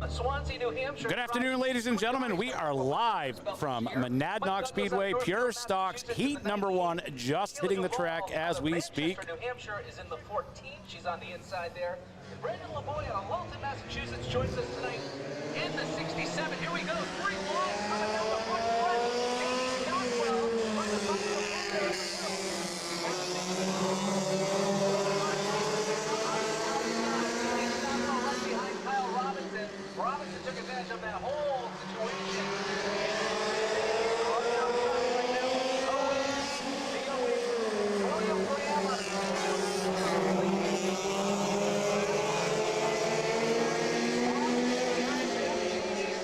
Swansea, New Hampshire. Good afternoon, ladies and gentlemen. We are live from Monadnock Speedway, Pure Stocks, heat number 1, just hitting the track as we speak. New Hampshire is in the 14. She's on the inside there. And Brandon LeBoy out of Walton, Massachusetts joins us tonight in the 67. Here we go. 3 wide coming down the front. Jamie Stockwell on the front of the Robinson took advantage of that whole situation.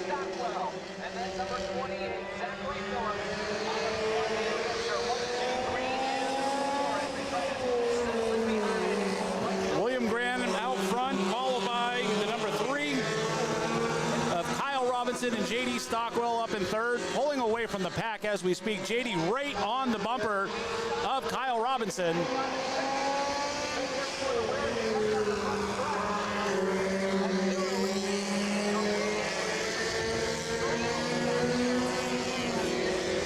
Stockwell, and then number 28, Zachary Phillips. William Graham out front, followed by the number 3 of Kyle Robinson and JD Stockwell up in third, pulling away from the pack as we speak. JD right on the bumper of Kyle Robinson.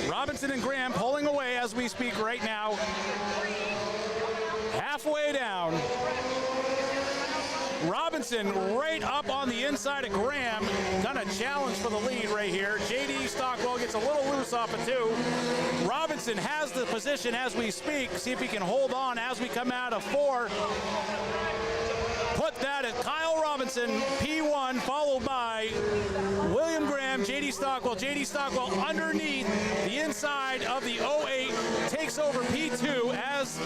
Robinson and Graham pulling away as we speak right now. Halfway down. Robinson right up on the inside of Graham. Gonna challenge for the lead right here. JD Stockwell gets a little loose off of 2. Robinson has the position as we speak. See if he can hold on as we come out of 4. Put that at Kyle Robinson, P1, followed by William Graham, JD Stockwell. JD Stockwell underneath the inside of the 08, takes over P2 as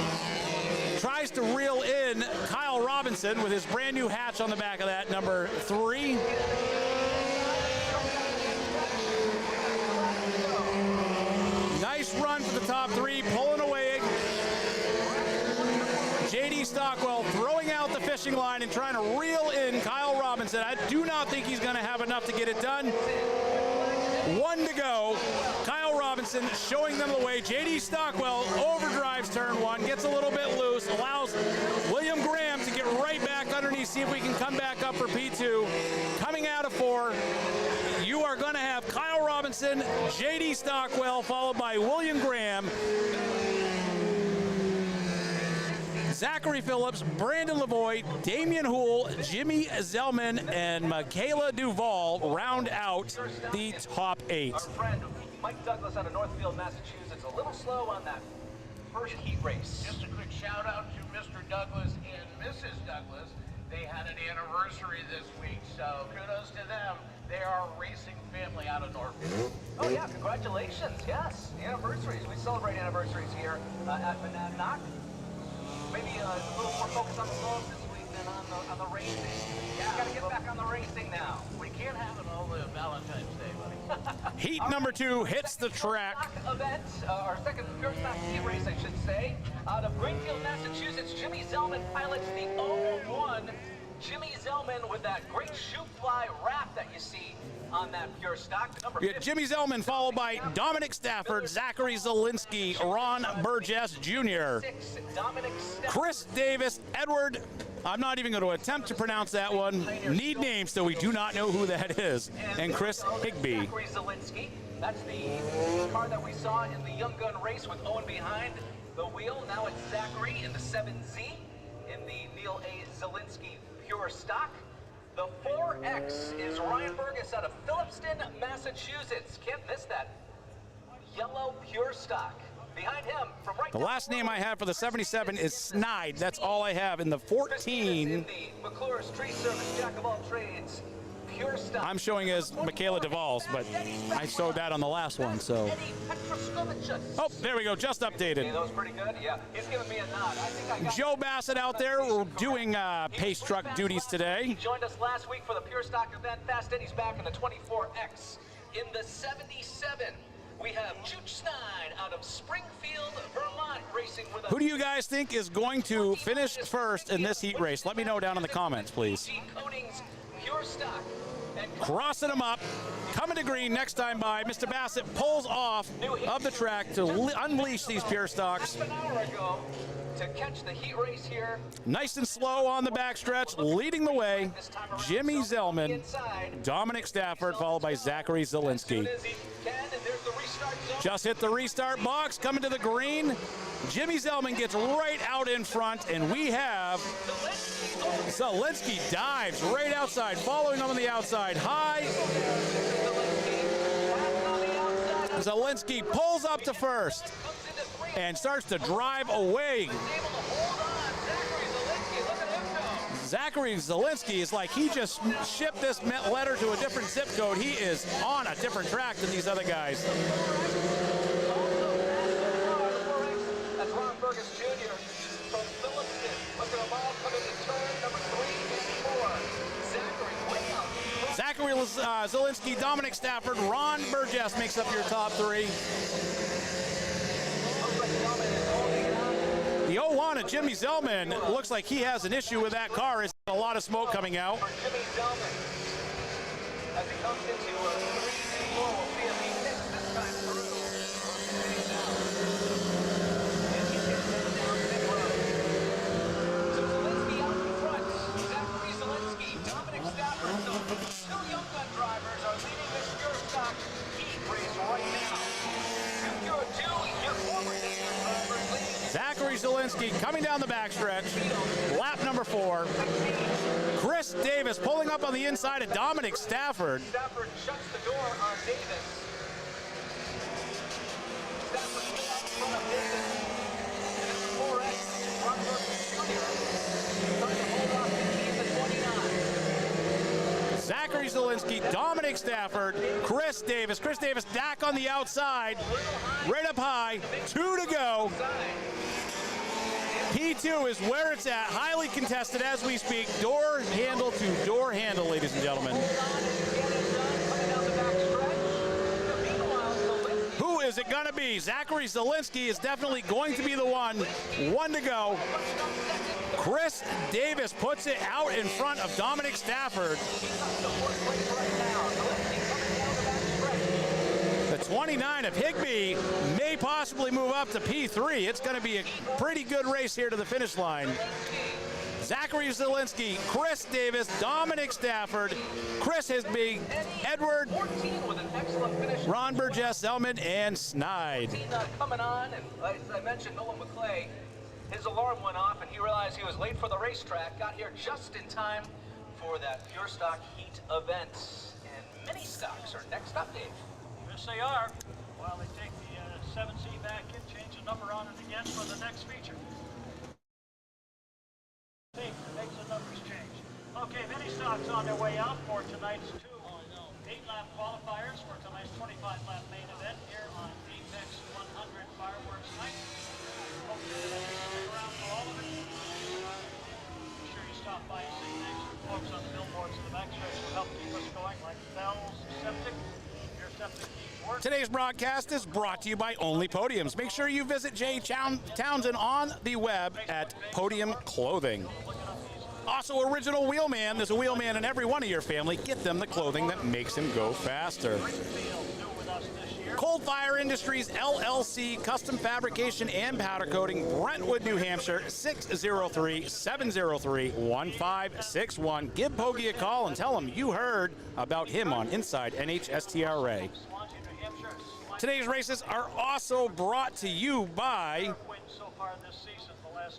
tries to reel in Kyle Robinson with his brand new hatch on the back of that, number 3. Nice run for the top 3, pulling away. JD Stockwell throwing out the fishing line and trying to reel in Kyle Robinson. I do not think he's going to have enough to get it done. 1 to go. Kyle Robinson showing them the way. JD Stockwell overdrives turn 1, gets a little bit loose, allows William Graham to get right back underneath, see if we can come back up for P2. Coming out of 4, you are going to have Kyle Robinson, JD Stockwell, followed by William Graham, Zachary Phillips, Brandon LeBoy, Damian Houle, Jimmy Zellman, and Michaela Duvall round out the top 8. Our friend Mike Douglas out of Northfield, Massachusetts, a little slow on that first heat race. Just a quick shout out to Mr. Douglas and Mrs. Douglas. They had an anniversary this week, so kudos to them. They are a racing family out of Northfield. Oh yeah, congratulations, yes. Anniversaries, we celebrate anniversaries here at Monadnock. Maybe a little more focus on the gloves this week than on the racing. Yeah, we gotta get back on the racing now. We can't have it all the Valentine's Day, buddy. Heat number 2 hits the track. Event, our second Pure Stock heat race, I should say. Out of Greenfield, Massachusetts, Jimmy Zellman pilots the 01. Jimmy Zellman with that great shoot fly wrap that you see on that Pure Stock. We had Jimmy Zellman followed by Dominic Stafford, Zachary Zielinski, Ron Burgess Jr., Chris Davis, Edward, I'm not even going to attempt to pronounce that one, need names so we do not know who that is, and Chris Higbee. Zachary Zielinski, that's the car that we saw in the Young Gun race with Owen behind the wheel. Now it's Zachary in the 7Z in the Neil A. Zielinski Pure Stock. The 4X is Ryan Burgess out of Phillipston, Massachusetts. Can't miss that yellow Pure Stock. Behind him, from right the last name I have for the 77 is Snide. That's all I have in the 14. In the McClure's Tree Service Jack of all trades Pure Stock. I'm showing as Michaela Duvall's, but I showed that on the last one, so. Oh, there we go, just updated. That was pretty good, yeah. He's giving me a nod. I think I got Joe Bassett out there doing pace truck duties today. He joined us last week for the Pure Stock event. Fast Eddie's back in the 24X. In the 77, we have Chooch Snide out of Springfield, Vermont, racing with us. Who do you guys think is going to finish first in this heat race? Let me know down in the comments, please. Coatings, Pure Stock. Crossing them up, coming to green next time by. Mr. Bassett pulls off of the track to unleash these Pure Stocks. Half an hour ago, to catch the heat race here. Nice and slow on the backstretch, leading the way, Jimmy Zellman, Dominic Stafford, followed by Zachary Zielinski. Just hit the restart box, coming to the green. Jimmy Zellman gets right out in front, and we have Zielinski dives right outside, following him on the outside. High. Zielinski pulls up to first and starts to drive away. Zachary Zielinski is like he just shipped this letter to a different zip code. He is on a different track than these other guys. That's Ron Burgess Jr. from Phillipston. Look at the ball coming to turn number 3 and 4. Zachary Zielinski, Dominic Stafford, Ron Burgess makes up your top three. The 01 of Jimmy Zellman looks like he has an issue with that car. There's a lot of smoke coming out. For Jimmy Zellman, as he comes into 3 and 4, we'll see if he hits this time through. And he gets it down pit road. So Zielinski out in front. Zachary Zielinski, Dominic Stafford. So 2 young gun drivers are leading this pure stock heat race right now. Your 2, your former young drivers leading. Zachary Zielinski coming down the backstretch, lap number 4. Chris Davis pulling up on the inside of Dominic Stafford. Stafford shuts the door on Davis. Stafford still out in front of Davis. And it's 4X, Ron Burgess Jr. trying to hold off 15 to 29. Zachary Zielinski, Dominic Stafford, Chris Davis. Chris Davis back on the outside, right up high, 2 to go. P2 is where it's at, highly contested as we speak, door handle to door handle, ladies and gentlemen. Who is it going to be? Zachary Zielinski is definitely going to be the one. 1 to go. Chris Davis puts it out in front of Dominic Stafford. The 29 of Higbee may possibly move up to P3. It's going to be a pretty good race here to the finish line. Zachary Zielinski, Chris Davis, Dominic Stafford, Chris Higbee, Edward, Ron Burgess, Zellman, and Snide. Coming on, and as I mentioned, Nolan McClay, his alarm went off, and he realized he was late for the racetrack. Got here just in time for that pure stock heat event. And mini stocks are next up, Dave. Yes, they are. While they take the 7C back in, change the number on it again for the next feature. Makes the numbers change. Okay, mini stocks on their way out for tonight's 8-lap qualifiers for tonight's 25-lap main event here on Apex 100 Fireworks Night. Hopefully you'll stick around for all of it. Be sure you stop by and see thanks to folks on the billboards in the backstretch who help keep us going, like Bell's Septic. Your septic needs work. Today's broadcast is brought to you by Only Podiums. Make sure you visit Jay Townsend on the web at Podium Clothing. Also, Original Wheelman. There's a wheelman in every one of your family. Get them the clothing that makes him go faster. Cold Fire Industries, LLC, custom fabrication and powder coating, Brentwood, New Hampshire, 603-703-1561. Give Pogie a call and tell him you heard about him on Inside NHSTRA. Today's races are also brought to you by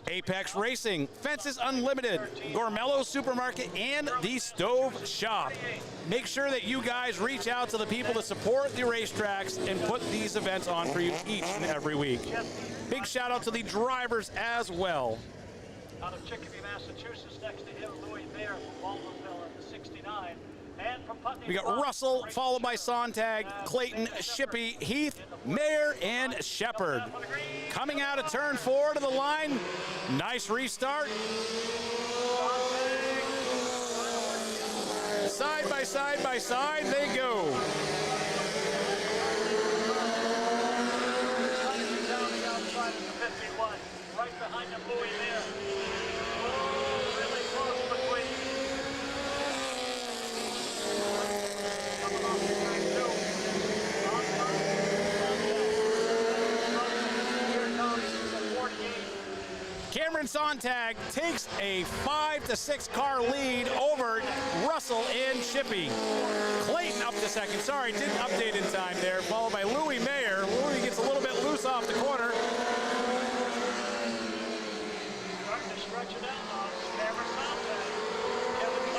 Apex Racing, Fences Unlimited, Gormello Supermarket, and The Stove Shop. Make sure that you guys reach out to the people that support the racetracks and put these events on for you each and every week. Big shout out to the drivers as well. Out of Chicopee, Massachusetts, next to him, Louis Mayer from Waldenville at the 69. And from Putney, We got Russell, followed by Sontag, Clayton, Shippey, Heath, Mayer, and Shepard. Coming out of turn 4 to the line. Nice restart. Side by side by side, they go. Right behind him, Louis Mayer. Really close between. Coming off the track, too. Sontag takes a 5 to 6 car lead over Russell and Shippey. Clayton up to second. Sorry, didn't update in time there. Followed by Louis Mayer. Louis gets a little bit loose off the corner.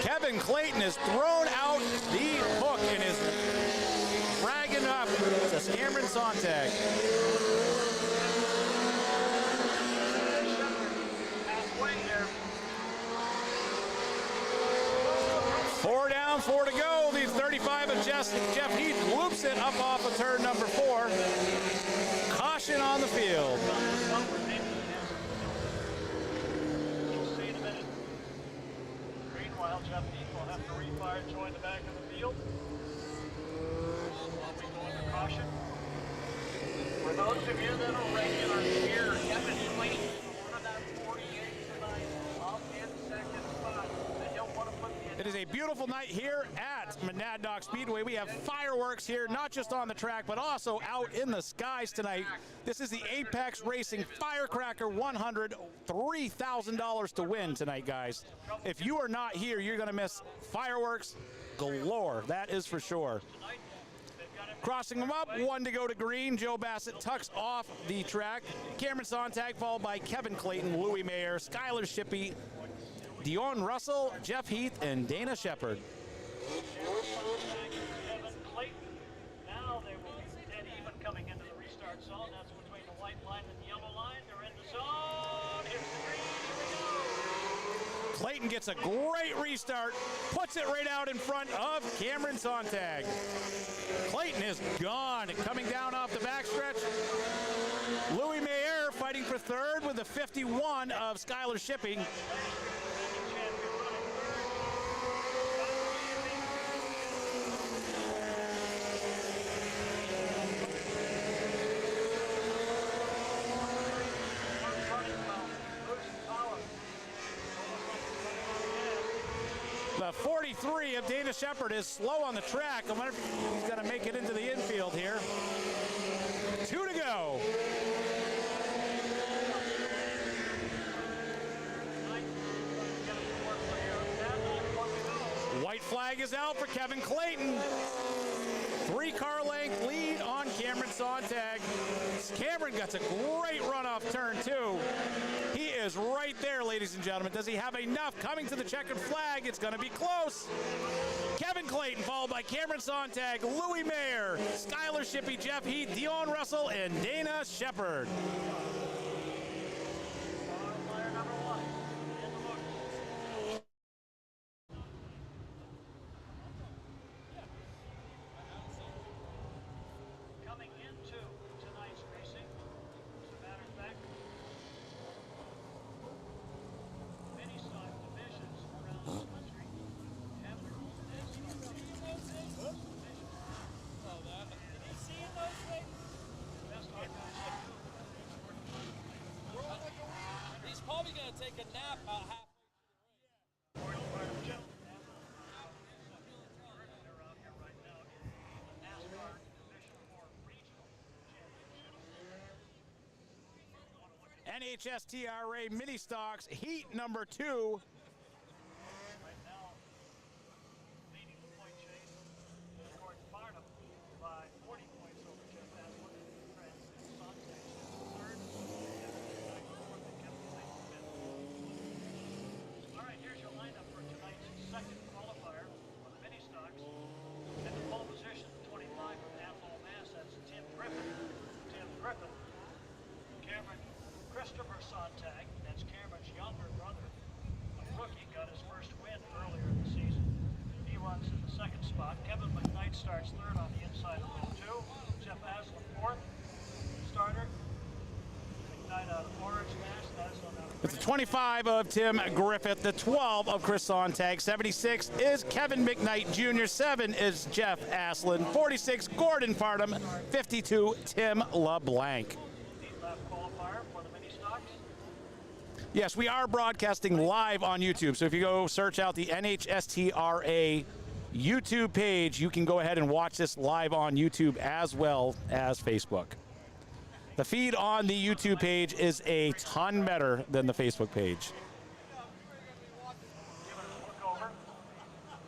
Kevin Clayton has thrown out the hook and is dragging up to Cameron Sontag. Four down, 4 to go. The 35 of Jeff Heath loops it up off of turn number 4. Caution on the field. Meanwhile, Jeff Heath will have to refire, join the back of the field. While we go into caution. For those of you that are regular here, Kevin Clayton, one of that 48 tonight, up in second spot. And you'll want to put the It is a beautiful night here at Monadnock Speedway. We have fireworks here, not just on the track, but also out in the skies tonight. This is the Apex Racing Firecracker 100, $3,000 to win tonight, guys. If you are not here, you're going to miss fireworks galore. That is for sure. Crossing them up, 1 to go to green. Joe Bassett tucks off the track. Cameron Sontag followed by Kevin Clayton, Louis Mayer, Skylar Shippey, Dion Russell, Jeff Heath, and Dana Shepard. Kevin Clayton. Now they will be dead even coming into the restart zone. That's between the white line and the yellow line. They're in the zone. Here's the green. Here we go. Clayton gets a great restart, puts it right out in front of Cameron Sontag. Clayton is gone. Coming down off the backstretch. Louis Mayer fighting for third with the 51 of Skylar Shippey. The 43 of Dana Shepard is slow on the track. I wonder if he's going to make it into the infield here. 2 to go. White flag is out for Kevin Clayton. 3-car length lead on Cameron Sontag. Cameron gets a great run off turn 2. He is right there, ladies and gentlemen. Does he have enough? Coming to the checkered flag. It's going to be close. Kevin Clayton followed by Cameron Sontag, Louis Mayer, Skylar Shippey, Jeff Heath, Dion Russell, and Dana Shepard. Probably going to take a nap about halfway through the race. NHSTRA Mini Stocks Heat number 2. Right now, leading the point chase. Gordon Farnham by 40 points over Jeff Aslan. Francis Sontag third. All right, here's your lineup for tonight's second qualifier for the mini stocks. At the pole position, 25 from Athol, Mass. That's Tim Griffin. Cameron Christopher Sontag. That's Cameron's younger brother. A rookie got his first win earlier in the season. He runs in the second spot. Kevin McKnight starts third on the inside of wheel 2. Jeff Aslan fourth. Starter. McKnight out of Orange, Mass. Aslan out of It's the 25 of Tim Griffith, the 12 of Chris Sontag, 76 is Kevin McKnight Jr., 7 is Jeff Aslan, 46 Gordon Farnham, 52 Tim LeBlanc. Qualifier for the mini stocks. Yes, we are broadcasting live on YouTube, so if you go search out the NHSTRA YouTube page, you can go ahead and watch this live on YouTube as well as Facebook. The feed on the YouTube page is a ton better than the Facebook page. Give it a look over.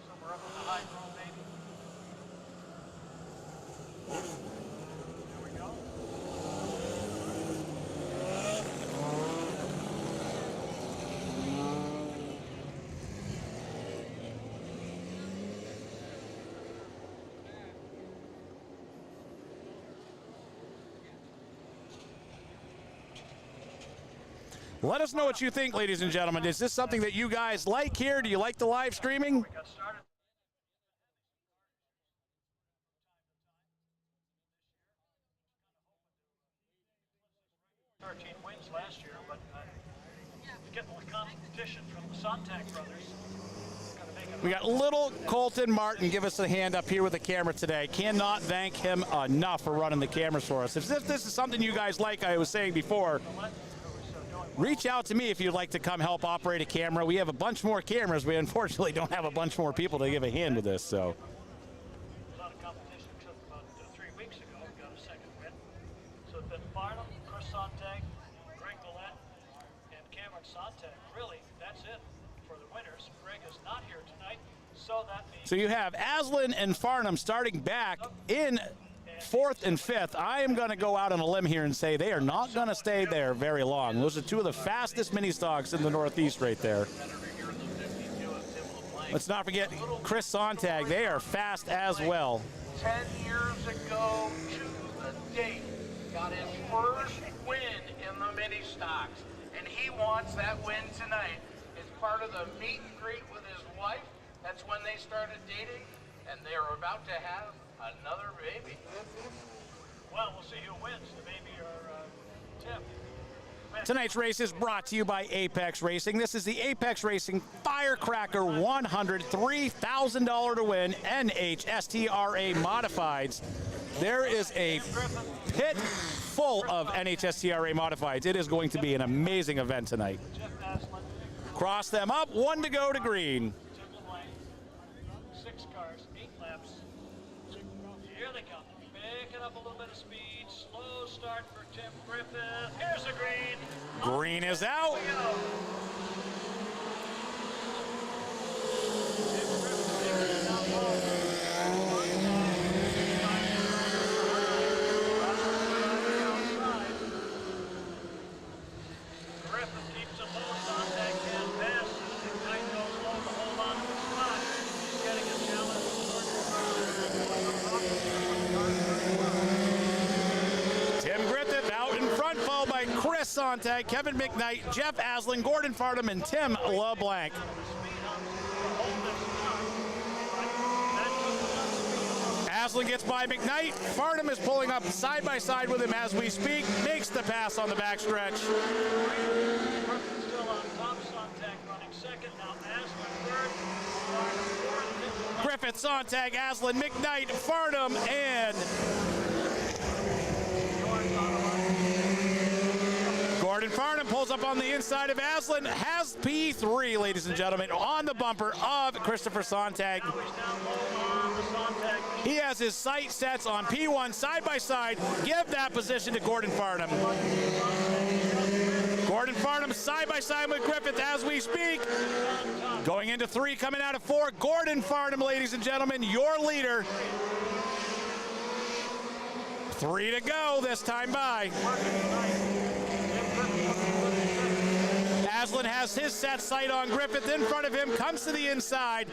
Somewhere up in the high room, maybe. There we go. Let us know what you think, ladies and gentlemen. Is this something that you guys like here? Do you like the live streaming? We got started. 13 wins last year, but getting the competition from the Sontag brothers. We got little Colton Martin give us a hand up here with the camera today. Cannot thank him enough for running the cameras for us. If this is something you guys like, I was saying before, reach out to me if you'd like to come help operate a camera. We have a bunch more cameras. We unfortunately don't have a bunch more people to give a hand with this. So. A lot of competition except about 3 weeks ago. We got a second win. So it's been Farnham, Chris Sontag, Greg Millett, and Cameron Sontag. Really, that's it for the winners. Greg is not here tonight, so that means... So you have Aslan and Farnham starting back in 4th and 5th. I am going to go out on a limb here and say they are not going to stay there very long. Those are two of the fastest mini stocks in the Northeast right there. Let's not forget Chris Sontag. They are fast as well. 10 years ago to the date, got his first win in the mini stocks, and he wants that win tonight. It's part of the meet and greet with his wife. That's when they started dating, and they are about to have another baby. Well, we'll see who wins, the baby or Tim. Tonight's race is brought to you by Apex Racing. This is the Apex Racing Firecracker 100, $3,000 to win NHSTRA Modifieds. There is a pit full of NHSTRA Modifieds. It is going to be an amazing event tonight. Cross them up, 1 to go to green. 6 cars, 8 laps. Here they come. Picking up a little bit of speed. Slow start for Tim Griffith. Here's a green. Green is out. Griffith keeps it low. Sontag can't pass. Knight goes low to hold on to his spot. He's getting a challenge. Tim Griffith out in front, followed by Chris Sontag, Kevin McKnight, Jeff Aslan, Gordon Farnham, and Tim LeBlanc. Aslan gets by McKnight. Farnham is pulling up side by side with him as we speak. Makes the pass on the backstretch. Still on top. Sontag running second. Now Aslan third. Farnham fourth. Griffith, Sontag, Aslan, McKnight, Farnham, and Gordon Farnham pulls up on the inside of Aslan, has P3, ladies and gentlemen, on the bumper of Christopher Sontag. He has his sight sets on P1 side by side. Give that position to Gordon Farnham. Gordon Farnham side by side with Griffith as we speak. Going into 3, coming out of 4. Gordon Farnham, ladies and gentlemen, your leader. 3 to go this time by. Aslan has his set sight on Griffith in front of him, comes to the inside.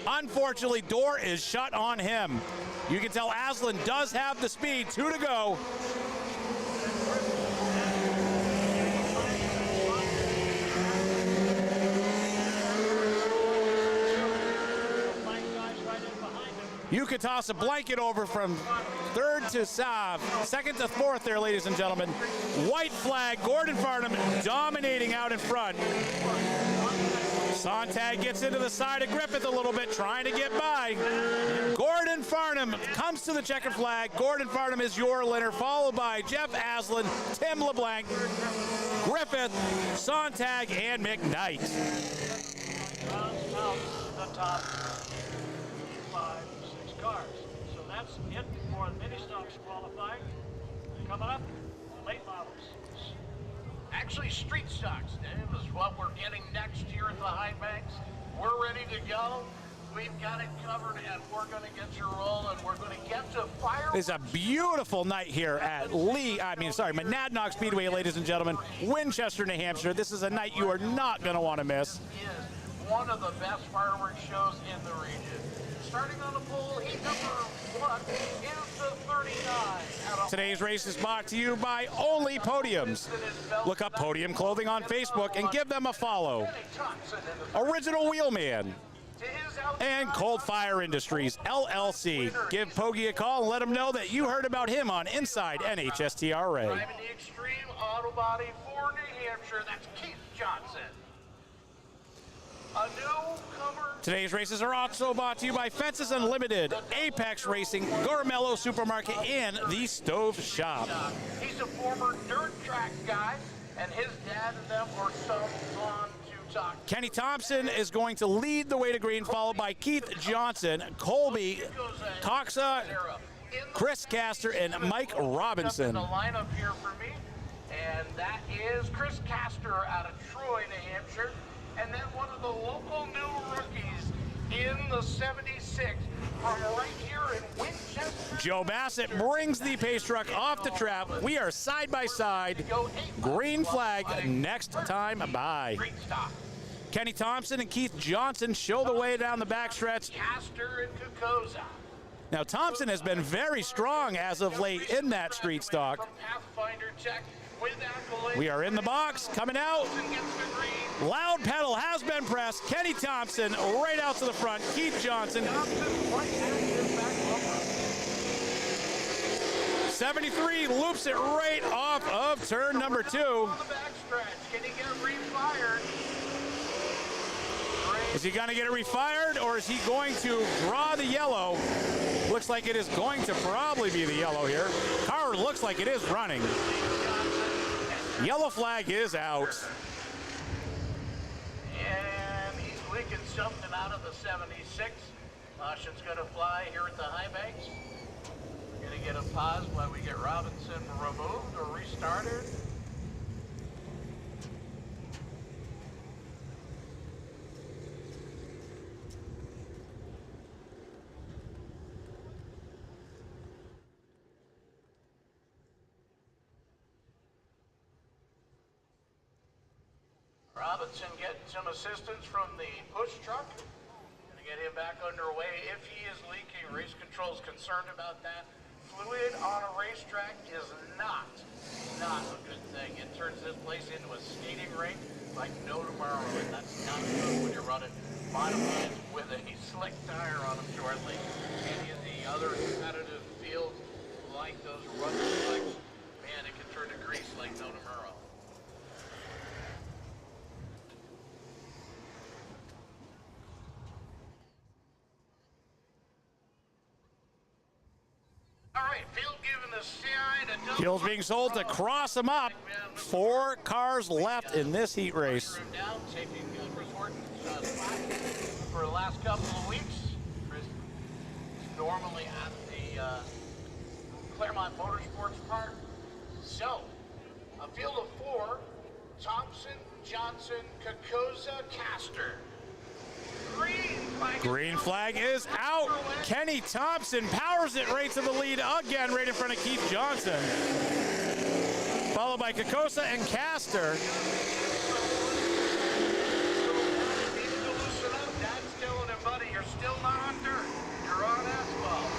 Unfortunately, door is shut on him. You can tell Aslan does have the speed. 2 to go. You could toss a blanket over from 3rd to 2nd to 4th there, ladies and gentlemen. White flag, Gordon Farnham dominating out in front. Sontag gets into the side of Griffith a little bit, trying to get by. Gordon Farnham comes to the checkered flag. Gordon Farnham is your winner, followed by Jeff Aslan, Tim LeBlanc, Griffith, Sontag, and McKnight. The top 5, 6 cars. So that's it for the mini stocks qualifying. Coming up, late Actually, street stocks, Dave, is what we're getting next here at the High Banks. We're ready to go. We've got it covered, and we're going to get you rolling. We're going to get to fire. It's a beautiful night here at Monadnock Speedway, ladies and gentlemen, Winchester, New Hampshire. This is a night you are not going to want to miss. Is one of the best fireworks shows in the region. Starting on the pole, heat number 1 is the 39. Today's race is brought to you by Only Podiums. Look up Podium Clothing on Facebook and give them a follow. Original Wheelman and Cold Fire Industries, LLC. Give Pogie a call and let him know that you heard about him on Inside NHSTRA. Driving the Extreme Auto Body for New Hampshire, that's Keith Johnson. A newcomer. Today's races are also brought to you by Fences Unlimited, Apex Racing, Gormello Supermarket, and The Stove Shop. He's a former dirt track guy, and his dad and them are so fun to talk. Kenny Thompson is going to lead the way to green, followed by Keith Johnson, Colby, Coxa, Chris Castor, and Mike Robinson. The lineup here for me, and that is Chris Castor out of Troy, New Hampshire, and then one of the local new rookies in the 76 from right here in Winchester. Joe Bassett brings the pace truck off the trap. We are side by side. Green flag next time by. Great stop. Kenny Thompson and Keith Johnson show the way down the backstretch. Castor and Kokoza. Now Thompson has been very strong as of late in that street stock. From Pathfinder Tech with accolades. We are in the box, coming out. Gets the green. Loud pedal has been pressed. Kenny Thompson right out to the front. Keith Johnson. Johnson quite active back over. 73 loops it right off of turn number 2. On the backstretch, can he get refired? Is he going to get it refired, or is he going to draw the yellow? Looks like it is going to probably be the yellow here. Car looks like it is running. Yellow flag is out. And he's leaking something out of the 76. Caution's going to fly here at the High Banks. We're going to get a pause while we get Robinson removed or restarted. Robinson getting some assistance from the push truck. Gonna get him back underway if he is leaking. Race control's concerned about that. Fluid on a racetrack is not a good thing. It turns this place into a skating rink like no tomorrow, and that's not good when you're running modifieds with a slick tire on them shortly. Any of the other competitive fields like those rubber slicks, man, it can turn to grease like no tomorrow. All right, field giving the CI to Field's being sold to cross them up. 4 cars left in this heat race. down, taking Chris Horton's spot for the last couple of weeks. Chris is normally at the Claremont Motorsports Park. So, a field of 4, Thompson, Johnson, Kokoza, Castor. Green flag is out. Kenny Thompson powers it right to the lead again, right in front of Keith Johnson. Followed by Kokoza and Castor. Dad's killing him, buddy. You're still not on dirt. You're on asphalt.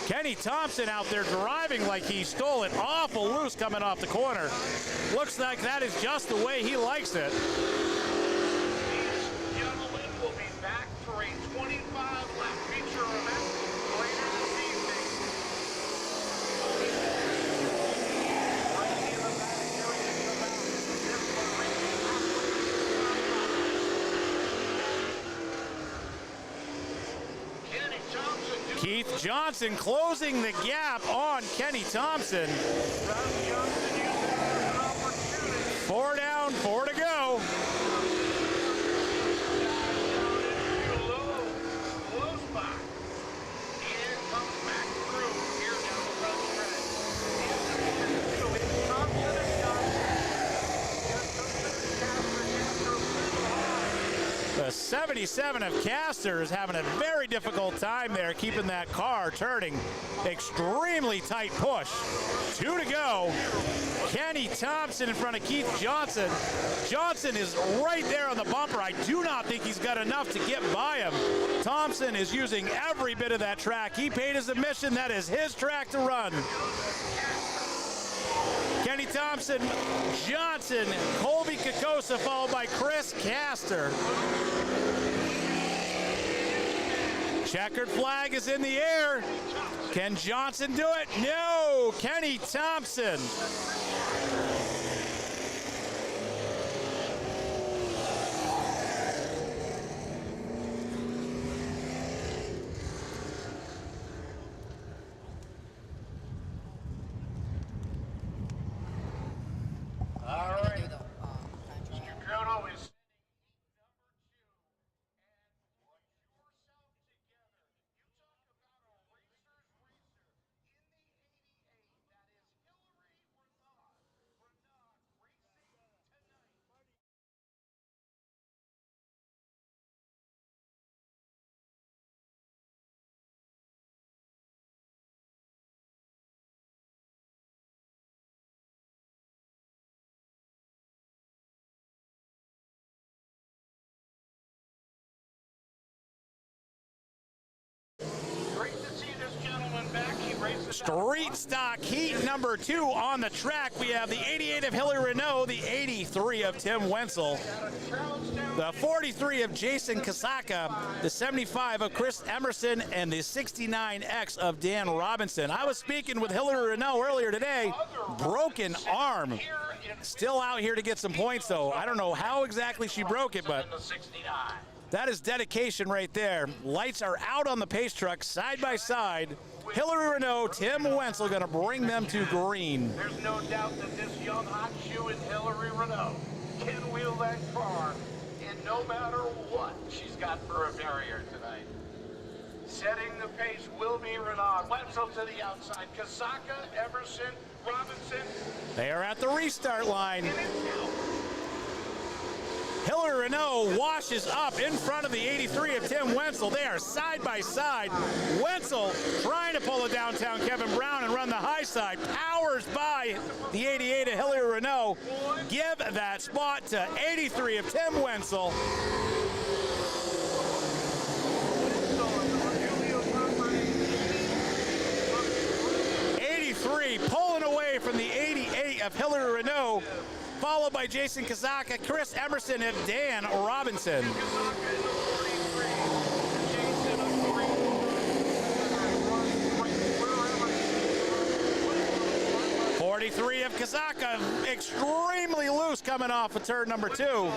Kenny Thompson out there driving like he stole it awful loose coming off the corner. Looks like that is just the way he likes it. Will be back for a 25-lap feature event later this evening. Kenny Thompson. Keith Johnson closing the gap on Kenny Thompson. 4 down, 4 to go. 77 of Castor is having a very difficult time there, keeping that car turning. Extremely tight push. 2 to go. Kenny Thompson in front of Keith Johnson. Johnson is right there on the bumper. I do not think he's got enough to get by him. Thompson is using every bit of that track. He paid his admission. That is his track to run. Kenny Thompson, Johnson, Colby Kokosa, followed by Chris Castor. Checkered flag is in the air. Can Johnson do it? No, Kenny Thompson. All right. Mr. Crono is great to see this gentleman back. He raced Street stock heat number 2 on the track. We have the 88 of Hillary Renault, the 83 of Tim Wenzel, the 43 of Jason Kasaka, the 75 of Chris Emerson, and the 69X of Dan Robinson. I was speaking with Hillary Renault earlier today. Broken arm. Still out here to get some points, though. I don't know how exactly she broke it, but that is dedication right there. Lights are out on the pace truck, side by side. Hillary Renault, Tim Wenzel going to bring them to green. There's no doubt that this young hot shoe in Hillary Renault can wheel that car, and no matter what she's got for a barrier tonight. Setting the pace will be Renault. Wenzel to the outside. Kasaka, Emerson, Robinson. They are at the restart line. Hillary Renault washes up in front of the 83 of Tim Wenzel. They are side by side. Wenzel trying to pull a downtown Kevin Brown and run the high side. Powers by the 88 of Hillary Renault. Give that spot to 83 of Tim Wenzel. 83 pulling away from the 88 of Hillary Renault, followed by Jason Kasaka, Chris Emerson, and Dan Robinson. 43 of Kasaka, extremely loose coming off of turn number 2.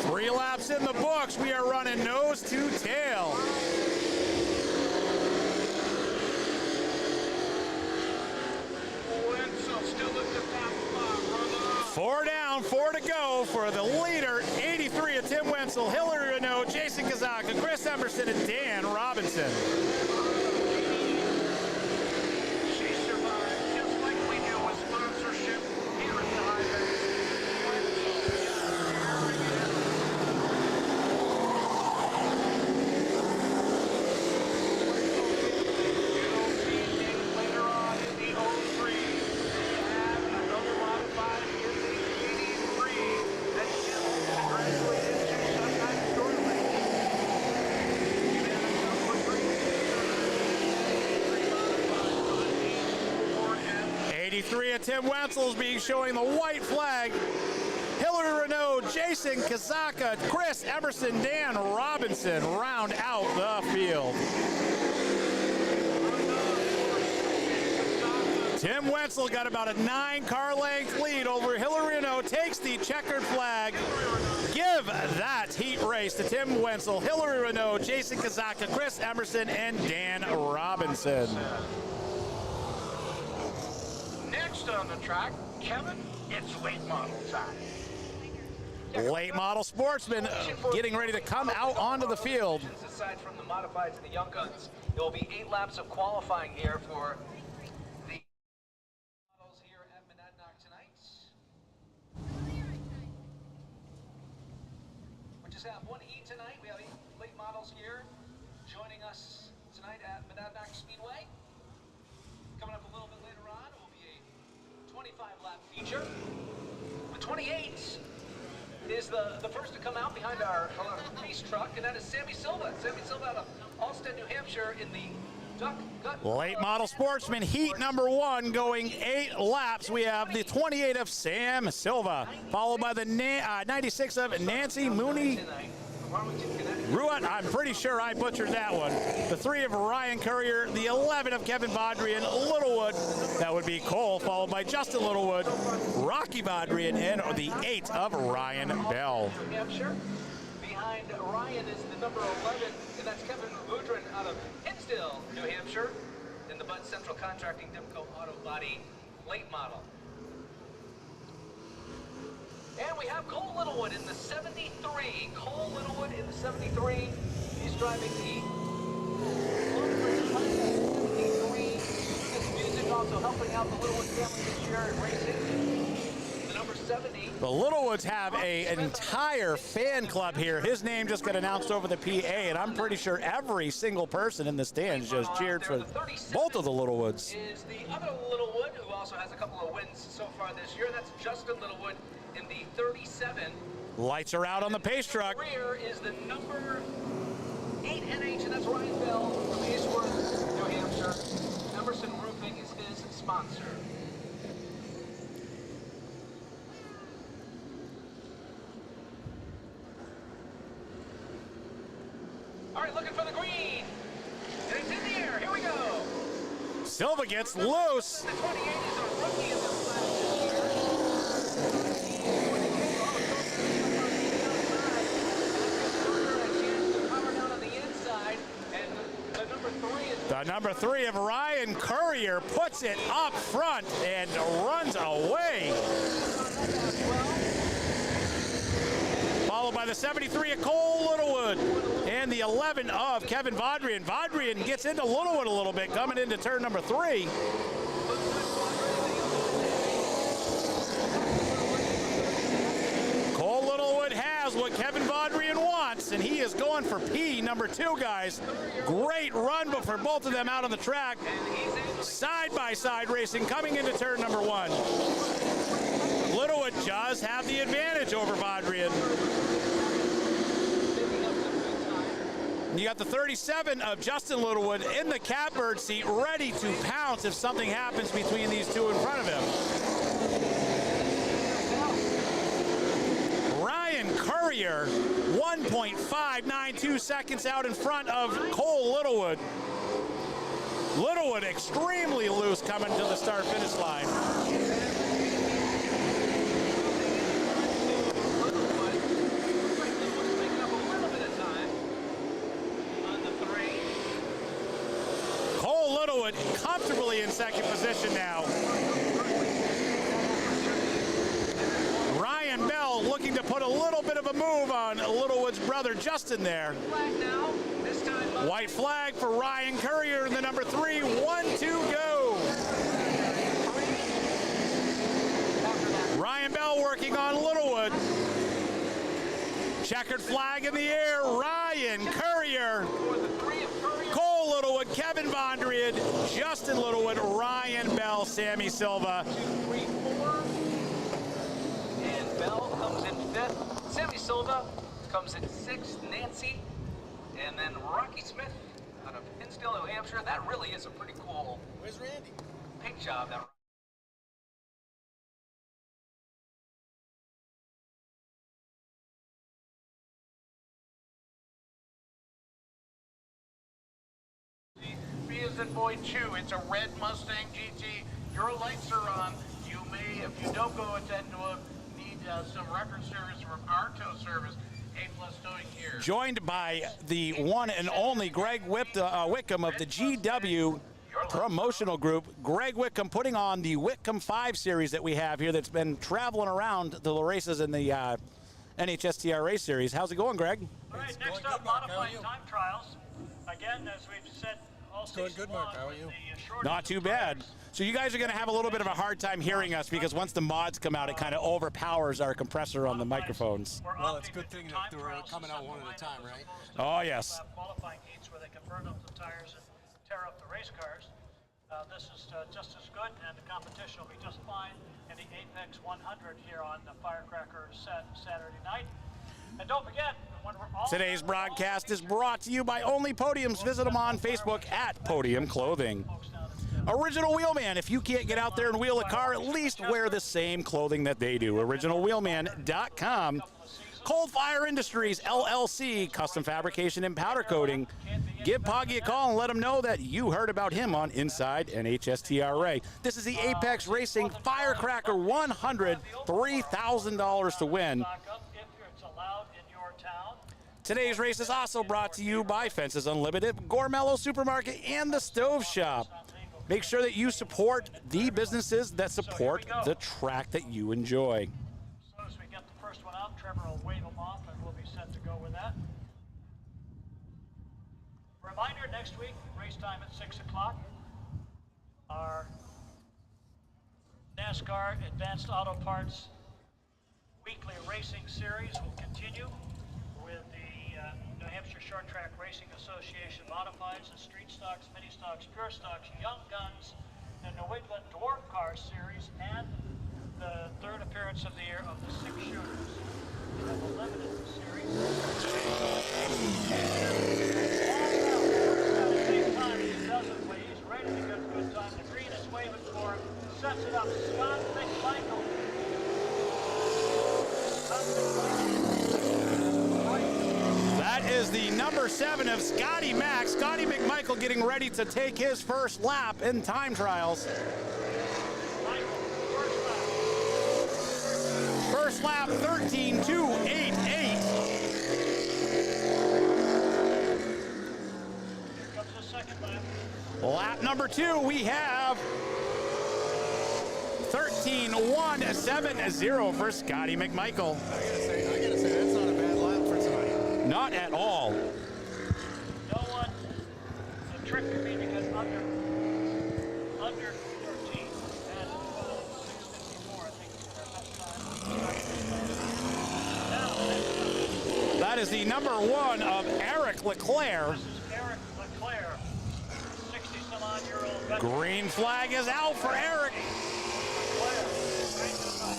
Three laps in the books. We are running nose to tail. Four down, 4 to go for the leader. 83 of Tim Wenzel, Hillary Renault, Jason Kasaka, Chris Emerson, and Dan Robinson. She survived just like we do with sponsorship here at the Highway. 83 of Tim Wenzel is being showing the white flag. Hillary Renault, Jason Kasaka, Chris Emerson, Dan Robinson round out the field. Tim Wenzel got about a 9-car length lead over Hillary Renault, takes the checkered flag. Give that heat race to Tim Wenzel, Hillary Renault, Jason Kasaka, Chris Emerson, and Dan Robinson. Next on the track, Kevin, it's late model time. Late model sportsman getting ready to come out onto the field. Aside from the modifieds and the young guns, there will be 8 laps of qualifying here for the models here at Monadnock tonight. just have one heat tonight. We have 8 late models here joining us tonight at Monadnock Speedway. Coming up a little bit later on will be a 25-lap feature. The 28 is the first to come out behind our race truck, and that is Sammy Silva. Sammy Silva out of Alstead, New Hampshire in the Duck Gut. Late model sportsman heat number 1 going 8 laps. We have the 28 of Sam Silva, followed by the 96 of Nancy Mooney Ruat. I'm pretty sure I butchered that one. The 3 of Ryan Courier, the 11 of Kevin Vaudrien Littlewood. That would be Cole, followed by Justin Littlewood, Rocky Vaudrien, and the 8 of Ryan Bell. New Hampshire. Behind Ryan is the number 11, and that's Kevin Vaudrien out of Hinsdale, New Hampshire, in the Bud Central Contracting Dimco Auto Body late model. And we have Cole Littlewood in the 73. Cole Littlewood in the 73. He's driving the 73. His music also helping out the Littlewood family this year in racing. The number 70. The Littlewoods have an entire fan club here. His name just got announced over the PA, and I'm pretty sure every single person in the stands just cheered for both of the Littlewoods. Is the other Littlewood, who also has a couple of wins so far this year. That's Justin Littlewood in the 37. Lights are out on the pace truck. Rear is the number 8 NH, and that's Ryan Bell from Eastworth, New Hampshire. Emerson Roofing is his sponsor. All right, looking for the green. And it's in the air. Here we go. Silva gets loose. The 28 is a rookie in this class this year. The number 3 of Ryan Courier puts it up front and runs away. Followed by the 73 of Cole Littlewood and the 11 of Kevin Vaudrien. Vaudrien gets into Littlewood a little bit coming into turn number 3. Cole Littlewood has what Kevin Vaudrien wants, and he is going for P, number 2, guys. Great run, but for both of them out on the track. Side-by-side racing coming into turn number 1. Littlewood does have the advantage over Vaudrien. You got the 37 of Justin Littlewood in the catbird seat, ready to pounce if something happens between these two in front of him. Ryan Courier, 1.592 seconds out in front of Cole Littlewood. Littlewood extremely loose coming to the start-finish line. Cole Littlewood comfortably in second position now. Ryan Bell looking to put a little bit of a move on Littlewood's brother Justin there. White flag for Ryan Courier in the number 3. 1-2 go. Ryan Bell working on Littlewood. Checkered flag in the air. Ryan Courier. Cole Littlewood, Kevin Vaudrien, Justin Littlewood, Ryan Bell, Sammy Silva. 2, 3, 4. And Bell comes in 5th. Sammy Silva comes in 6th. Nancy. And then Rocky Smith out of Hinsdale, New Hampshire. That really is a pretty cool paint job. That B as in boy 2. It's a red Mustang GT. Your lights are on. You may, if you don't go attend to them, need some record service from our tow service. A+ towing here. Joined by the one and only Greg Wickham of the GW promotional group. Greg Wickham putting on the Wickham 5 series that we have here that's been traveling around the races in the NHSTR race series. How's it going, Greg? All right, next up, modifying time trials. Again, as we've said Doing good, Mark. How are you? Not too bad. So you guys are going to have a little bit of a hard time hearing us because once the mods come out, it kind of overpowers our compressor on the microphones. Well, it's a good thing that they were coming out one at a time, right? Oh, yes. Qualifying heats where they can burn up the tires and tear up the race cars. This is just as good, and the competition will be just fine in the Apex 100 here on the Firecracker Saturday night. And don't forget, when we're all Today's broadcast is brought to you by Only Podiums. Visit them on Facebook at Podium Clothing. Original Wheelman. If you can't get out there and wheel a car, at least wear the same clothing that they do. OriginalWheelman.com. Qualifier Industries, LLC, custom fabrication and powder coating. Give Poggy a call and let him know that you heard about him on Inside NHSTRA. This is the Apex Racing Firecracker 100, $3,000 to win. Today's race is also brought to you by Fences Unlimited, Gormello Supermarket, and the Stove Shop. Make sure that you support the businesses that support the track that you enjoy. As soon as we get the first one out, Trevor will wave them off and we'll be set to go with that. Reminder, next week, race time at 6 o'clock. Our NASCAR Advanced Auto Parts weekly racing series will continue with the New Hampshire Short Track Racing Association Modifieds, the Street Stocks, Mini Stocks, Pure Stocks, Young Guns, and New England Dwarf Car Series, and the third appearance of the year of the Six Shooters. We have a limited series. He doesn't wait. He's ready to get a good time. The green is waving for him. Sets it up. Scott McMichael. That is the number 7 of Scotty Mack. Scotty McMichael getting ready to take his first lap in time trials. First lap, 13.288. Here comes the second lap. Lap number 2, we have 13.170 for Scotty McMichael. I gotta say, that's not a bad lap for tonight. Not at all. No one, the trick could be to get under 13. And 6:54, I think, is their best time. That is the number 1 of Eric Leclerc. This is Eric Leclerc, 60-some-odd-year-old veteran. Green flag is out for Eric. Leclerc, right to the front.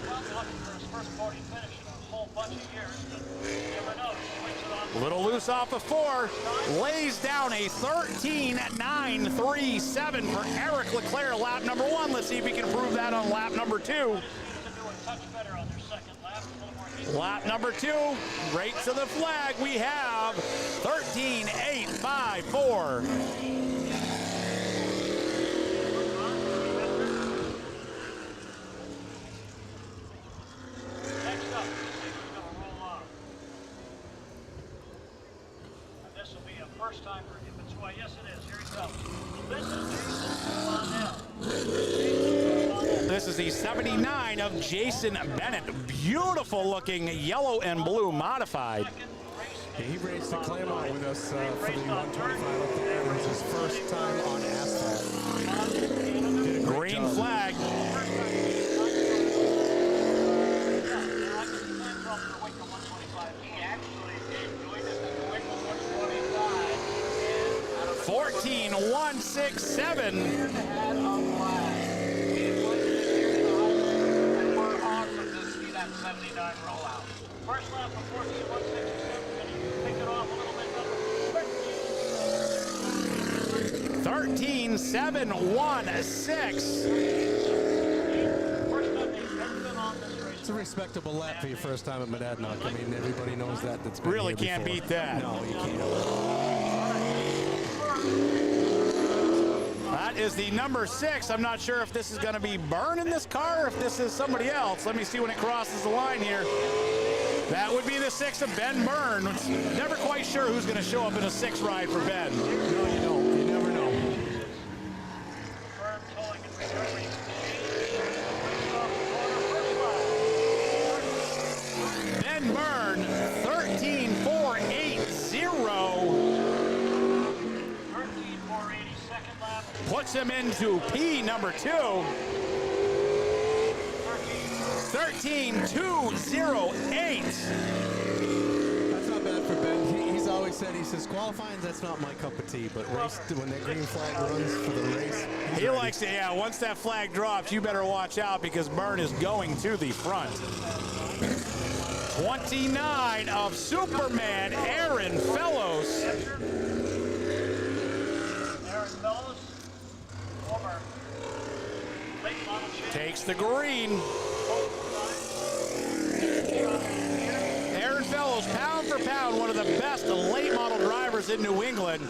Probably looking for his first podium finish in a whole bunch of years, but you never know. He swings it on. A little loose off the 4. Lays down a 13.937 for Eric Leclerc, lap number 1. Let's see if he can prove that on lap number 2. Seems to do a touch better on their second lap. A little more easy. Lap number 2, right to the flag, we have 13.854. Next up, let's see who's going to roll off. And this will be a first timer. If it's why, yes it is. Here he comes. This is Jason Monadnock. This is the 79 of Jason Bennett. Beautiful looking yellow and blue modified. He raced the Claremont with us for the 125 up there. It was his first time on asphalt. Did a great Green job. flag. He actually did join us at the Wickle 125. 14.167. Year and a half of flag. He was this year in the Highland, and we're awesome to see that 79 roll out. First lap of 14.167. Can you pick it off a little bit better? 13.716. First time they've ever been on this race. It's a respectable lap for your first time at Monadnock. I mean, everybody knows that. That's been Really here can't before. beat that. No, you can't. That is the number 6. I'm not sure if this is going to be Byrne in this car or if this is somebody else. Let me see when it crosses the line here. That would be the 6 of Ben Byrne. Never quite sure who's going to show up in a 6 ride for Ben. No, you don't. You never know. Firm towing and recovery. Ben Byrne him into P number 2. 13.208. That's not bad for Ben. He's always said, he says, qualifying, that's not my cup of tea, but race, when that green flag runs for the race, He likes it, yeah. Once that flag drops, you better watch out because Byrne is going to the front. 29 of Superman, Aaron Fellows. Aaron Fellows, former late model champ. Takes the green. Aaron Fellows, pound for pound, one of the best late model drivers in New England.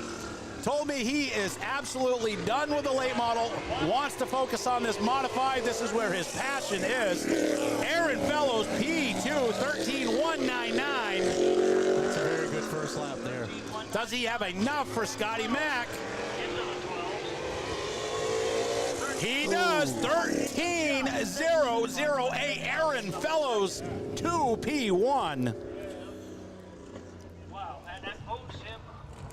Told me he is absolutely done with the late model, wants to focus on this modified. This is where his passion is. Aaron Fellows, P2, 13.199. that's a very good first lap there. Does he have enough for Scotty Mack? He does. 13.008. Aaron Fellows, 2P1. Wow, and that moves him.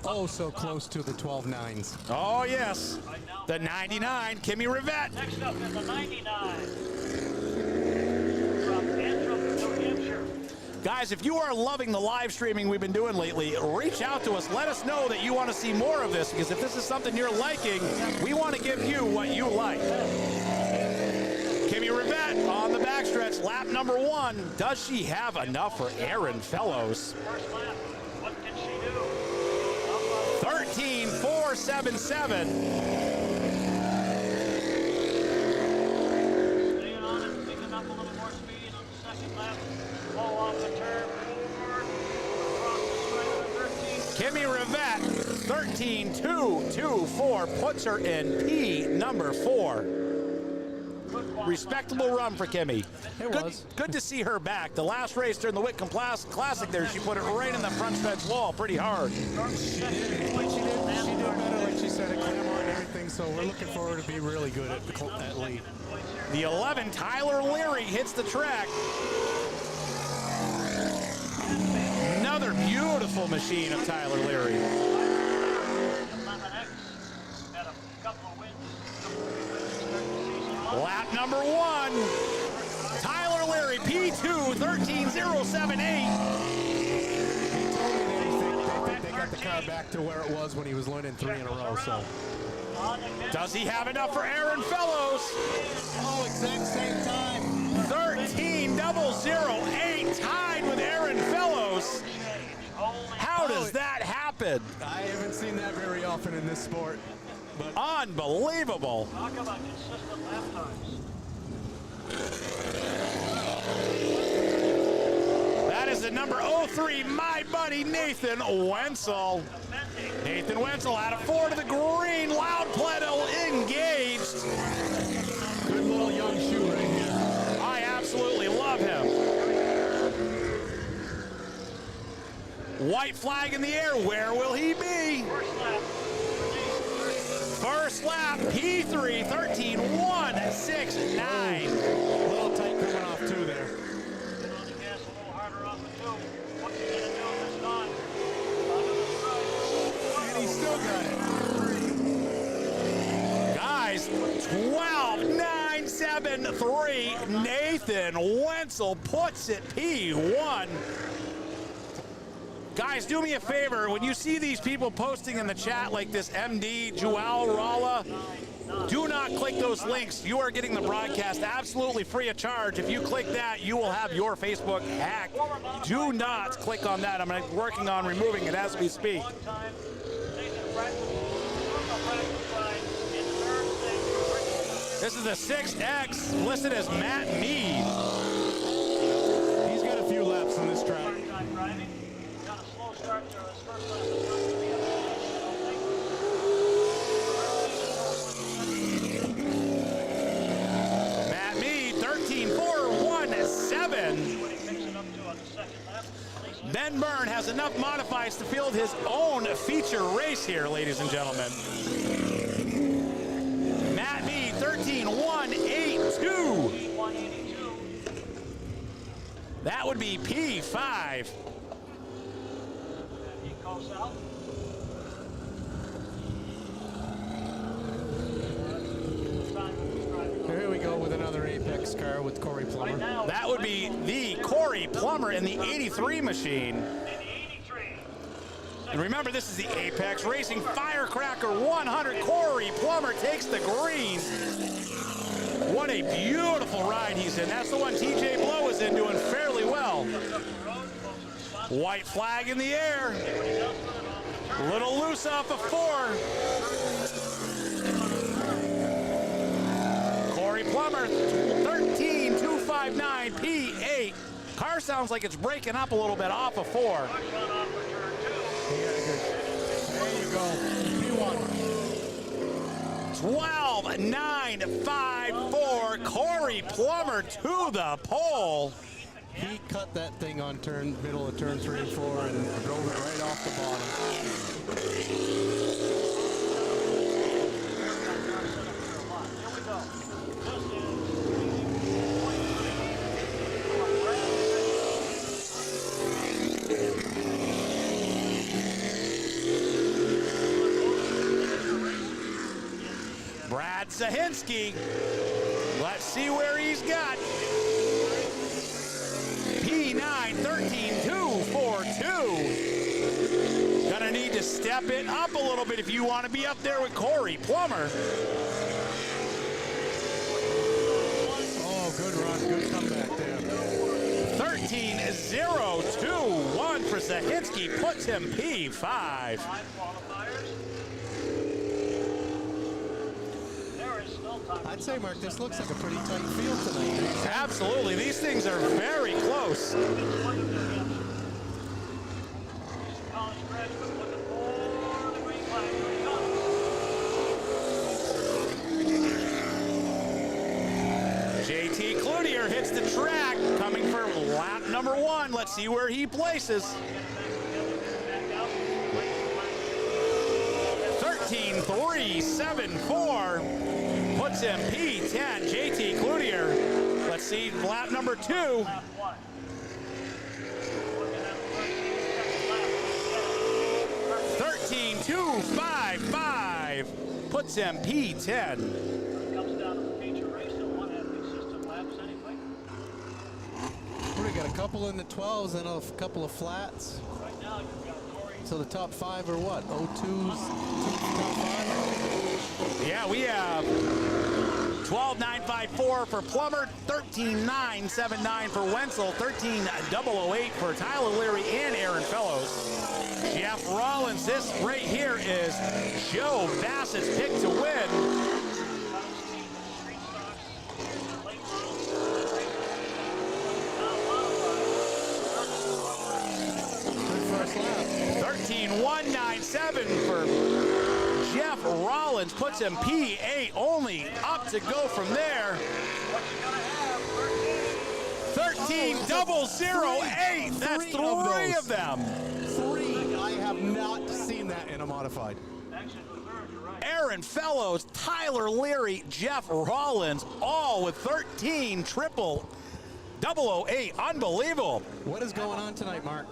Oh, so close to the 12.9s. Oh, yes. The 99, Kimmy Rivette. Next up is the 99 from Antrim, New Hampshire. Guys, if you are loving the live streaming we've been doing lately, reach out to us. Let us know that you want to see more of this, because if this is something you're liking, we want to give you what you like. Kimmy Rivette on the backstretch, lap number 1. Does she have enough for Aaron Fellows? First lap, what can she do? 13.477. Staying on it, picking up a little more speed on the second lap. Blow off the turn, forward, across the stripe, 13. Kimmy Rivette, 13.224, puts her in P number 4. Respectable run for Kimmy. It was. Good to see her back. The last race during the Whitcomb Classic there, she put it right in the front stretch wall pretty hard. She did better, like she said, at Claremont and everything, so we're looking forward to be really good at lead. The 11, Tyler Leary, hits the track. Another beautiful machine of Tyler Leary. 11X had a couple of wins. Lap number 1, Tyler Leary, P2, 13.078. They got the car back to where it was when he was winning 3 in a row, so. Does he have enough for Aaron Fellows? Oh, exact same time. 13.008, tied with Aaron Fellows. How does that happen? I haven't seen that very often in this sport. But Unbelievable. Talk about consistent lap times. That is the number 03, my buddy Nathan Wenzel. Nathan Wenzel out of 4 to the green. Loud pedal engaged. good little young shoe right here. I absolutely love him. White flag in the air. Where will he be? First lap, P3, 13.169. A little tight coming off too there. Get on the gas a little harder off the 2. What's he gonna do this time? Under the stripe. And he still got it. Guys, 12.973. Nathan Wenzel puts it P1. Guys, do me a favor. When you see these people posting in the chat like this MD, Joao Rala, do not click those links. You are getting the broadcast absolutely free of charge. If you click that, you will have your Facebook hacked. Do not click on that. I'm working on removing it as we speak. One time, Nathan practiced ride in third place. This is the 6X, listed as Matt Mead. He's got a few laps on this track. Part-time driving. Got a slow start to his first lap. Matt Mead, 13.417. When he picks it up to on the second lap, Ben Byrne has enough modifieds to field his own feature race here, ladies and gentlemen. Matt Mead, 13.182. 182. That would be P5. He goes out. Apex car with Corey Plummer. That would be the Corey Plummer in the 83 machine. And remember, this is the Apex Racing Firecracker 100. Corey Plummer takes the green. What a beautiful ride he's in. That's the one TJ Blow is in, doing fairly well. White flag in the air. A little loose off of 4. Corey Plummer, 13,259 P8. Car sounds like it's breaking up a little bit off of 4. There you go. P1. 12,954. Corey Plummer to the pole. He cut that thing on middle of turn 3 and 4 and drove it right off the bottom. Brad Sahinsky. Let's see where he's got. P9, 13,242. Gonna need to step it up a little bit if you want to be up there with Corey Plummer. Oh, good run. Good comeback there. 13,021 for Sahinsky. Puts him P5. I'd say, Mark, this looks like a pretty tight field tonight. Absolutely. These things are very close. JT Cloutier hits the track, coming for lap number 1. Let's see where he places. 13,374 puts him P10. JT Cloutier. Let's see lap number 2. 13,255 puts him P10. Comes down to the feature race that won't have consistent laps anyway. We got a couple in the 12s and a couple of flats. Right now you've got Corey. So the top 5 are what? 02's top 5? Yeah, we have 12,954 for Plummer, 13,979 for Wenzel, 13,008 for Tyler Leary and Aaron Fellows. Jeff Rollins, this right here is Joe Bassett's pick to win. Good first lap. 13,197 for Jeff Rollins, puts him P8, only up to go from there. 13,008. That's 3 of them. 3. I have not seen that in a modified. Aaron Fellows, Tyler Leary, Jeff Rollins, all with 13,008. Unbelievable. What is going on tonight, Mark?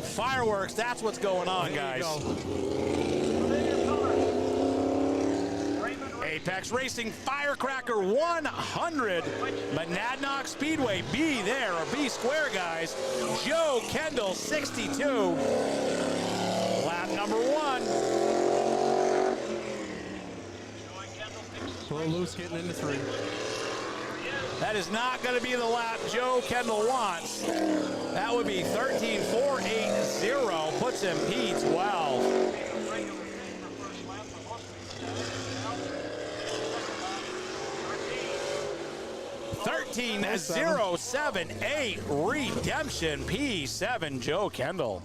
Fireworks, that's what's going on, guys. Apex Racing Firecracker 100. Monadnock Speedway, B there, or B square, guys. Joe Kendall, 62. Lap number 1. A little loose getting into 3. That is not going to be the lap Joe Kendall wants. That would be 13,480, puts him P12. 13,078 Redemption P7 Joe Kendall.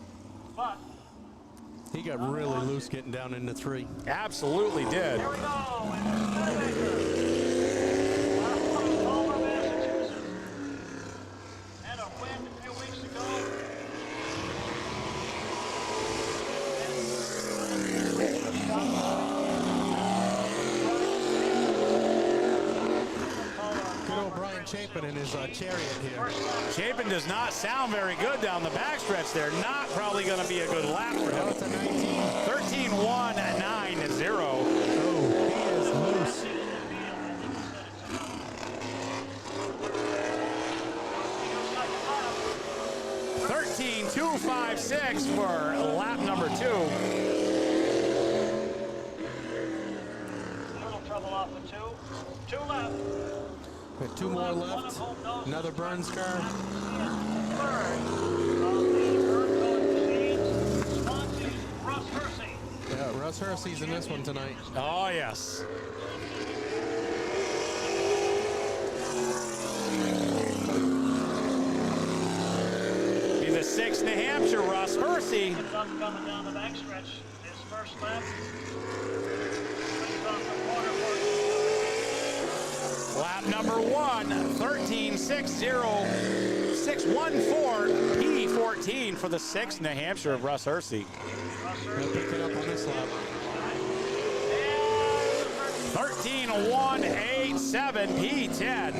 He got really loose getting down into 3. Absolutely did. Here we go. And a win a few weeks ago. Good old Brian Chapin in his chariot here. Chapin does not sound very good down the backstretch there. Not probably going to be a good lap for him. 13,190. Oh, he is loose. 13.256 for lap number 2. Little trouble off of 2. 2 left. Got 2 more left. Another Burns car. Third of the Earth Machines, Swansea's Russ Hersey. Yeah, Russ Hersey's in this one tonight. Oh, yes. Be the 6th New Hampshire, Russ Hersey. It's up coming down the backstretch. His first lap. Swings off the corner for Lap number 1, 13.60614 P14 for the 6th New Hampshire of Russ Hersey. He'll pick it up on this lap. 13.187 P10.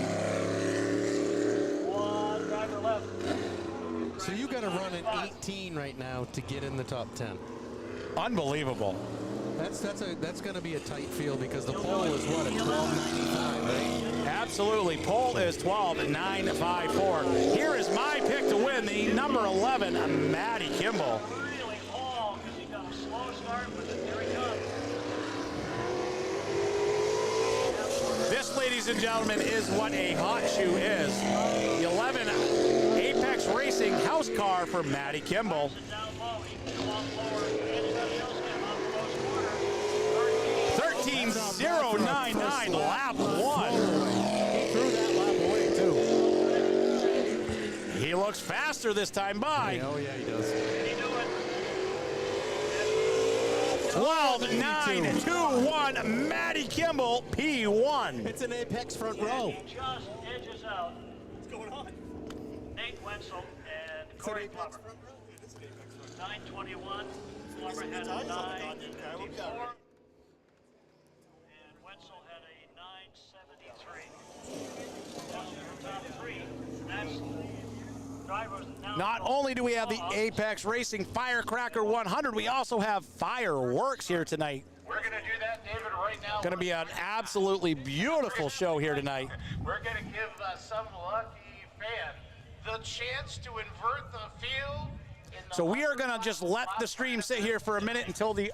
one driver left. So you got to run an 18 right now to get in the top 10. Unbelievable. That's going to be a tight field because the pole is what, at 12.95, right? Absolutely. Pole is 12.954. Here is my pick to win, the number 11, Matty Kimball. Really long because he got a slow start, but then here he comes. This, ladies and gentlemen, is what a hot shoe is. The 11 Apex Racing house car for Matty Kimball. Down low, he can come off lower. Anybody else can off the lowest corner. 13.099 lap 1. He threw that lap away, too. He looks faster this time by. Oh, yeah, he does. Can he do it? 12.921 Matty Kimball P1. It's an Apex front row. He just edges out. What's going on? Nate Wenzel and Corey Glover. 9:21. Glover had a 9:54. And Wenzel had a 9:73. That's your top 3. That's drivers now. Not only do we have the Apex Racing Firecracker 100, we also have fireworks here tonight. We're going to do that, David, right now. Going to be an absolutely beautiful show here tonight. We're going to give some lucky fan the chance to invert the field. So we are going to just let the stream sit here for a minute until the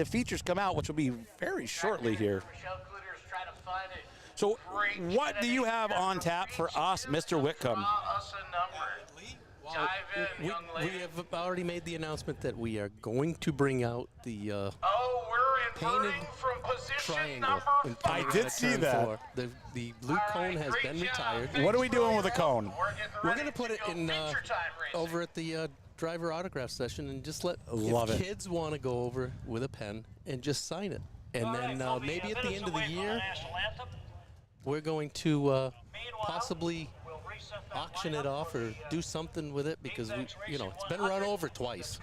features come out, which will be very shortly here. Michelle Cluter's trying to find it. So what do you have on tap for us, Mr. Whitcomb? Draw us a number. Dive in, young lady. We have already made the announcement that we are going to bring out the Oh, we're inverting painted from position triangle. number in 4. I did see turn that. 4. The blue cone has been retired. What are we doing with the cone? We're going to put it in over at the driver autograph session and just let kids want to go over with a pen and just sign it. And then maybe at the end of the year, we're going to possibly auction it off or do something with it because it's been run over twice.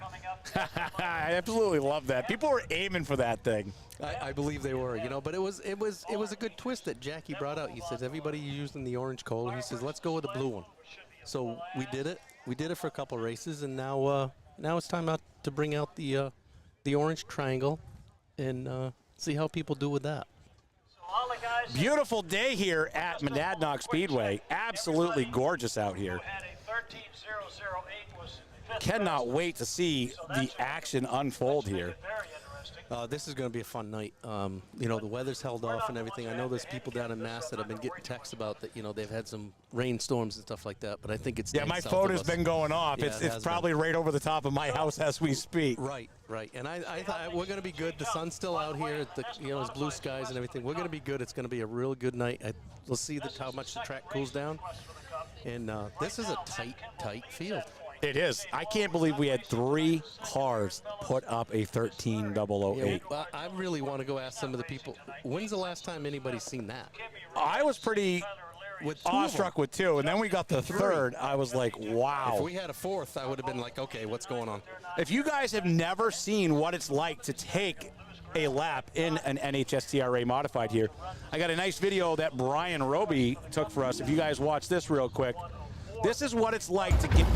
I absolutely love that. People were aiming for that thing. I believe they were, but it was a good twist that Jackie brought out. He says everybody using the orange coal. He says let's go with the blue one. So we did it. We did it for a couple of races, and now it's time to bring out the orange triangle and see how people do with that. Beautiful day here at Monadnock Speedway. Absolutely gorgeous out here. Cannot wait to see the action unfold here. This is going to be a fun night. The weather's held off and everything. I know there's people down in Mass that have been getting texts about that. They've had some rainstorms and stuff like that. But I think it's my phone has been going off. Yeah, it's probably right over the top of my house as we speak. Right. And I thought we're going to be good. The sun's still out here. It's blue skies and everything. We're going to be good. It's going to be a real good night. We'll see how much the track cools down. And this is a tight field. It is. I can't believe we had 3 cars put up a 13.008. Yeah, I really want to go ask some of the people, when's the last time anybody's seen that? I was pretty awestruck with 2, and then we got the 3rd. I was like, wow. If we had a 4th, I would have been like, okay, what's going on? If you guys have never seen what it's like to take a lap in an NHSTRA modified here, I got a nice video that Brian Roby took for us. If you guys watch this real quick, this is what it's like to get...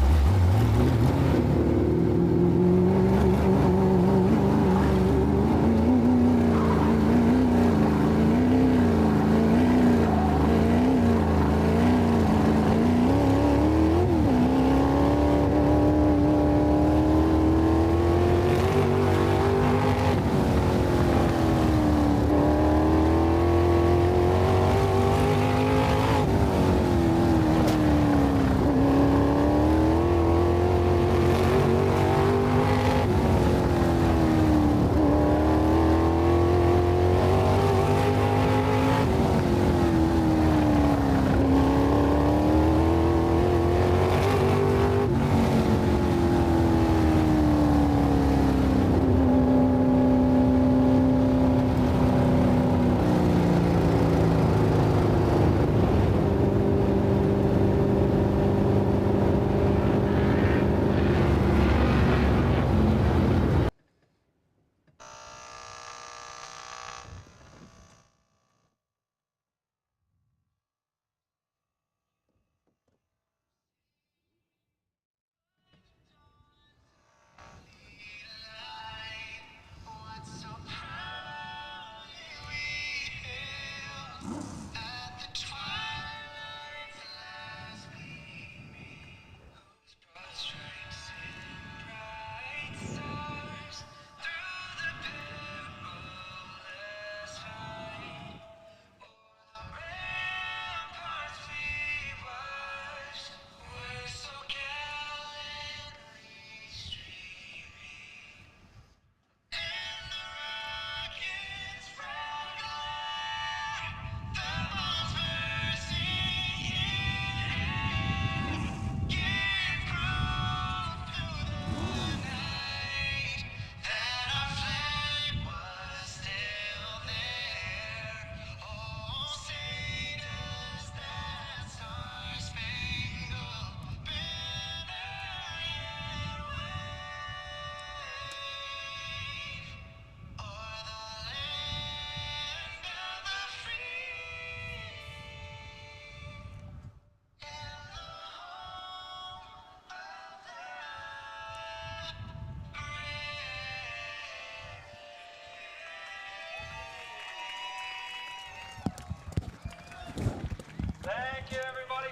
Thank you, everybody.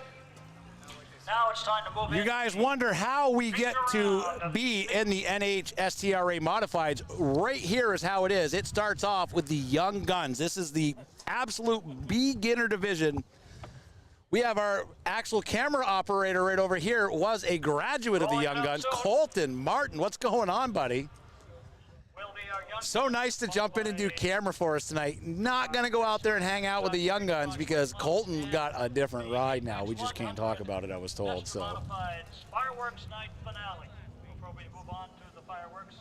Now it's time to move in. You guys wonder how we get to be in the NHSTRA Modifieds. Right here is how it is. It starts off with the Young Guns. This is the absolute beginner division. We have our actual camera operator right over here, was a graduate of the Young Guns, Colton Martin. What's going on, buddy? So nice to jump in and do camera for us tonight. Not going to go out there and hang out with the Young Guns because Colton got a different ride now. We just can't talk about it, I was told. So. Fireworks night finale. Before we move on to the fireworks,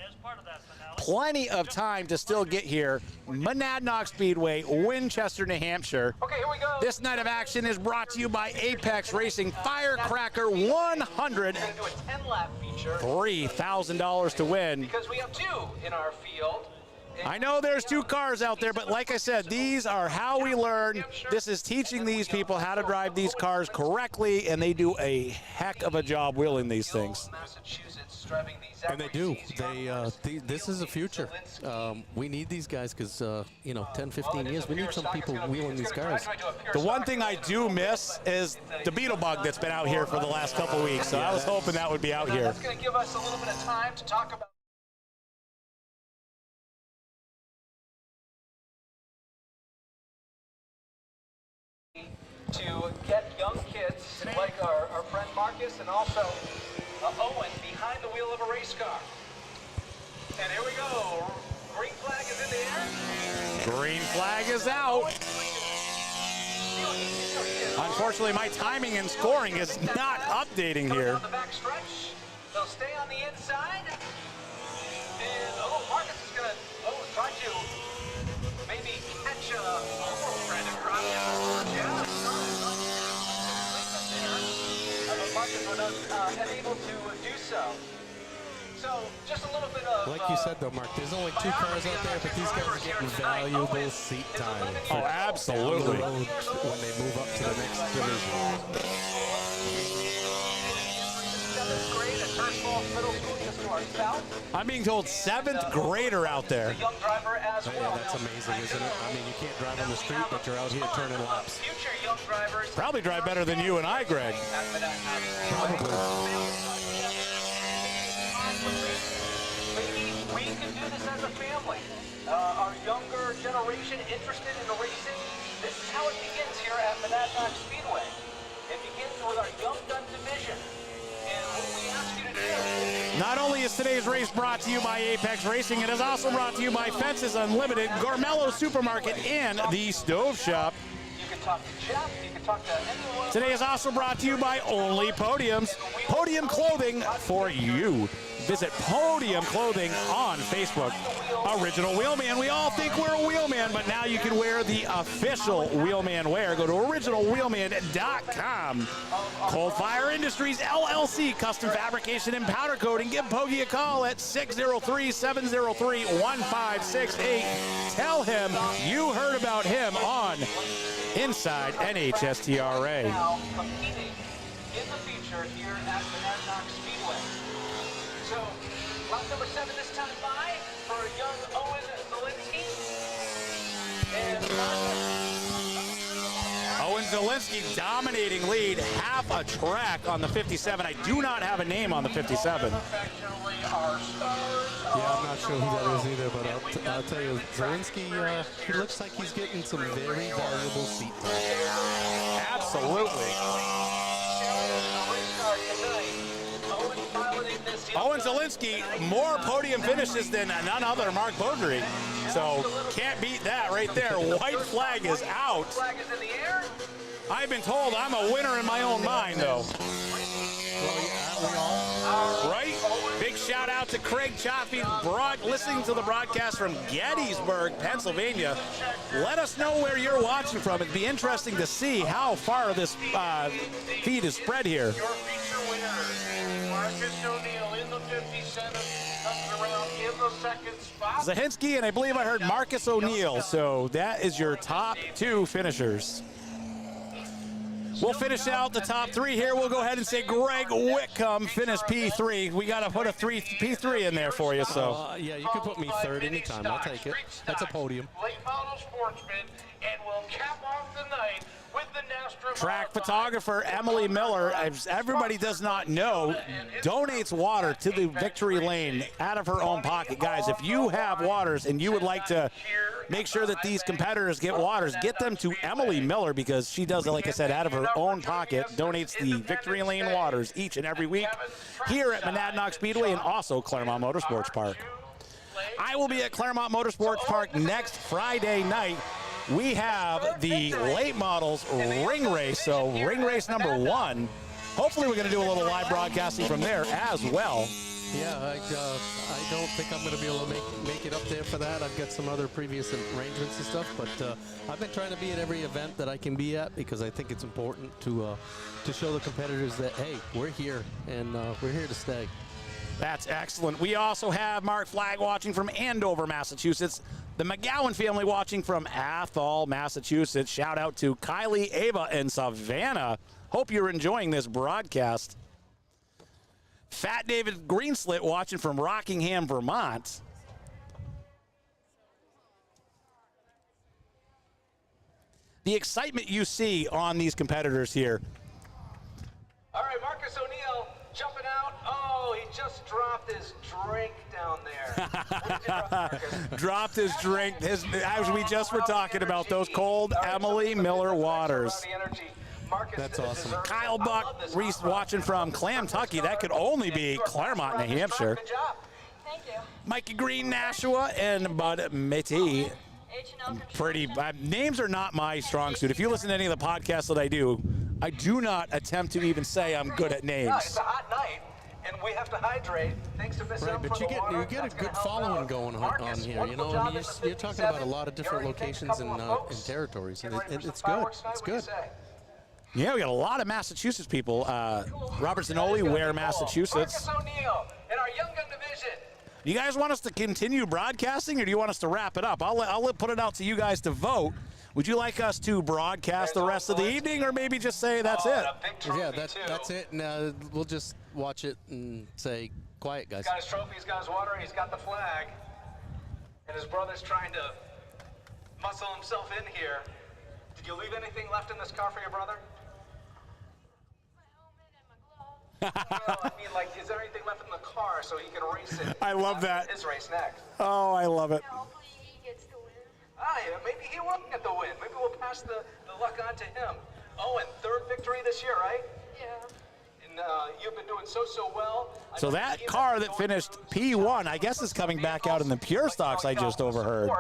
as part of that finale. Plenty of time to still get here. Monadnock Speedway, Winchester, New Hampshire. Okay, here we go. This night of action is brought to you by Apex Racing Firecracker 100. We're going to do a 10-lap feature. $3,000 to win. Because we have two in our field. I know there's two cars out there, but like I said, these are how we learn. This is teaching these people how to drive these cars correctly, and they do a heck of a job wheeling these things. And they do. This is the future. We need these guys because, 10, 15 years, we need some people wheeling these cars. The one thing I do miss is the beetle bug that's been out here for the last couple of weeks, so I was hoping that would be out here. That's going to give us a little bit of time to talk about to get young kids like our friend Marcus and also Owen behind the wheel of a race car. And here we go. Green flag is in the air. Green flag is out. Unfortunately, my timing and scoring is not updating here. On the back stretch, they'll stay on the inside. And Marcus is going to try to maybe catch a friend across the yeah. Marcus was unable to do so. So just a little bit of like you said though, Mark, there's only two cars out there, but these guys are getting valuable seat time. Oh, absolutely. When they move up to the next division. I'm being told 7th grader out there. Young driver as well. Yeah, that's amazing, isn't it? I mean, you can't drive on the street, but you're out here turning laps. Future young drivers. Probably drive better than you and I, Greg. Probably. We can do this as a family. Our younger generation interested in racing. This is how it begins here at Monadnock Speedway. It begins with our Young Gun division. And what we ask you to do. Not only is today's race brought to you by Apex Racing, it is also brought to you by Fences Unlimited, Gormello Supermarket, and The Stove Shop. You can talk to Jeff, you can talk to anyone. Today is also brought to you by Only Podiums, Podium Clothing for you. Visit Podium Clothing on Facebook. Original Wheelman. We all think we're a wheelman, but now you can wear the official Wheelman wear. Go to originalwheelman.com. Coldfire Industries LLC, custom fabrication and powder coating. Give Pogie a call at 603-703-1568. Tell him you heard about him on Inside NHSTRA. Now competing in the feature here at Monadnock Speedway. So, lap number 7 this time by for young Owen Zielinski. And Owen Zielinski dominating lead, half a track on the 57. I do not have a name on the 57. Yeah, I'm not sure who that is either, but I'll tell you, Zielinski, he looks like he's getting some very valuable seat time. Absolutely. Owen Zielinski, more podium finishes than none other Mark Beaudry. So can't beat that right there. White flag is out. Flag is in the air. I've been told I'm a winner in my own mind, though. Right? Big shout out to Craig Chaffee, listening to the broadcast from Gettysburg, Pennsylvania. Let us know where you're watching from. It'd be interesting to see how far this feed is spread here. Your feature winners, Marcus O'Neill in the 57, comes around in the second spot. Zahinsky, and I believe I heard Marcus O'Neill. So that is your top 2 finishers. We'll finish out the top 3 here. We'll go ahead and say Greg Whitcomb finished P3. We got to put a P3 in there for you. So yeah, you can put me 3rd anytime. I'll take it. That's a podium. Late model sportsman, and we'll cap off the night with the Track photographer Emily Miller, as everybody does not know, donates water to the victory lane out of her own pocket. Guys, if you have waters and you would like to make sure that these competitors get waters, get them to Emily Miller, because she does it, like I said, out of her own pocket, donates the victory lane waters each and every week here at Monadnock Speedway and also Claremont Motorsports Park. I will be at Claremont Motorsports Park next Friday night. We have the late models ring race, so ring race number 1. Hopefully we're going to do a little live broadcasting from there as well. Yeah, I don't think I'm going to be able to make it up there for that. I've got some other previous arrangements and stuff, but I've been trying to be at every event that I can be at, because I think it's important to show the competitors that, hey, we're here, and we're here to stay. That's excellent. We also have Mark Flagg watching from Andover, Massachusetts. The McGowan family watching from Athol, Massachusetts. Shout out to Kylie, Ava, and Savannah. Hope you're enjoying this broadcast. Fat David Greenslit watching from Rockingham, Vermont. The excitement you see on these competitors here. All right, Marcus O'Neill jumping out. Oh, he just dropped his drink down there. What did you drop, Marcus? Dropped his drink. As we just were talking about, those cold Emily Miller waters. That's awesome. Kyle Buck Reese watching from Clamtucky. That could only be Claremont, New Hampshire. Good job. Thank you. Mikey Green, Nashua, and Bud Mitty. Pretty names are not my strong suit. If you listen to any of the podcasts that I do not attempt to even say I'm good at names. No, it's a hot night, and we have to hydrate. Thanks to Miss Right, but you get a good following going on here. You know, and you're talking about a lot of different locations and territories, and it's good. It's good. Yeah, we got a lot of Massachusetts people. Robert Zanoli, Ware, Massachusetts. Marcus O'Neill in our Young Gun division. Do you guys want us to continue broadcasting, or do you want us to wrap it up? I'll put it out to you guys to vote. Would you like us to broadcast the rest of the evening, or maybe just say that's it? Yeah, that's it. And we'll just watch it and say, quiet, guys. He's got his trophy, he's got his water, he's got the flag. And his brother's trying to muscle himself in here. Did you leave anything left in this car for your brother? My helmet and my gloves. Well, I mean, like, is there anything left in the car so he can race it? I love that. His race next. Oh, I love it. Hopefully he gets to win. Yeah, maybe he will get the win. Maybe we'll pass the luck on to him. Oh, and third victory this year, right? Yeah. And you've been doing so well. So that car that finished P1, I guess, is coming back out in the pure stocks I just overheard.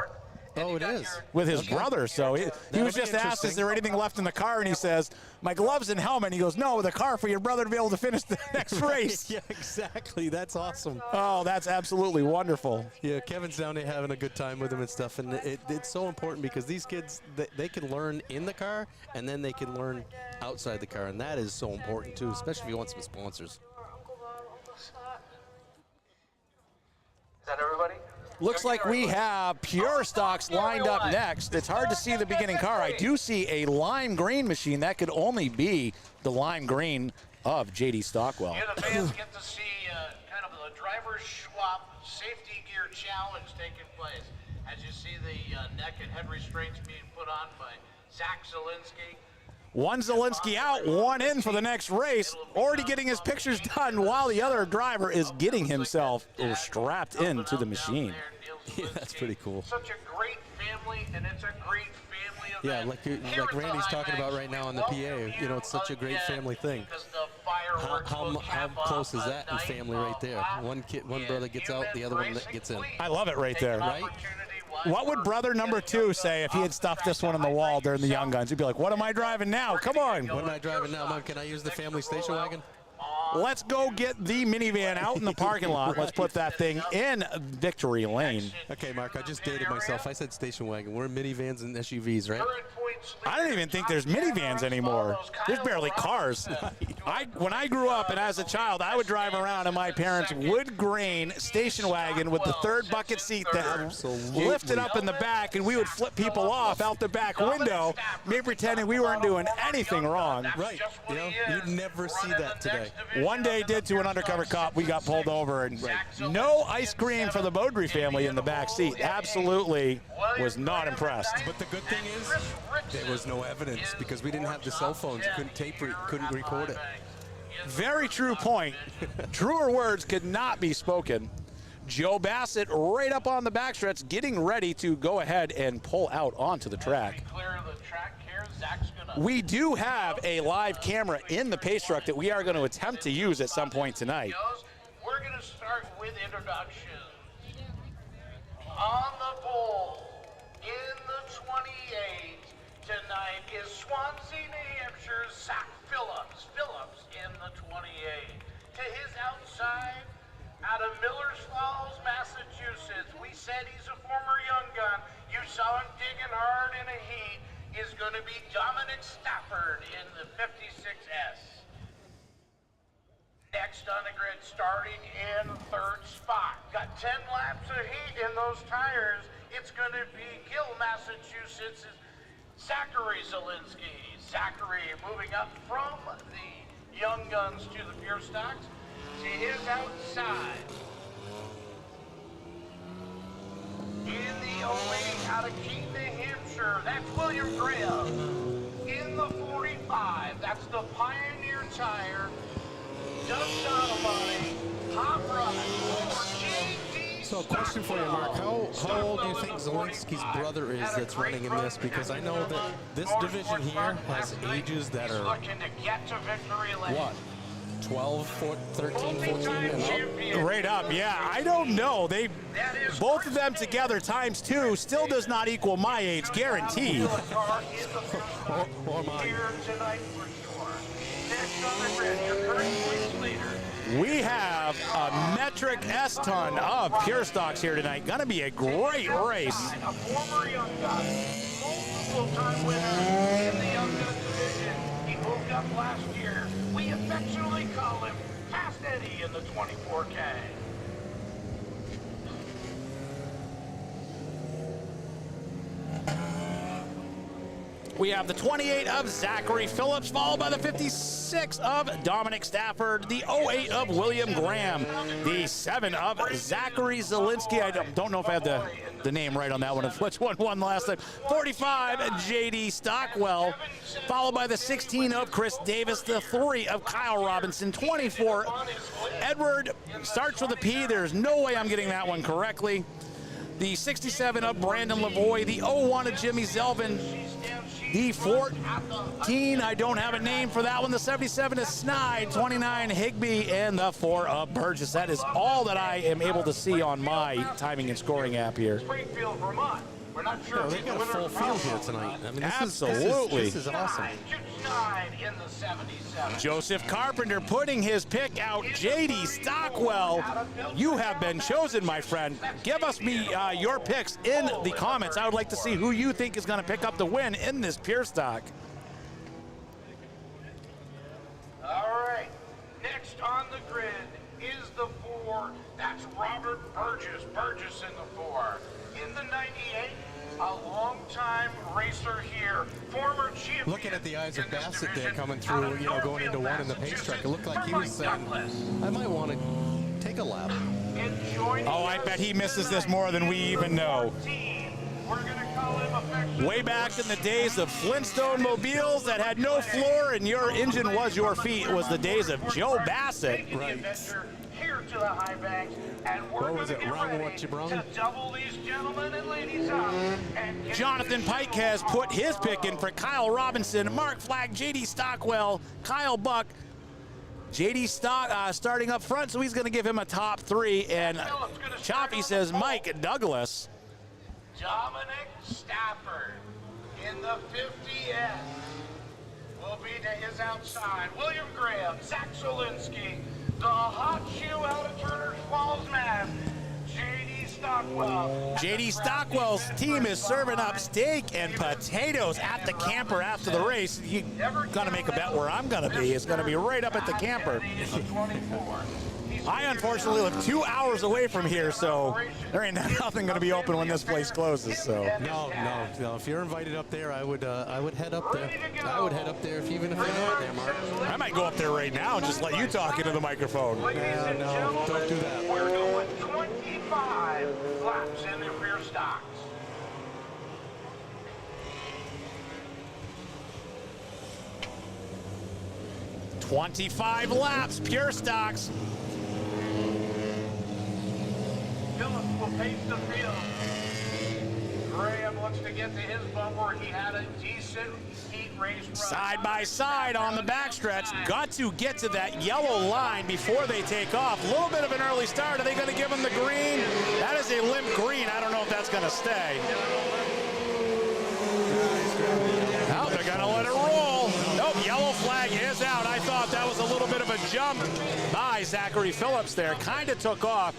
Oh, it is. With his brother. So he was just asked, is there anything left in the car? And he says, my gloves and helmet. And he goes, no, the car for your brother to be able to finish the next race. Yeah, exactly. That's awesome. Oh, that's absolutely wonderful. Yeah, Kevin's down there having a good time with him and stuff. And it's so important because these kids, they can learn in the car and then they can learn outside the car. And that is so important, too, especially if you want some sponsors. Uncle Bob, Uncle Scott. Is that everybody? Looks like we have pure stocks lined up next. It's hard to see the beginning car. I do see a lime green machine. That could only be the lime green of J.D. Stockwell. Here the fans get to see kind of the driver's swap safety gear challenge taking place. As you see the neck and head restraints being put on by Zach Zielinski. One Zielinski out, one in for the next race. Already getting his pictures done while the other driver is getting himself strapped into the machine. Yeah, that's pretty cool. Such a great family, and it's a great family event. Yeah, like Randy's talking about right now on the PA. You know, it's such a great family thing. How close is that in family right there? One brother gets out, the other one gets in. I love it right there. Right? What would brother number 2 say if he had stuffed this one on the wall during the Young Guns? He'd be like, what am I driving now? Come on. What am I driving now, Mom? Can I use the family station wagon? Let's go get the minivan out in the parking lot. Let's put that thing in victory lane. Okay, Mark, I just dated myself. I said station wagon. We're minivans and SUVs, right? I don't even think there's minivans anymore. There's barely cars. When I grew up and as a child, I would drive around in my parents' wood grain station wagon with the third bucket seat that lifted up in the back, and we would flip people off out the back window, maybe pretending we weren't doing anything wrong. Right. You know, you'd never see that today. One day did to an undercover cop. We got pulled over, and no ice cream for the Beaudry family in the back seat. Absolutely was not impressed. But the good thing is, there was no evidence because we didn't have the cell phones. You couldn't tape it, couldn't record it. Very true point. Truer words could not be spoken. Joe Bassett right up on the backstretch, getting ready to go ahead and pull out onto the track. We do have a live camera in the pace truck that we are going to attempt to use at some point tonight. We're going to start with introductions. On the pole, in the 28, tonight is Swansea, New Hampshire's Zach Phillips. Phillips in the 28. To his outside, out of Millers Falls, Massachusetts, we said he's a former young gun. You saw him digging hard in a heat. Is going to be Dominic Stafford in the 56S. Next on the grid, starting in third spot. Got 10 laps of heat in those tires. It's going to be Gill, Massachusetts' Zachary Zielinski. Zachary moving up from the young guns to the pure stocks. To his outside. In the 08 out of Keene, New Hampshire, that's William Graham. In the 45, that's the Pioneer tire. Doug Donamoni, hot rod for JD. So a question for you, Mark. How old do you think Zielinski's brother is that's running in this? Because I know that this division here has ages that are, what, 12, 13, 14 and up? Right up, yeah. I don't know. They both of them together times 2 still does not equal my age, guaranteed. Or mine. We have a metric S-ton of pure stocks here tonight. Gonna be a great race. A former young gun, multiple-time winner in the young gun division. He moved up last year. We affectionately call him Fast Eddie in the 24K. We have the 28 of Zachary Phillips, followed by the 56 of Dominic Stafford, the 08 of William Graham, the 7 of Zachary Zielinski. I don't know if I have the name right on that one, which one won last time. 45, JD Stockwell, followed by the 16 of Chris Davis, the 3 of Kyle Robinson, 24. Edward starts with a P. There's no way I'm getting that one correctly. The 67 of Brandon Lavoie, the 01 of Jimmy Zelvin, the 14, I don't have a name for that one. The 77 is Snide, 29 Higby, and the 4 of Burgess. That is all that I am able to see on my timing and scoring app here. Springfield, Vermont. We're not sure. Yeah, they got a full field here tonight. I mean, Absolutely. This is awesome. In the 77. Joseph Carpenter putting his pick out. JD Stockwell, you have been chosen, my friend. Give us your picks in the comments. I would like to see who you think is going to pick up the win in this pure stock. All right. Next on the grid is the 4. That's Robert Burgess. Burgess in the 4. In the 98, a long-time racer here, former champion. Looking at the eyes of Bassett there coming through, you know, going into one in the pace truck, it looked like he was saying, I might want to take a lap. Oh, I bet he misses this more than we even know. Way back in the days of Flintstone mobiles that had no floor and your engine was your feet, was the days of Joe Bassett. Right. Here to the high banks, and we're going to get ready to double these gentlemen and ladies up. Jonathan Pike has put his pick in for Kyle Robinson, Mark Flagg, JD Stockwell, Kyle Buck. JD starting up front, so he's going to give him a top 3. And Choppy says Mike Douglas. Dominic Stafford in the 50S will be to his outside. William Graham, Zach Zielinski, the hot shoe out of Turner's Falls, Mass. JD Stockwell. JD Stockwell's team is serving up steak and potatoes at the camper after the race. You got to make a bet where I'm going to be. It's going to be right up at the camper. I unfortunately live 2 hours away from here, so there ain't nothing going to be open when this place closes. So no. If you're invited up there, I would head up there. I would head up there even if you're not there, Mark. I might go up there right now and just let you talk into the microphone. No, don't do that. We're going 25 laps in the rear stocks. "25 laps, pure stocks." Phillips will pace the field. Graham looks to get to his bump where he had a decent heat race run. Side by side on the backstretch. Got to get to that yellow line before they take off. A little bit of an early start. Are they going to give them the green? That is a limp green. I don't know if that's going to stay. Oh, they're going to let it roll. Nope, yellow flag is out. I thought that was a little bit of a jump by Zachary Phillips there. Kind of took off.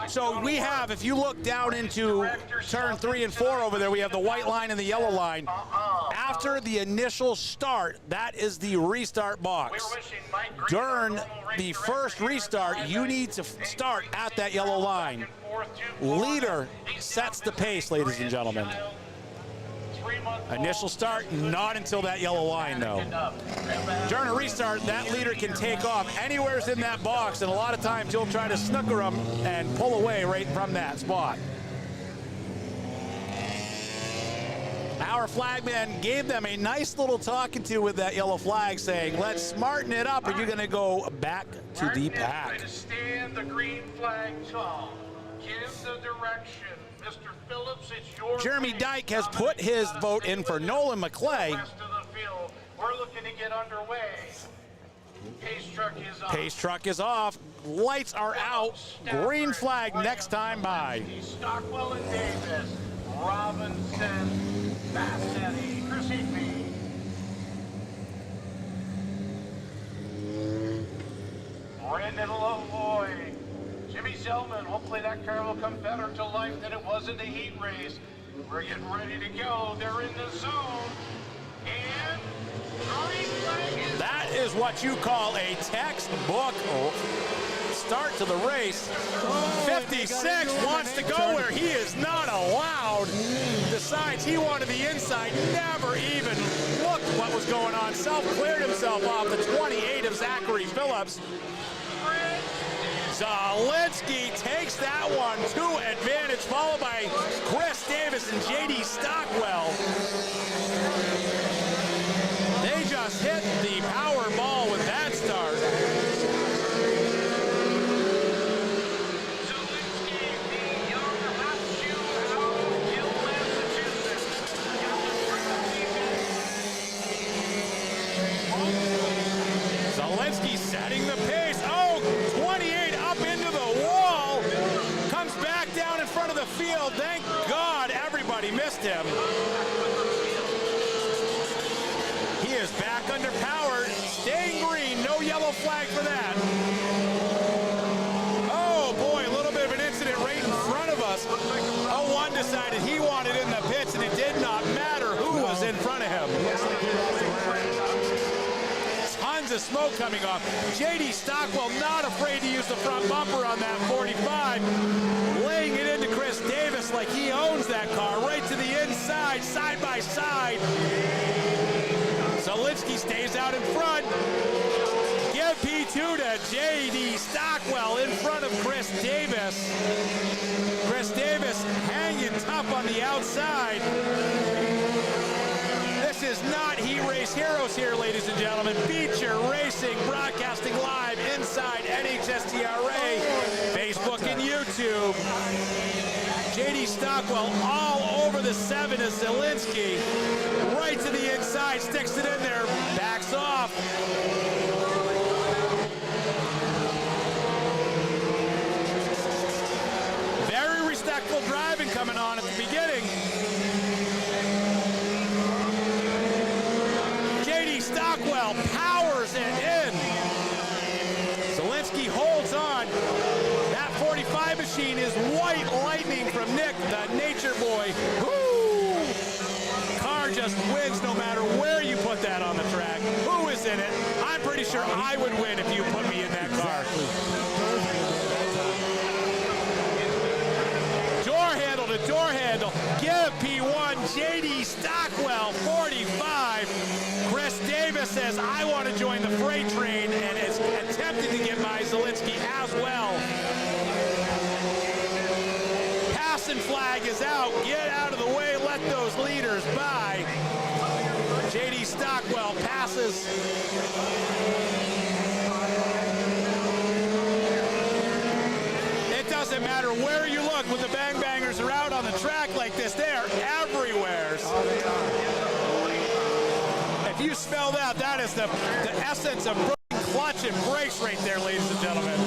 So we have, if you look down into turn 3 and 4 over there, we have the white line and the yellow line. After the initial start, that is the restart box. During the first restart, you need to start at that yellow line. Leader sets the pace, ladies and gentlemen. Initial start, not until that yellow line, though. During a restart, that leader can take off anywhere's in that box, and a lot of times he'll try to snooker them and pull away right from that spot. Our flagman gave them a nice little talking to with that yellow flag, saying, let's smarten it up, or you're going to go back to the pack. Stand the green flag tall. Give the direction. Mr. Phillips, it's your Jeremy Dyke has put his vote in for Nolan McClay. We're looking to get underway. Pace truck is off. Pace truck is off. Lights are out. Green flag next time by. Stockwell and Davis. Robinson, Bassetti, Chris Higby. Brandon Lavoy. Jimmy Zellman, hopefully that car will come better to life than it was in the heat race. We're getting ready to go. They're in the zone. And green flag is... That is what you call a textbook start to the race. 56 wants to go where he is not allowed. Decides he wanted the inside. Never even looked what was going on. Self-cleared himself off the 28 of Zachary Phillips. Zalinsky takes that one to advantage, followed by Chris Davis and JD Stockwell. They just hit the power ball with that start. Zalinsky, the young hot shoe out of Hill, Massachusetts. Zalinsky setting the pace. Oh, 28 up into the wall. Comes back down in front of the field. Thank God everybody missed him. He is back under power. Staying green. No yellow flag for that. Oh, boy, a little bit of an incident right in front of us. 01 decided he wanted in the pits, and it did not matter who was in front of him. Tons of smoke coming off. JD Stockwell not afraid to use the front bumper on that 45. Laying it into Chris Davis like he owns that car. Right to the inside, side by side. Zalinsky stays out in front. Give P2 to JD Stockwell in front of Chris Davis. Chris Davis hanging tough on the outside. This is not Heat Race Heroes here, ladies and gentlemen. Feature Racing, broadcasting live inside NHSTRA, Facebook and YouTube. JD Stockwell all over the 7 of Zalinsky. Right to the inside, sticks it in there, backs off. Very respectful driving coming on at the beginning. Stockwell powers it in. Zalinsky holds on. That 45 machine is white lightning from Nick, the nature boy. Woo! Car just wins no matter where you put that on the track. Who is in it? I'm pretty sure I would win if you put me in that car. Door handle to door handle. Give P1 JD Stockwell 45. Chris Davis says, I want to join the freight train and is attempting to get by Zielinski as well. Passing flag is out. Get out of the way. Let those leaders by. JD Stockwell passes. It doesn't matter where you look when the Bang Bangers are out on the track like this. They are everywhere. Oh, they are. If you smell that, that is the essence of clutch and brakes right there, ladies and gentlemen.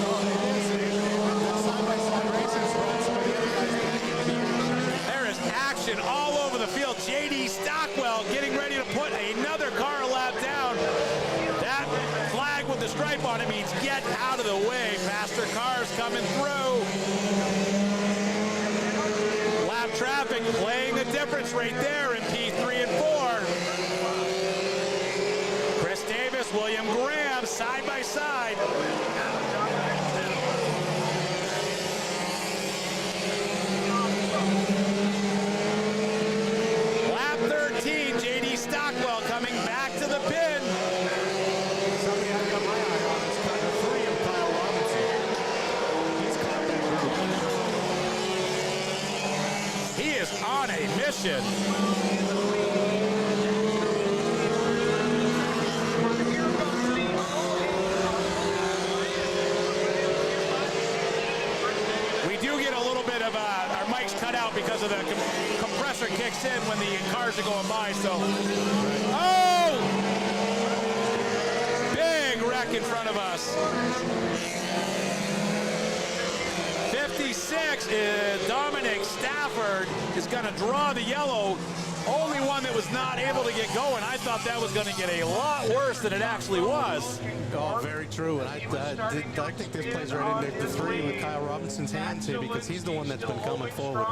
There is action all over the field. JD Stockwell getting ready to put another car a lap down. That flag with the stripe on it means get out of the way. Faster cars coming through. Lap traffic playing the difference right there in P3 and 4. Chris Davis, William Graham, side by side. Lap 13, JD Stockwell coming back to the pin. Something I've got my eye on is number 3 of Kyle Robinson. He's caught that. He is on a mission. We do get a little bit of our mics cut out because of the compressor kicks in when the cars are going by. So, oh, big wreck in front of us. 56 is Dominic Stafford is going to draw the yellow. Only one that was not able to get going. I thought that was going to get a lot worse than it actually was. Oh, very true. And I think this plays right into the 3 with Kyle Robinson's hands here because he's the one that's been coming forward.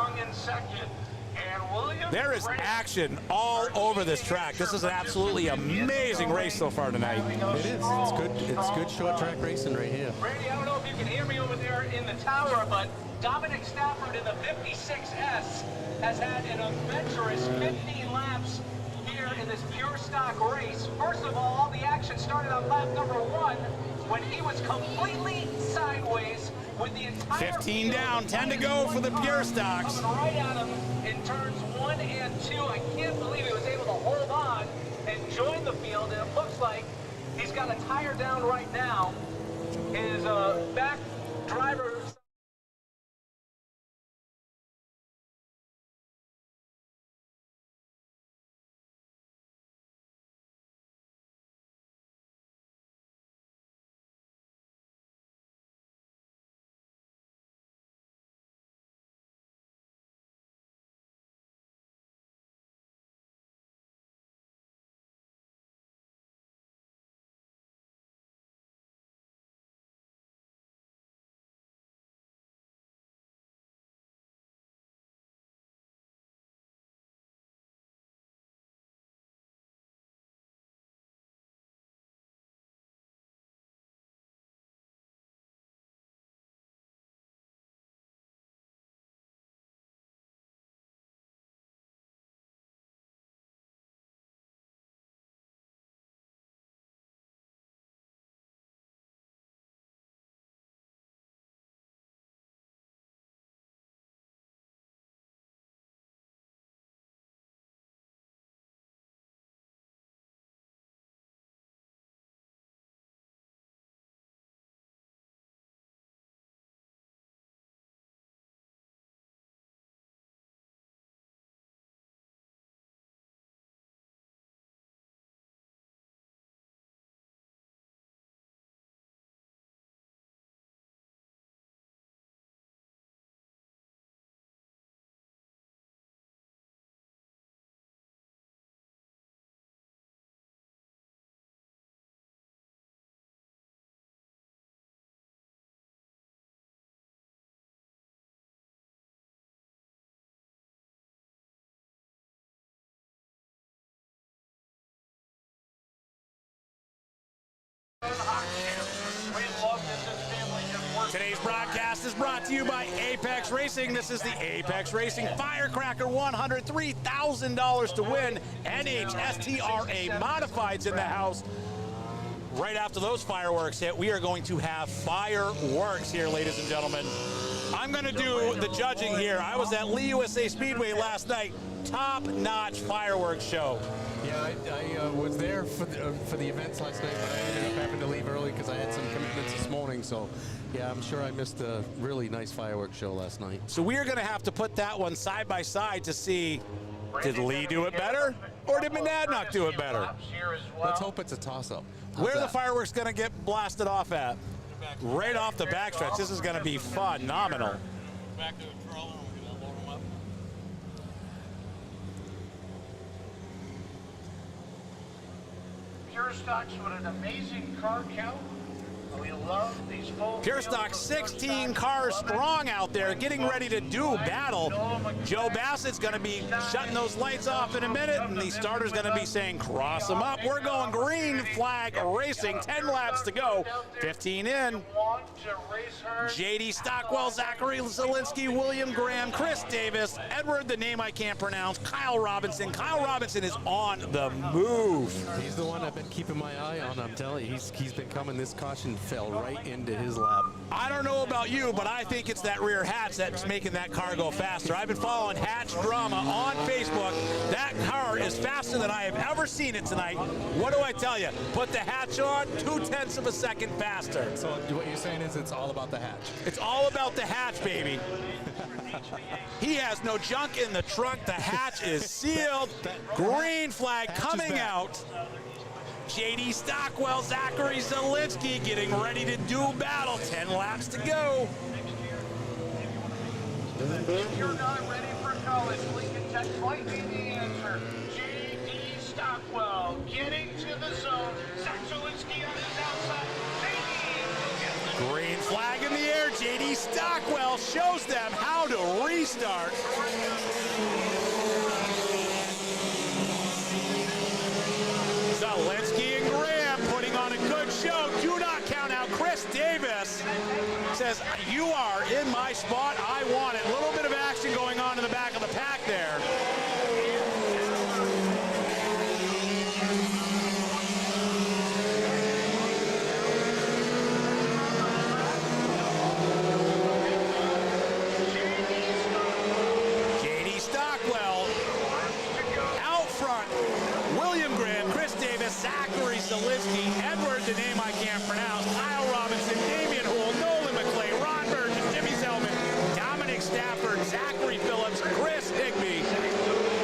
There is action all over this track. This is an absolutely amazing race so far tonight. It is. It's good. It's good short track racing right here. Randy, I don't know if you can hear me over there in the tower, but Dominic Stafford in the 56S has had an adventurous 15 laps here in this pure stock race. First of all the action started on lap number 1 when he was completely sideways with the entire 15 down, 10 to go for the pure stocks. coming right at him in turns 1 and 2. I can't believe he was able to hold on and join the field, and it looks like he's got a tire down right now. His back driver Today's broadcast is brought to you by Apex Racing. This is the Apex Racing Firecracker 100, $3,000 to win. NHSTRA Modifieds in the house. Right after those fireworks hit, we are going to have fireworks here, ladies and gentlemen. I'm going to do the judging here. I was at Lee USA Speedway last night. Top-notch fireworks show. Yeah, I was there for the events last night, but I ended up having to leave early because I had some commitments this morning. So, yeah, I'm sure I missed a really nice fireworks show last night. So we are going to have to put that one side by side to see, did Lee do it better or did Monadnock do it better? Let's hope it's a toss-up. Where are the fireworks going to get blasted off at? Right off the backstretch. This is going to be phenomenal. Back to the trailer and we're going to load them up. Pure Stocks with an amazing car count. We love these full Pure Stock, 16 cars strong out there, getting ready to do battle. Joe Bassett's going to be shutting those lights off in a minute, and the starter's going to be saying, cross them up. We're going green flag racing, 10 laps to go, 15 in. J.D. Stockwell, Zachary Zielinski, William Graham, Chris Davis, Edward, the name I can't pronounce, Kyle Robinson. Kyle Robinson is on the move. He's the one I've been keeping my eye on. I'm telling you, he's been coming. This caution fell right into his lap. I don't know about you, but I think it's that rear hatch that's making that car go faster. I've been following Hatch Drama on Facebook. That car is faster than I have ever seen it tonight. What do I tell you? Put the hatch on, 0.2 of a second faster. So what you're saying is it's all about the hatch. It's all about the hatch, baby. He has no junk in the trunk. The hatch is sealed. Green flag coming out. J.D. Stockwell, Zachary Zielinski getting ready to do battle. 10 laps to go. If you're not ready for college, Lincoln Tech might be the answer. J.D. Stockwell getting to the zone. Zach Zielinski on his outside. J.D. Green flag in the air. J.D. Stockwell shows them how to restart. Zielinski and Graham putting on a good show. Do not count out Chris Davis. Says, you are in my spot. I want it. A little bit of action going on in the back of the pack there. J.D. Stockwell out front. William Graham, Chris Davis, Zachary Zielinski, Edward, the name I can't pronounce, Kyle Robinson, Damian Houle, Nolan McClay, Ron Burgess, Jimmy Zellman, Dominic Stafford, Zachary Phillips, Chris Higbee.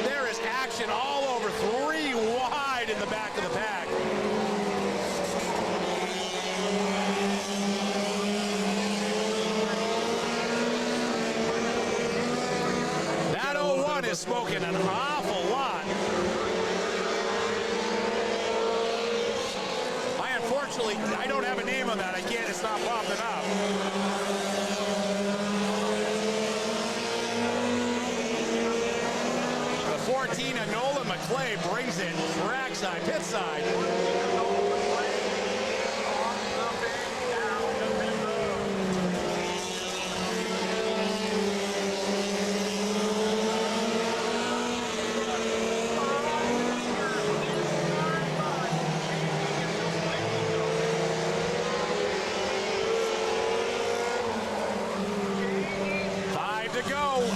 There is action all over, 3 wide in the back of the pack. That 01 is smoking an awful lot. Unfortunately, I don't have a name on that. I can't, it's not popping up. The 14 of Nolan McClay brings it trackside, pit side.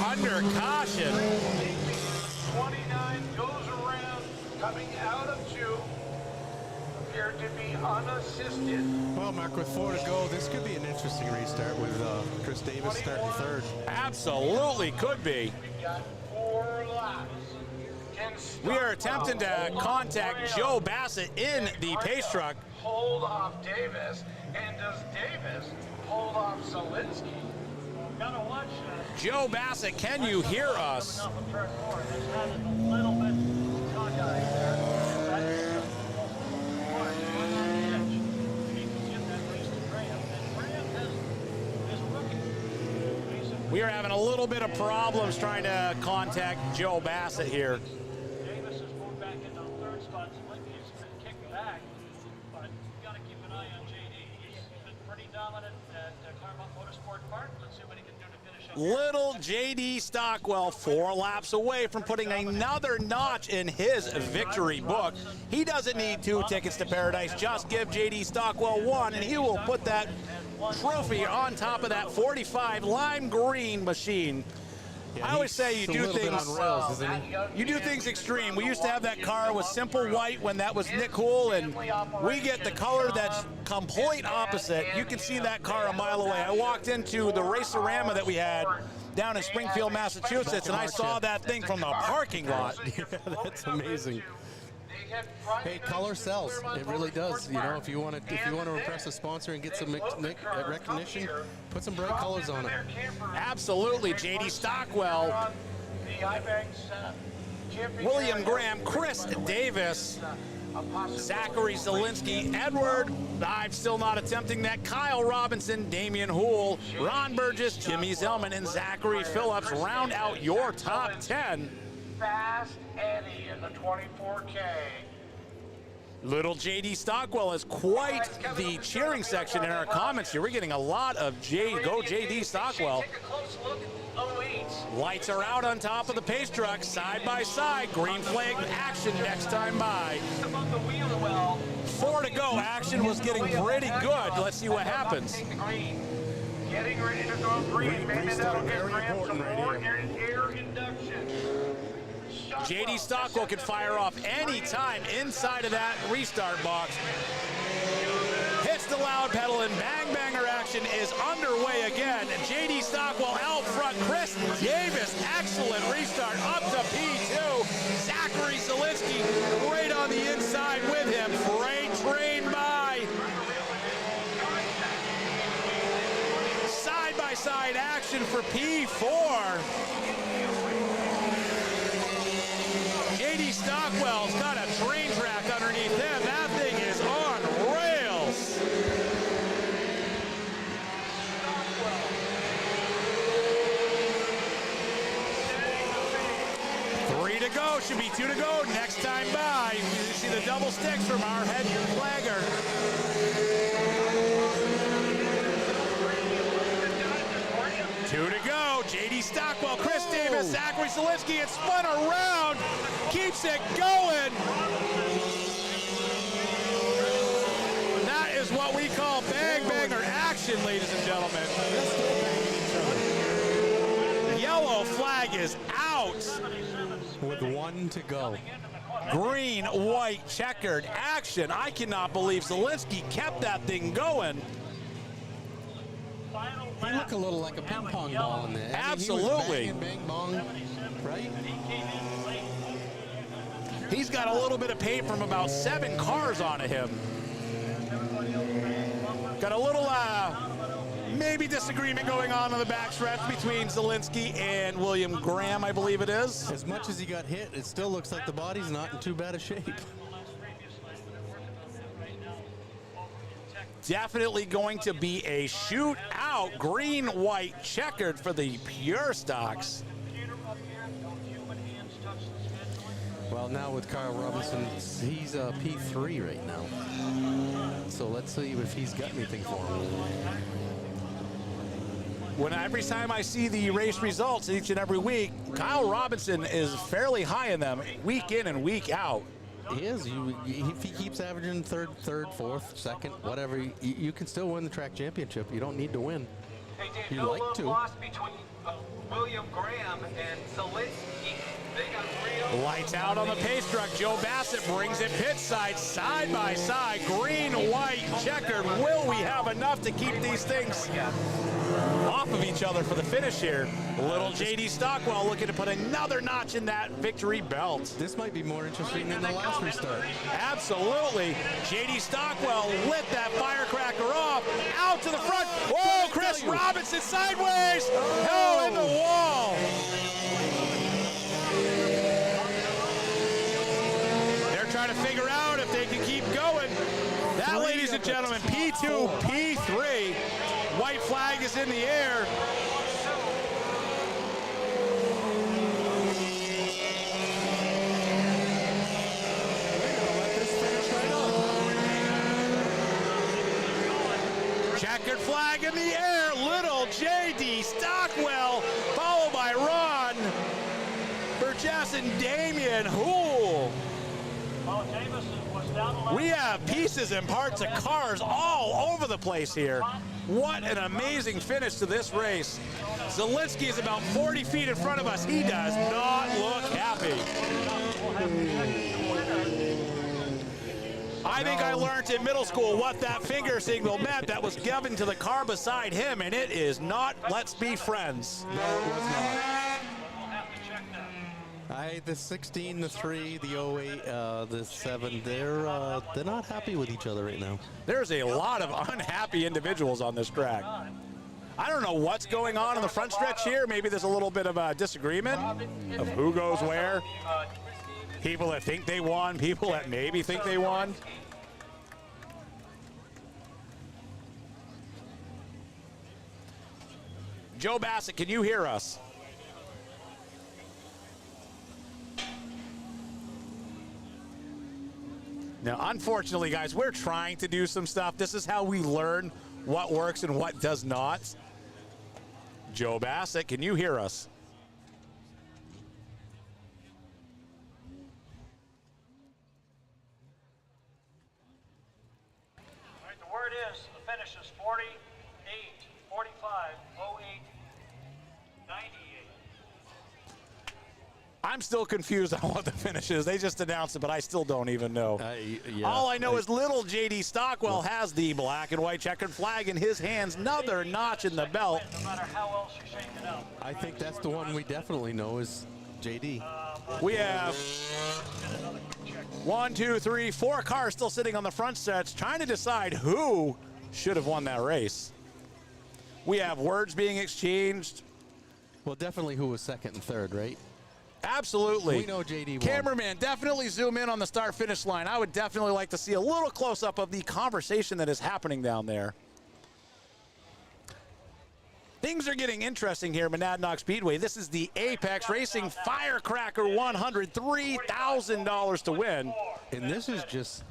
Under caution. 29 goes around, coming out of 2. Appeared to be unassisted. Well, Mark, with 4 to go, this could be an interesting restart with Chris Davis starting 3rd. Absolutely could be. We've got 4 laps. We are attempting to contact Joe Bassett in the pace truck. Hold off Davis, and does Davis hold off Zielinski? Gotta watch Joe Bassett, can you hear us? Turn 4. Just had it a little bit cockeyed there. We are having a little bit of problems trying to contact Joe Bassett here. Davis has moved back into the 3rd spot. He's been kicked back, but you got to keep an eye on JD. He's been pretty down. dominant at Claremont Motorsport Park. Let's see what he can do to finish up. Little J.D. Stockwell 4 laps away from putting another notch in his victory book. He doesn't need 2 tickets to paradise. Just give J.D. Stockwell 1, and he will put that trophy on top of that 45 lime green machine. Yeah, I always say you do things on rails, isn't he? You do things extreme. We used to have that car with simple white when that was Nick Cool, and we get the color that's complete opposite. You can see that car a mile away. I walked into the Racerama that we had down in Springfield, Massachusetts, and I saw that thing from the parking lot. Yeah, that's amazing. Hey, color sells. It really does. You know, if you want to impress a sponsor and get some recognition, put some bright colors on it. Absolutely, J.D. Stockwell, William Graham, Chris Davis, Zachary Zielinski, Edward, I'm still not attempting that, Kyle Robinson, Damian Houle, Ron Burgess, Jimmy Zellman, and Zachary Phillips round out your top 10. Fast Eddie in the 24K. Little J.D. Stockwell is quite the cheering section in our comments here. We're getting a lot of go J.D. Stockwell. Take a close look at 08. Lights are out on top of the pace truck, side by side. Green flag action next time by. Above the wheel well. 4 to go. Action was getting pretty good. Let's see what happens. Getting ready to go green. Maybe that'll get very Graham some important right more here. air induction. J.D. Stockwell can fire off any time inside of that restart box. Hits the loud pedal and bang banger action is underway again. J.D. Stockwell out front. Chris Davis, excellent restart up to P2. Zachary Zielinski right on the inside with him. Freight train by. Side by side action for P4. J.D. Stockwell's got a train track underneath him. That thing is on rails. 3 to go, should be 2 to go next time by. You see the double sticks from our head flagger. Two to go. J.D. Stockwell, Chris Davis, Zachary Zielinski. It spun around, keeps it going. That is what we call bang banger action, ladies and gentlemen. Yellow flag is out. With 1 to go. Green, white, checkered action. I cannot believe Zielinski kept that thing going. He looked a little like a ping pong ball in there. Absolutely. He was banging, bang bong, right? He's got a little bit of paint from about 7 cars onto him. Got a little maybe disagreement going on the backstretch between Zielinski and William Graham, I believe it is. As much as he got hit, it still looks like the body's not in too bad a shape. Definitely going to be a shootout, green, white, checkered for the pure stocks. Well, now with Kyle Robinson, he's P3 right now. So let's see if he's got anything for him. Every time I see the race results each and every week, Kyle Robinson is fairly high in them week in and week out. He is. If he keeps averaging third, fourth, second, whatever, you can still win the track championship. You don't need to win. Hey, Dave, You'd no like love to. lost between William Graham and Zielinski. They got real. Lights out on the pace truck. Joe Bassett brings it pit side by side. Green, white, checkered. Will we have enough to keep these things off of each other for the finish here? Little J.D. Stockwell looking to put another notch in that victory belt. This might be more interesting than the last restart. Absolutely. J.D. Stockwell lit that firecracker off. Out to the front. Whoa, Chris Robinson sideways. Oh, in the wall. They're trying to figure out if they can keep going. That, ladies and gentlemen, P2, P3. White flag is in the air. Checkered flag in the air. Little J.D. Stockwell, followed by Ron Burgess and Damien Houle. Well, Davis was down the left. We have pieces and parts of cars all over the place here. What an amazing finish to this race. Zielinski is about 40 feet in front of us. He does not look happy. I think I learned in middle school what that finger signal meant that was given to the car beside him, and it is not let's be friends. No, it was not. The 16, the 3, the 08, the 7, they're not happy with each other right now. There's a lot of unhappy individuals on this track. I don't know what's going on in the front stretch here. Maybe there's a little bit of a disagreement of who goes where. People that think they won, people that maybe think they won. Joe Bassett, can you hear us? Now, unfortunately, guys, we're trying to do some stuff. This is how we learn what works and what does not. Joe Bassett, can you hear us? All right, the word is the finish is 48, 45, 08, 98. I'm still confused on what the finish is. They just announced it, but I still don't even know. Yeah. All I know is little J.D. Stockwell has the black and white checkered flag in his hands. Another notch in the belt. No matter how else you shake it out. I think that's the one we definitely know is JD. We have 1, 2, 3, 4 cars still sitting on the front stretch trying to decide who should have won that race. We have words being exchanged. Well, definitely who was second and third, right? Absolutely. We know JD won. Cameraman, definitely zoom in on the start-finish line. I would definitely like to see a little close-up of the conversation that is happening down there. Things are getting interesting here at Monadnock Speedway. This is the Apex Racing Firecracker 100, $3,000 to win. And this is just,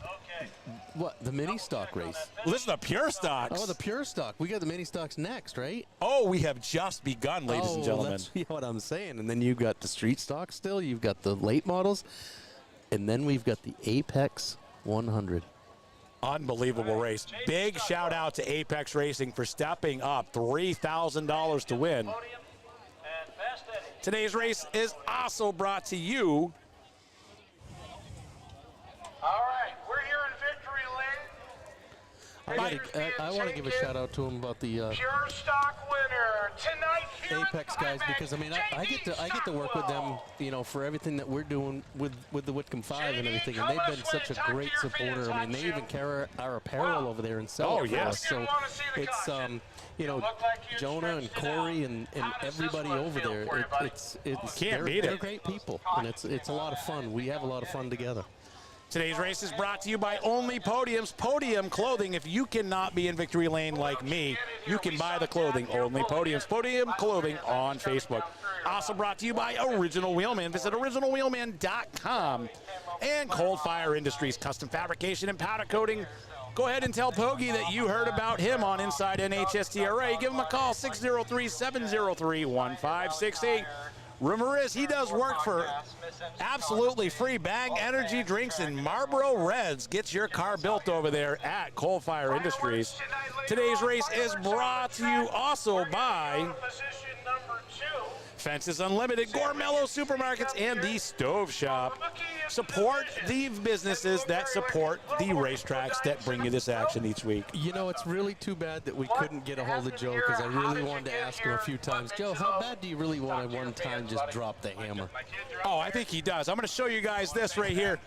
what, the mini stock race? Well, this is the pure stocks. Oh, the pure stock. We got the mini stocks next, right? Oh, we have just begun, ladies and gentlemen. That's what I'm saying. And then you've got the street stock still. You've got the late models. And then we've got the Apex 100. Unbelievable race. Big shout out to Apex Racing for stepping up. $3,000 to win. Today's race is also brought to you. All right, we're here in Victory Lane. I want to give a shout out to him about the Pure stock winner tonight here Apex guys, because I mean I get to work with them, you know, for everything that we're doing with the Whitcomb 5 and everything, and they've been such a great supporter. I mean, they even carry our apparel over there and sell it for us. So it's you know, Jonah and Corey and everybody over there. They're great people, and it's a lot of fun. We have a lot of fun together. Today's race is brought to you by Only Podiums. Podium Clothing. If you cannot be in Victory Lane like me, you can buy the clothing. Only Podiums. Podium Clothing on Facebook. Also brought to you by Original Wheelman. Visit originalwheelman.com. And Cold Fire Industries, custom fabrication and powder coating. Go ahead and tell Pogie that you heard about him on Inside NHSTRA. Give him a call, 603-703-1568. Rumor is he does work for absolutely free. Bang Energy Drinks and Marlboro Reds. Gets your car built over there at Coal Fire Industries. Today's race is brought to you also by Fences Unlimited, Gormello Supermarkets, and the Stove Shop. Support the businesses that support the racetracks that bring you this action each week. You know, it's really too bad that we couldn't get a hold of Joe, because I really wanted to ask him a few times, Joe, how bad do you really want to one time just drop the hammer? Oh, I think he does. I'm going to show you guys this right here.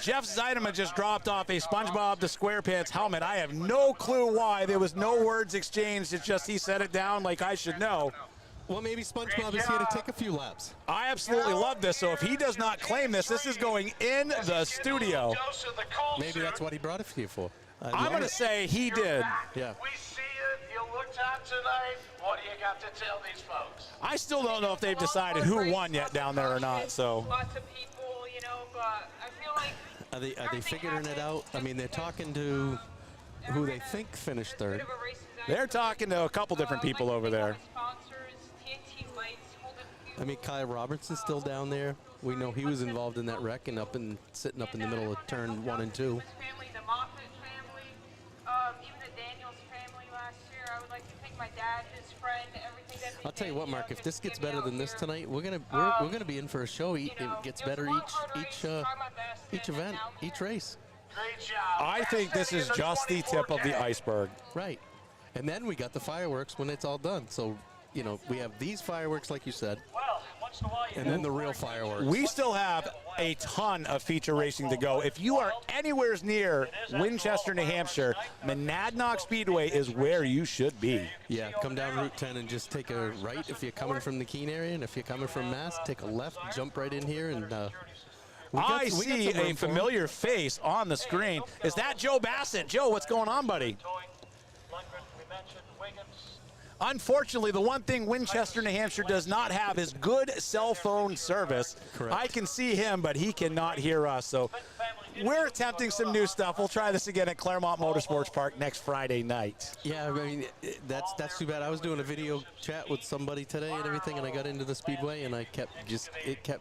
Jeff Zeideman just dropped off a SpongeBob the SquarePants helmet. I have no clue why. There was no words exchanged. It's just he set it down like I should know. Well, maybe SpongeBob is here to take a few laps. I absolutely love this. So if he does not claim this, this is going in the studio. Maybe that's what he brought it here for. I'm going to say he did. Yeah. We see it. You looked out tonight. What do you got to tell these folks? I still don't know if they've decided who won yet down there or not. So Lots of people, you know, but I feel like Are they figuring it out? I mean, they're talking to who they think finished third. They're talking to a couple different people over there. I mean, Kyle Robertson's still down there. We know he was involved in that wreck and sitting up in the middle of turn 1 and 2. I'll tell you what, Mark. If this gets better than this tonight, we're gonna be in for a show. It gets better each event, each race. Great job. I think this is just the tip of the iceberg. Right, and then we got the fireworks when it's all done. So, you know, we have these fireworks, like you said, and then the real fireworks. We still have a ton of feature racing to go. If you are anywhere near Winchester, New Hampshire, Monadnock Speedway is where you should be. Yeah, come down Route 10 and just take a right if you're coming from the Keene area, and if you're coming from Mass, take a left, jump right in here, and I see a familiar face on the screen. Is that Joe Bassett? Joe, what's going on, buddy? Unfortunately, the one thing Winchester, New Hampshire does not have is good cell phone service. Correct. I can see him, but he cannot hear us. So we're attempting some new stuff. We'll try this again at Claremont Motorsports Park next Friday night. Yeah, I mean, that's too bad. I was doing a video chat with somebody today and everything, and I got into the speedway, and it kept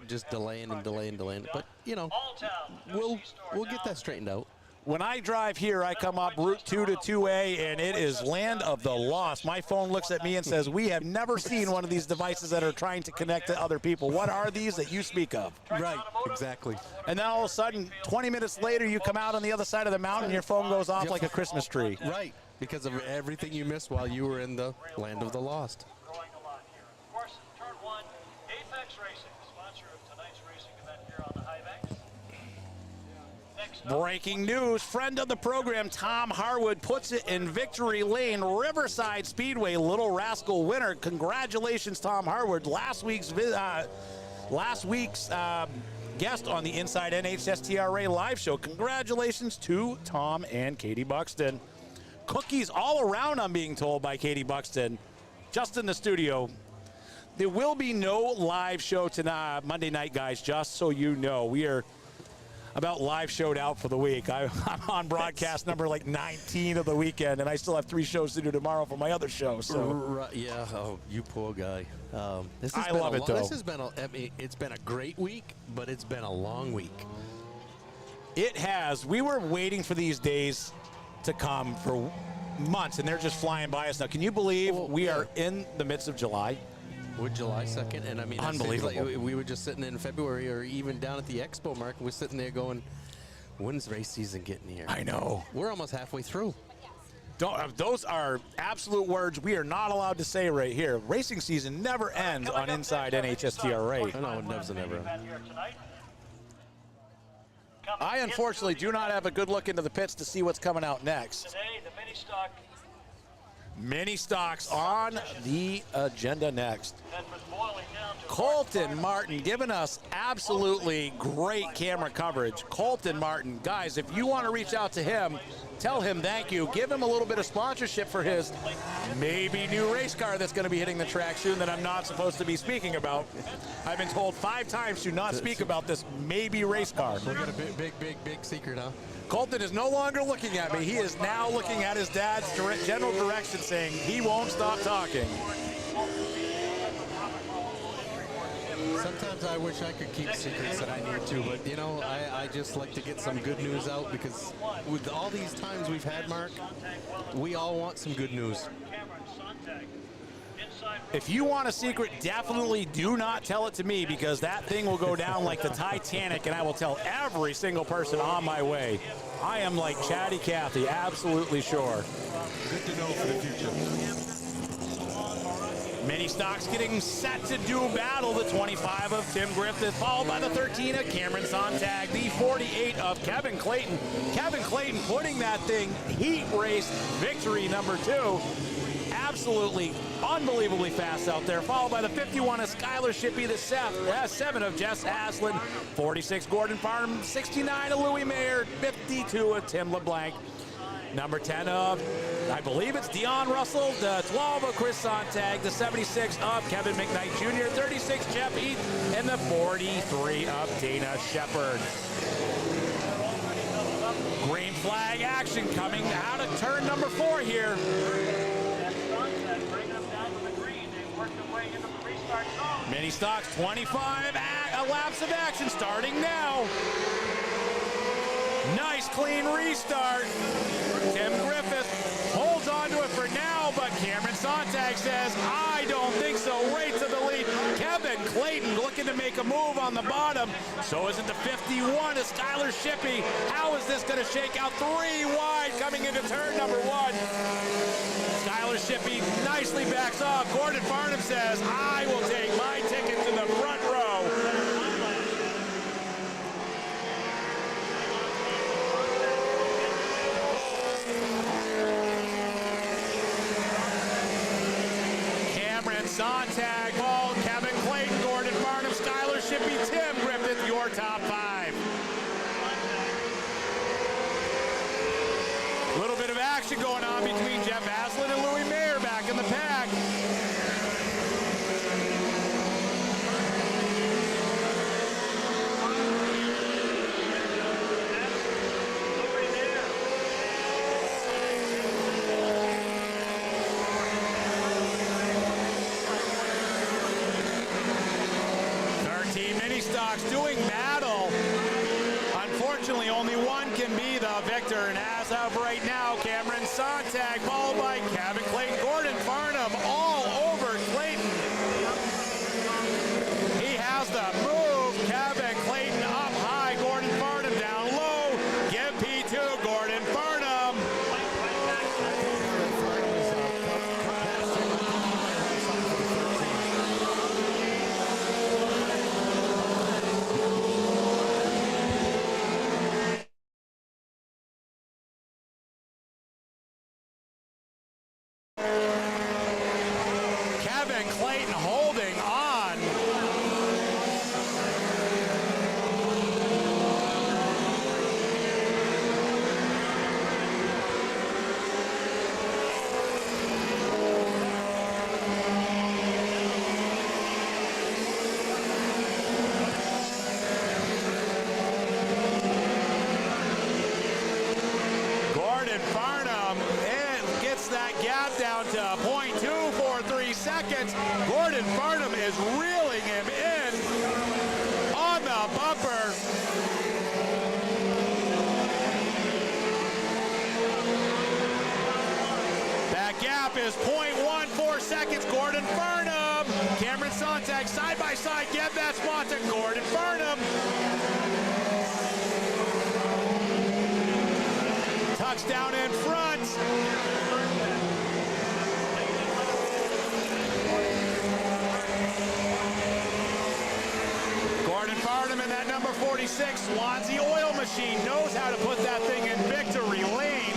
just delaying and delaying. But you know, we'll get that straightened out. When I drive here, I come up Route 2 to 2A, and it is land of the lost. My phone looks at me and says, we have never seen one of these devices that are trying to connect to other people. What are these that you speak of? Right, exactly. And then all of a sudden, 20 minutes later, you come out on the other side of the mountain, your phone goes off like a Christmas tree. Right, because of everything you missed while you were in the land of the lost. Growing a lot here. Of course, turn 1, Apex Racing, sponsor of tonight's racing event here on the High Banks. Breaking news, friend of the program, Tom Harwood, puts it in victory lane. Riverside Speedway Little Rascal winner. Congratulations, Tom Harwood. Last week's guest on the Inside NHSTRA live show. Congratulations to Tom and Katie Buxton. Cookies all around, I'm being told by Katie Buxton, just in the studio. There will be no live show tonight, Monday night, guys, just so you know. We are about live showed out for the week. I'm on broadcast number like 19 of the weekend, and I still have 3 shows to do tomorrow for my other show. So yeah, oh, you poor guy. I love it though. This has been it's been a great week, but it's been a long week. It has. We were waiting for these days to come for months, and they're just flying by us now. Can you believe we are in the midst of July? We're July 2nd, and I mean, unbelievable. Like we were just sitting in February, or even down at the Expo Market. We're sitting there going, when's race season getting here? I know. We're almost halfway through. Those are absolute words we are not allowed to say right here. Racing season never ends on Inside NHSTRA. I know, it never ends. I unfortunately do not have a good look into the pits to see what's coming out next. Today, the mini stock. Mini stocks on the agenda next. Colton Martin giving us absolutely great camera coverage. Colton Martin, guys, if you want to reach out to him, tell him thank you. Give him a little bit of sponsorship for his maybe new race car that's going to be hitting the track soon that I'm not supposed to be speaking about. I've been told 5 times to not speak about this maybe race car. We got a big secret, huh? Colton is no longer looking at me. He is now looking at his dad's general direction saying he won't stop talking. Sometimes I wish I could keep secrets that I need to, but you know, I just like to get some good news out, because with all these times we've had, Mark, we all want some good news. If you want a secret, definitely do not tell it to me, because that thing will go down like the Titanic, and I will tell every single person on my way. I am like Chatty Cathy, absolutely sure. Good to know for the future. Mini stocks getting set to do battle. The 25 of Tim Griffith, followed by the 13 of Cameron Sontag, the 48 of Kevin Clayton. Kevin Clayton putting that thing heat race victory number 2. Absolutely unbelievably fast out there, followed by the 51 of Skylar Shippey, the 7 of Jess Haslin, 46 Gordon Farnham, 69 of Louis Mayer, 52 of Tim LeBlanc. Number 10 of, I believe it's Dion Russell, the 12 of Chris Sontag, the 76 of Kevin McKnight Jr., 36 Jeff Heath, and the 43 of Dana Shepard. Green flag action coming out of turn number 4 here. work their way into the restart zone. Mini stocks 25, a lapse of action starting now. Nice clean restart. Tim Griffith holds on to it for now, but Cameron Sontag says, I don't think so. Right to the lead. Kevin Clayton looking to make a move on the bottom. So is it the 51 of Skylar Shippey. How is this going to shake out? 3 wide coming into turn number 1. Skylar Shippey nicely backs off. Gordon Farnham says, I will take my ticket to the front row. Cameron Sontag, Ball, Kevin Clayton, Gordon Farnham, Skylar Shippey, Tim Griffith, your top 5. A little bit of action going on between Jeff Aslan and Louis Mayer back in the pack. Doing battle. Unfortunately, only one can be the victor, and as of right now, Cameron Sontag, followed by Kevin Clayton, Gordon Farnham, all over Clayton. He has the move. Kevin Clayton up high, Gordon Farnham down low. Give P2, Gordon Farnham. Kevin Clayton holding on. Gordon Farnham gets that gap down to 0.243 seconds. Gordon Farnham is reeling him in on the bumper. That gap is 0.14 seconds. Gordon Farnham, Cameron Sontag side by side. Get that spot to Gordon Farnham. Touchdown in front. Gordon Farnham in that number 46 Swansea oil machine knows how to put that thing in victory lane.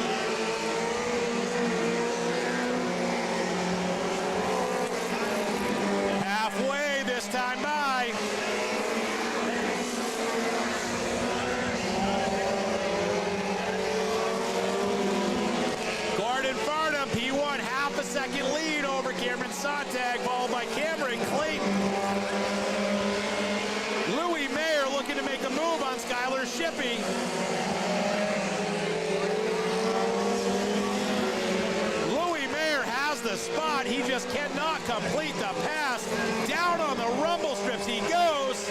Halfway this time by. Gordon Farnham, P1, half a second lead over Cameron Sontag, followed by Cameron Clayton. Louis Mayer looking to make a move on Skylar Shippey. Louis Mayer has the spot. He just cannot complete the pass. Down on the rumble strips he goes.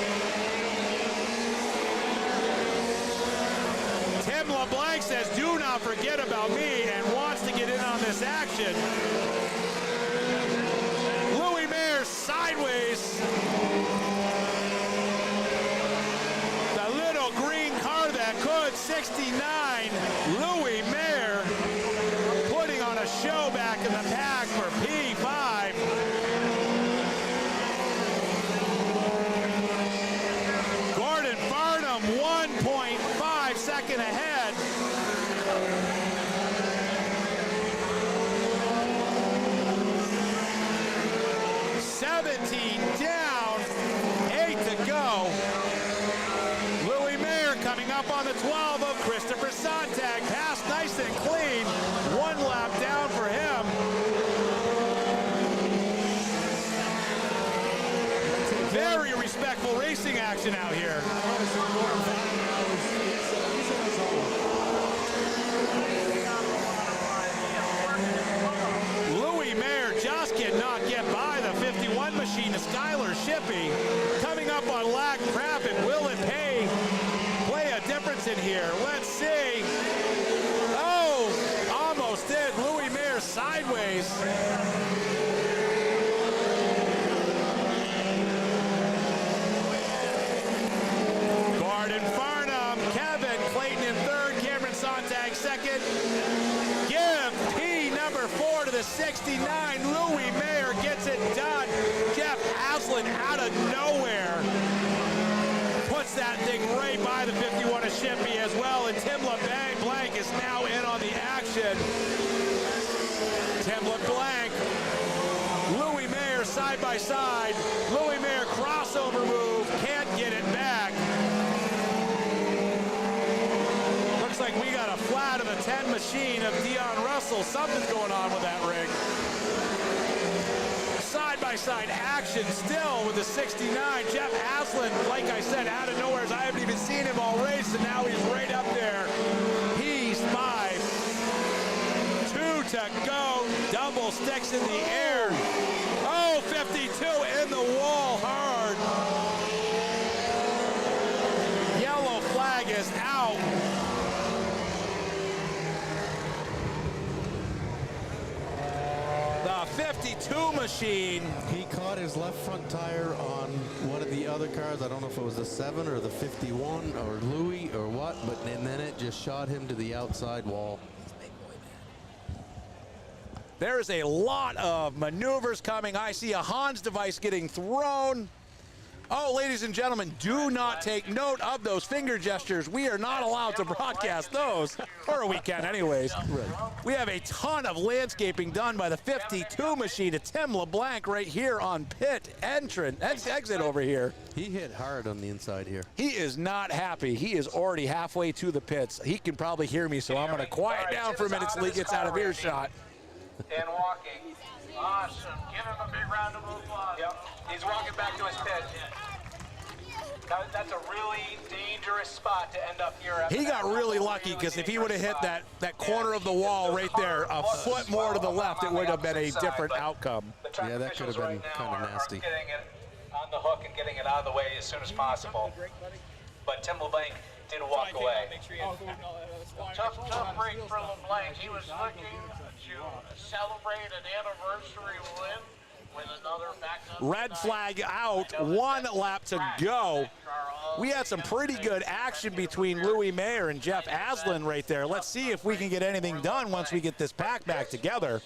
Tim LeBlanc says, do not forget about me, and wants to get in on this action. Louis Mayer sideways. The little green car that could, 69. Louis Mayer putting on a show back in the pack for P5. Gordon Farnham, 1.5 second ahead. Down, 8 to go. Louis Mayer coming up on the 12 of Christopher Sontag. Pass nice and clean. 1 lap down for him. Very respectful racing action out here. Louis Mayer just cannot get by the 51 machine to Skylar Shippey coming up on Lac Rapid. Will it play a difference in here? Let's see. Oh, almost did. Louis Mayer sideways. Gordon Farnham, Kevin Clayton in third, Cameron Sontag second. Give P number 4 to the 69. Louis Mayer gets it done. Jeff Aslan out of nowhere puts that thing right by the 51 of Shippey as well, and Tim LeBlanc is now in on the action. Tim LeBlanc, Louis Mayer side by side. Louis Mayer crossover move, can't get it back. Looks like we got a flat of the 10 machine of Dion Russell. Something's going on with that rig. Side-by-side action still with the 69. Jeff Aslan, like I said, out of nowhere. I haven't even seen him all race, and now he's right up there. He's 5. 2 to go. Double sticks in the air. Oh, 52 in the wall hard. Yellow flag is out. The 52 machine. He caught his left front tire on one of the other cars. I don't know if it was the 7 or the 51 or Louis or what, and then it just shot him to the outside wall. There is a lot of maneuvers coming. I see a Hans device getting thrown. Oh, ladies and gentlemen, do not take note of those finger gestures. We are not allowed to broadcast those, or we can anyways. We have a ton of landscaping done by the 52 machine to Tim LeBlanc right here on pit exit over here. He hit hard on the inside here. He is not happy. He is already halfway to the pits. He can probably hear me, so I'm going to quiet down for a minute till he gets out of earshot. And walking. Awesome. Give him a big round of applause. Yep. He's walking back to his pit. That's a really dangerous spot to end up here. He got really lucky, because if he would have hit that corner of the wall right there, a foot more to the left, it would have been a different outcome. Yeah, that could have been kind of nasty. Getting it on the hook and getting it out of the way as soon as possible. But Tim LeBlanc did walk away. Tough break for LeBlanc. He was looking to celebrate an anniversary win with another backup. Red flag out, 1 lap to go. We had some pretty good action between Louis Mayer and Jeff Aslan right there. Let's see if we can get anything done once we get this pack back together.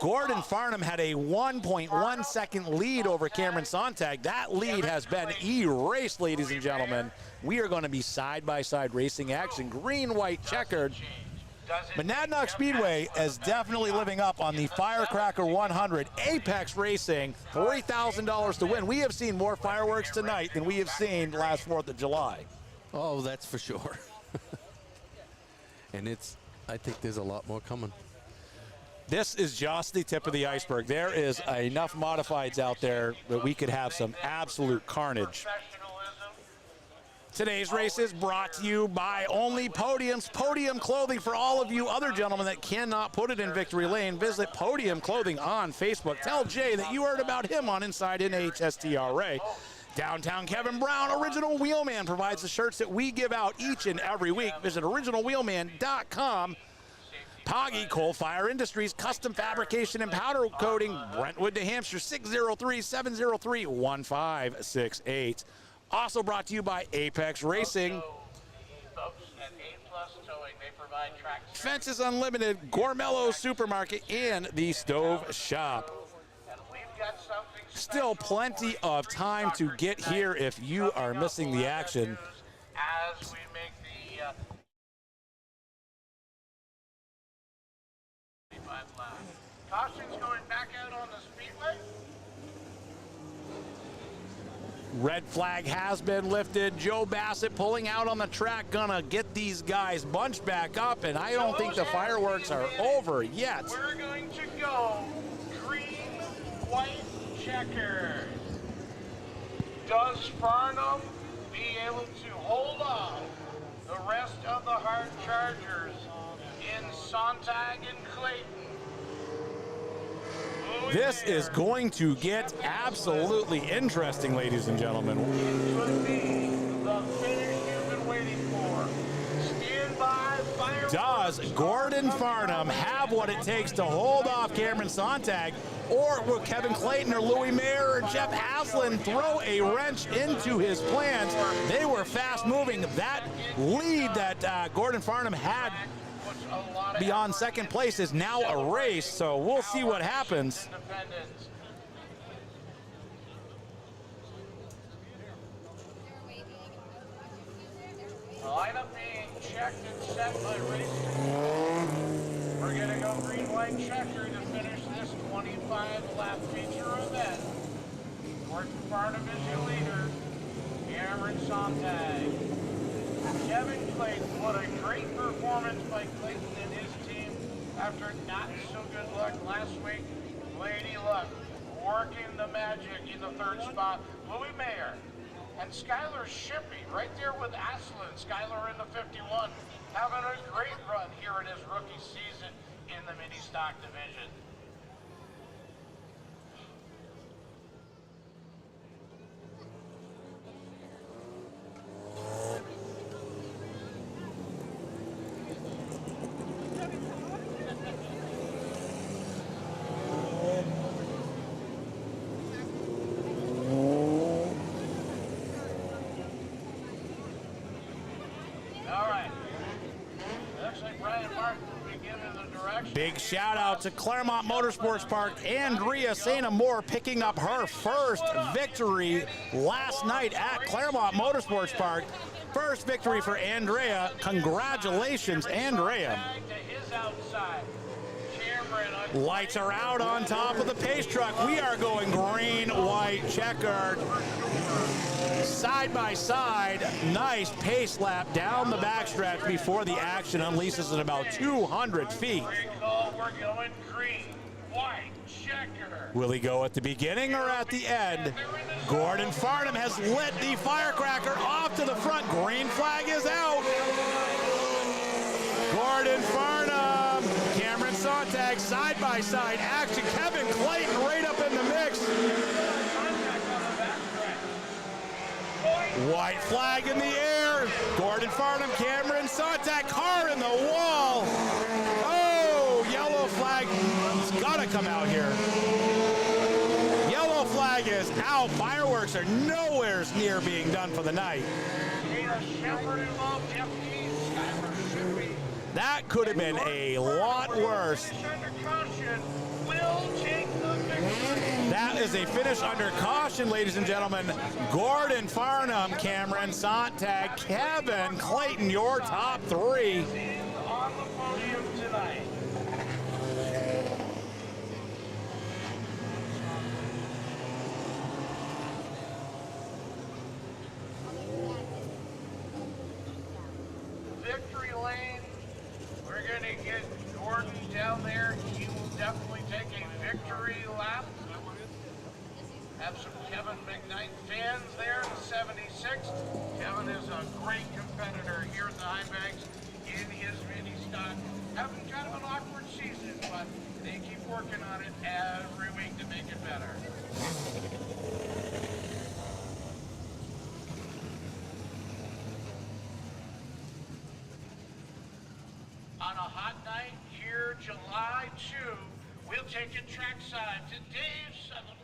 Gordon Farnham had a 1.1 second lead over Cameron Sontag. That lead has been erased, ladies and gentlemen. We are going to be side-by-side racing action, green-white checkered. Monadnock Speedway is definitely living up on the Firecracker 100. Apex Racing, $3,000 to win. We have seen more fireworks tonight than we have seen last 4th of July. Oh, that's for sure. And I think there's a lot more coming. This is just the tip of the iceberg. There is enough modifieds out there that we could have some absolute carnage. Today's race is brought to you by Only Podium's Podium Clothing. For all of you other gentlemen that cannot put it in victory lane, visit Podium Clothing on Facebook. Tell Jay that you heard about him on Inside NHSTRA. Downtown Kevin Brown, Original Wheelman, provides the shirts that we give out each and every week. Visit originalwheelman.com. Poggy Coal Fire Industries, custom fabrication and powder coating, Brentwood, New Hampshire, 603-703-1568. Also brought to you by Apex Racing. Fences Unlimited, Gormello Supermarket, and the Stove Shop. Still plenty of time to get here if you are missing the action. As we make the caution's going back out on the speedway. Red flag has been lifted. Joe Bassett pulling out on the track, gonna get these guys bunched back up, and I don't think the fireworks are over yet. We're going to go green, white checker. Does Farnham be able to hold on the rest of the hard chargers in Sontag and Clayton? This is going to get absolutely interesting, ladies and gentlemen. Could be the finish you've been waiting for. Stand by, Firecracker. Does Gordon Farnham have what it takes to hold off Cameron Sontag, or will Kevin Clayton or Louis Mayer or Jeff Aslan throw a wrench into his plans? They were fast moving. That lead that Gordon Farnham had beyond second place is now erased, so we'll see what happens. The lineup being checked and set by race. We're going to go green, white, checker to finish this 25-lap feature event. Gordon Farnham is your leader. Cameron Sontag. Kevin Clayton, what a great performance by Clayton and his team after not so good luck last week. Lady Luck working the magic in the third spot. Louis Mayer and Skylar Shippey right there with Aslan. Skylar in the 51, having a great run here in his rookie season in the mini stock division. Big shout out to Claremont Motorsports Park. Andrea Saina Moore picking up her first victory last night at Claremont Motorsports Park. First victory for Andrea. Congratulations, Andrea. Lights are out on top of the pace truck. We are going green, white, checkered. Side by side, nice pace lap down the backstretch before the action unleashes at about 200 feet. We're going green, white, checker. Will he go at the beginning or at the end? Gordon Farnham has lit the Firecracker off to the front. Green flag is out. Gordon Farnham, Cameron Sontag, side by side action. Kevin Clayton right up in the mix. White flag in the air. Gordon Farnham, Cameron Sontag, car in the wall. Oh, yellow flag. It's got to come out here. Yellow flag is out. Fireworks are nowhere near being done for the night. That could have been a lot worse. That is a finish under caution, ladies and gentlemen. Gordon Farnham, Cameron Sontag, Kevin Clayton, your top three. On the podium tonight. Victory lane. We're going to get Gordon down there. He will definitely take a victory lap. Have some Kevin McKnight fans there in the 76. Kevin is a great competitor here at the High Banks in his mini stock. Having kind of an awkward season, but they keep working on it every week to make it better. On a hot night here, July 2, we'll take it trackside to Dave Sutherland.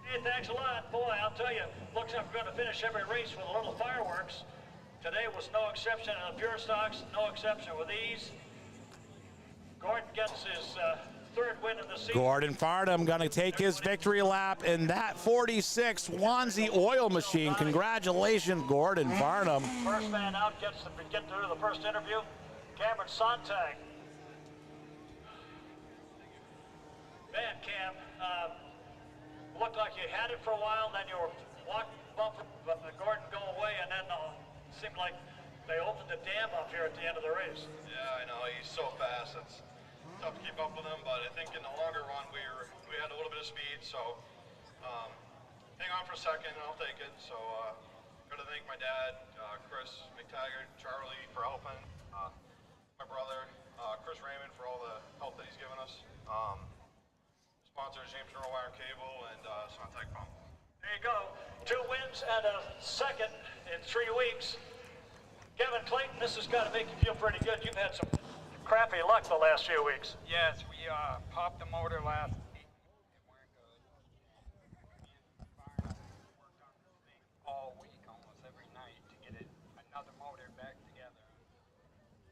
Hey, thanks a lot. Boy, I'll tell you, looks like we're going to finish every race with a little fireworks. Today was no exception in the pure stocks, no exception with these. Gordon gets his third win in the season. Gordon Farnham going to take his victory lap in that 46 Swansea oil machine. Congratulations, Gordon Farnham. First man out gets to get through the first interview. Cameron Sontag. Man, Cam, looked like you had it for a while, then you were walking bumper, but Gordon go away, and then seemed like they opened the dam up here at the end of the race. Yeah, I know, he's so fast, it's tough to keep up with him, but I think in the longer run we had a little bit of speed, so hang on for a second and I'll take it. So gotta thank my dad, Chris McTaggart, Charlie for helping, my brother, Chris Raymond for all the help that he's given us. sponsors, James Wire Cable and Sontag Pump. There you go. 2 wins and a second in 3 weeks. Kevin Clayton, this has got to make you feel pretty good. You've had some crappy luck the last few weeks. Yes, we popped the motor last week. It weren't good. Worked on this thing all week, almost every night, to get another motor back together.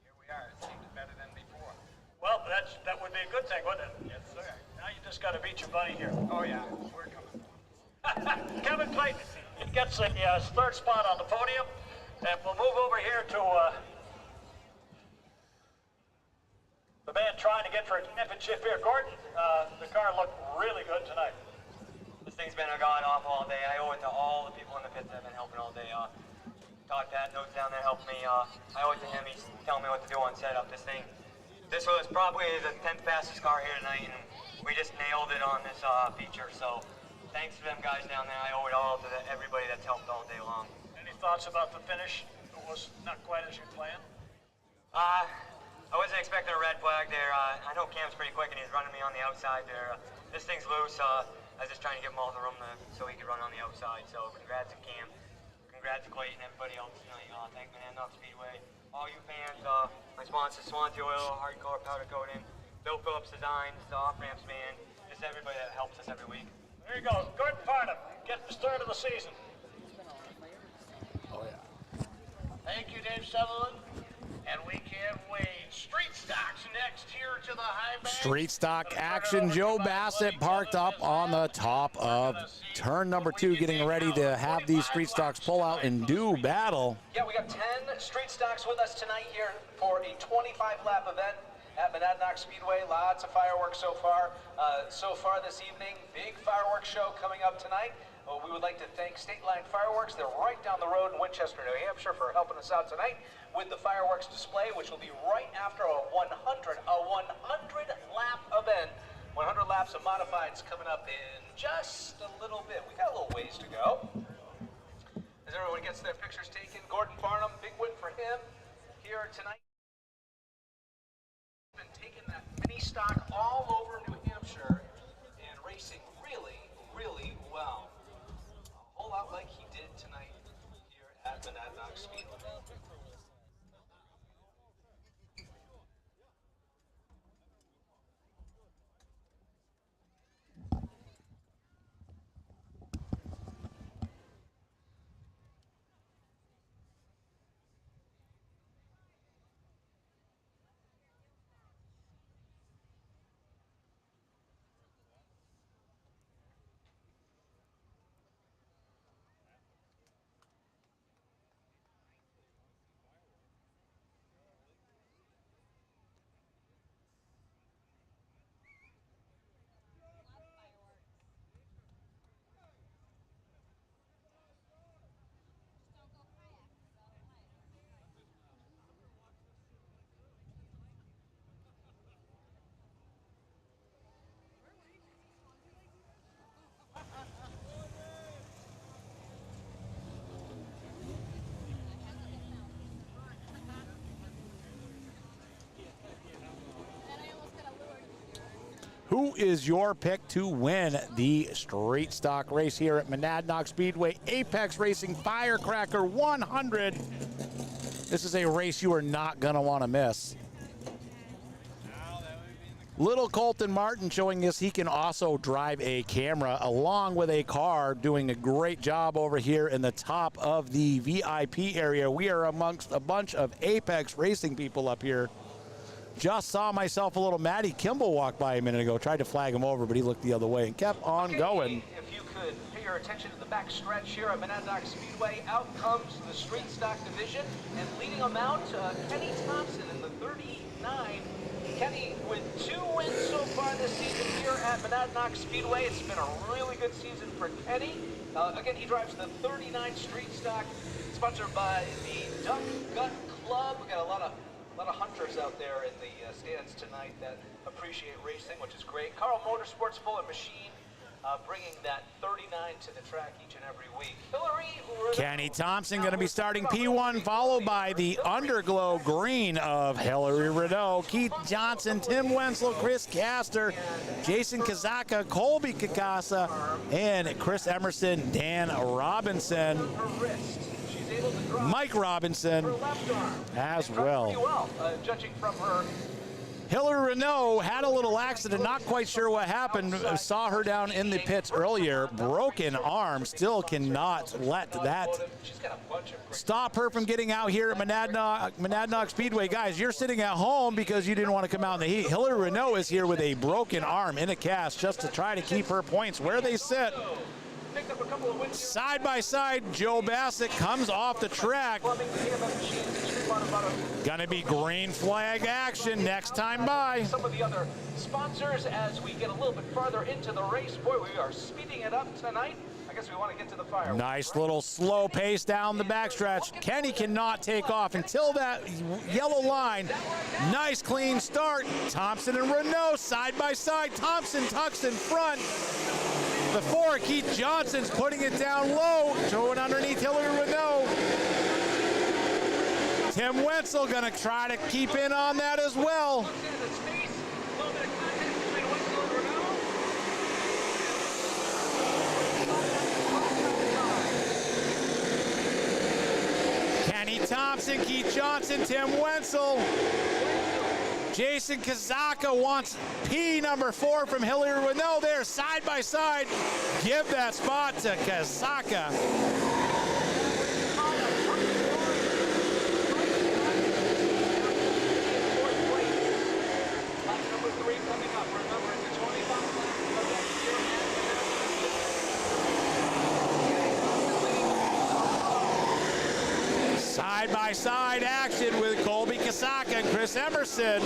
Here we are. It seems better than before. Well, that would be a good thing, wouldn't it? Yes, sir. Now you just got to beat your buddy here. Oh, yeah. We're coming. Kevin Clayton gets the third spot on the podium, and we'll move over here to the man trying to get for a championship here. Gordon, the car looked really good tonight. This thing's been god awful all day. I owe it to all the people in the pits that have been helping all day. Todd Patno's down there helping me. I owe it to him. He's telling me what to do on setup. This was probably the 10th fastest car here tonight, and we just nailed it on this feature. So thanks to them guys down there. I owe it all to everybody that's helped all day long. Any thoughts about the finish? It was not quite as you planned? I wasn't expecting a red flag there. I know Cam's pretty quick and he's running me on the outside there. This thing's loose. I was just trying to give him all the room so he could run on the outside. So congrats to Cam. Congrats to Clayton and everybody else tonight. Thank Monadnock Speedway. All you fans, my sponsors, Swansea Oil, Hardcore Powder Coating, Bill Phillips Designs, the Off-Ramps Man, just everybody that helps us every week. There you go. Gordon Farnham getting the start of the season. Oh, yeah. Thank you, Dave Sutherland. And we can't wait. Street Stock's next here to the high bank. Street stock action. Joe Bassett parked up on the top of turn number 2, getting ready to have these street stocks pull out and do battle. Yeah, we got 10 street stocks with us tonight here for a 25-lap event at Monadnock Speedway. Lots of fireworks so far. This evening, big fireworks show coming up tonight. We would like to thank State Line Fireworks. They're right down the road in Winchester, New Hampshire, for helping us out tonight with the fireworks display, which will be right after a 100-lap event. 100 laps of modifieds coming up in just a little bit. We got a little ways to go. As everyone gets their pictures taken, Gordon Farnham, big win for him here tonight. Been taking that mini stock all over New Hampshire and racing really, really well. A whole lot like he did tonight here at Monadnock Speedway. Who is your pick to win the street stock race here at Monadnock Speedway? Apex Racing Firecracker 100. This is a race you are not going to want to miss. Little Colton Martin showing us he can also drive a camera along with a car, doing a great job over here in the top of the VIP area. We are amongst a bunch of Apex Racing people up here. Just saw myself a little Matty Kimball walk by a minute ago. Tried to flag him over, but he looked the other way and kept on going. If you could pay your attention to the back stretch here at Monadnock Speedway, out comes the street stock division, and leading them out, Kenny Thompson in the 39. Kenny with 2 wins so far this season here at Monadnock Speedway. It's been a really good season for Kenny. Again, he drives the 39 street stock, sponsored by the Duck Gut Club. We got a lot of hunters out there in the stands tonight that appreciate racing, which is great. Carl Motorsports Full and Machine bringing that 39 to the track each and every week. Hillary Renault. Kenny Thompson going to be starting P1, followed by the underglow green of Hillary Renault. Keith Johnson, Tim Wenzel, Chris Castor, Jason Kazaka, Colby Kakasa, and Chris Emerson, Dan Robinson, Mike Robinson as well. Judging from her. Hillary Renault had a little accident, not quite sure what happened. Saw her down in the pits earlier. Broken arm, still cannot let that stop her from getting out here at Monadnock Speedway. Guys, you're sitting at home because you didn't want to come out in the heat. Hillary Renault is here with a broken arm in a cast just to try to keep her points where they sit. Side by side, Joe Bassett comes off the track. Gonna be green flag action next time by. Some of the other sponsors as we get a little bit farther into the race. Boy, we are speeding it up tonight. I guess we want to get to the fire. Nice little slow pace down the backstretch. Kenny cannot take off until that yellow line. Nice clean start. Thompson and Renault side by side. Thompson tucks in front. Before Keith Johnson's putting it down low, throwing underneath Hillary Renault. Tim Wenzel gonna try to keep in on that as well. Kenny Thompson, Keith Johnson, Tim Wenzel. Jason Kazaka wants P number 4 from Hillary Renault there, side by side. Give that spot to Kazaka. Side by side action with Colby Kasaka and Chris Emerson.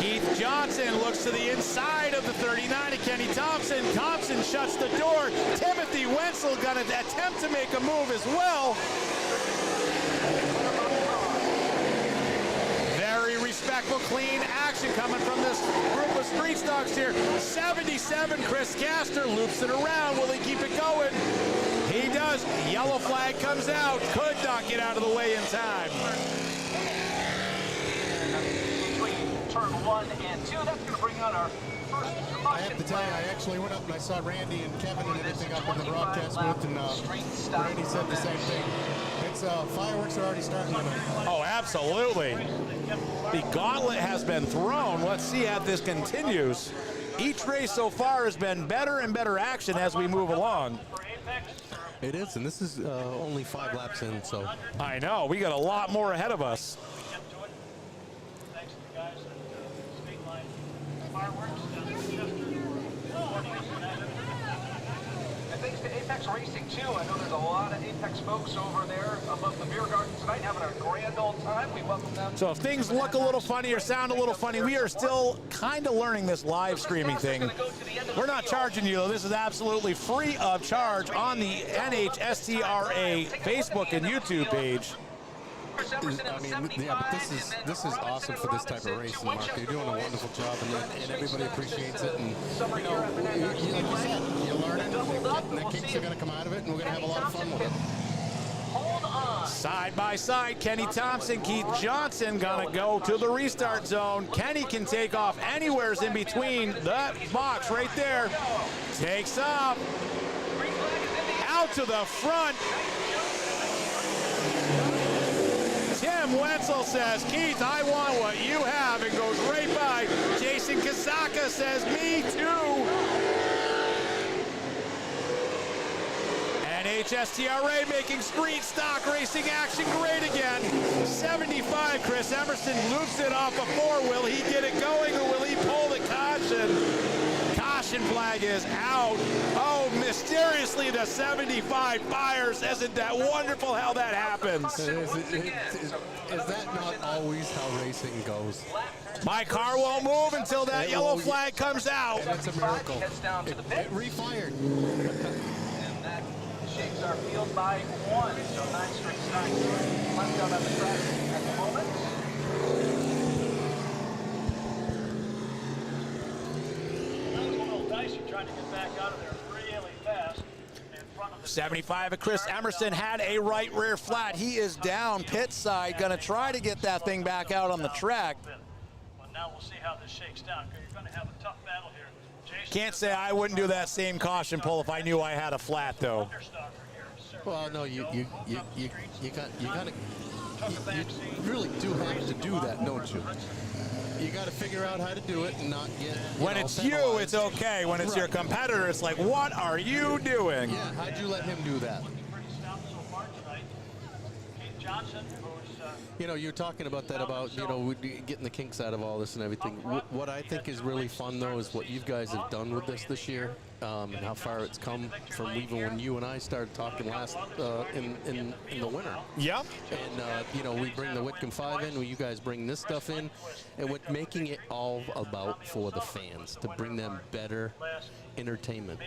Keith Johnson looks to the inside of the 39 of Kenny Thompson. Thompson shuts the door. Timothy Wenzel gonna attempt to make a move as well. Respectful, clean action coming from this group of street stocks here. 77, Chris Castor loops it around. Will he keep it going? He does. Yellow flag comes out. Could not get out of the way in time. Between turn 1 and 2, that's going to bring on our first caution. I have to tell you, I actually went up and I saw Randy and Kevin and everything up in the broadcast booth, and Randy said the same thing. It's fireworks are already starting tonight. Oh, absolutely. The gauntlet has been thrown. Let's see how this continues. Each race so far has been better and better action as we move along. It is, and this is only 5 laps in, so. I know, we got a lot more ahead of us. Thanks to the guys at Speed Line Fireworks down in Chester. And thanks to Apex Racing, too. I know there's a lot of Apex folks over there above the beer garden tonight having a grand old time. We welcome them. So if things look a little funny or sound a little funny, we are still kind of learning this live streaming thing. We're not charging you, though. This is absolutely free of charge on the NHSTRA Facebook and YouTube page. I mean, yeah, but this is awesome for this type of race, Mark. You're doing a wonderful job, and everybody appreciates it. And you know, like you said, you learn it, and the kinks are going to come out of it, and we're going to have a lot of fun with it. Side by side, Kenny Thompson, Keith Johnson gonna go to the restart zone. Kenny can take off anywheres in between that box right there. Takes off. Out to the front. Tim Wenzel says, Keith, I want what you have, and goes right by. Jason Kazaka says, me too. NHSTRA making street stock racing action great again. 75, Chris Emerson loops it off a 4. Will he get it going, or will he pull the caution? Caution flag is out. Oh, mysteriously the 75 fires. Isn't that wonderful how that happens? Is that not always how racing goes? My car won't move until that yellow flag comes out. That's a miracle. It refired. shakes our field by 1. So 9 straight stocks left out on the track at the moment. That was a little dicey trying to get back out of there really fast. 75 of Chris Emerson had a right rear flat. He is down pit side, going to try to get that thing back out on the track. Well, now we'll see how this shakes down, because you're going to have a tough battle here. Jason, Can't say I wouldn't do that same caution pull if I knew I had a flat, though. Well, no, you really do have to do that, don't you? You got to figure out how to do it and not get. When it's you, it's okay. When it's your competitor, it's like, what are you doing? Yeah, how'd you let him do that? You know, you're talking about that, about, you know, getting the kinks out of all this and everything. What I think is really fun, though, is what you guys have done with this year, and how far it's come from even when you and I started talking last in the winter. Yeah. And, you know, we bring the Whitcomb 5 in, you guys bring this stuff in, and we're making it all about for the fans, to bring them better entertainment.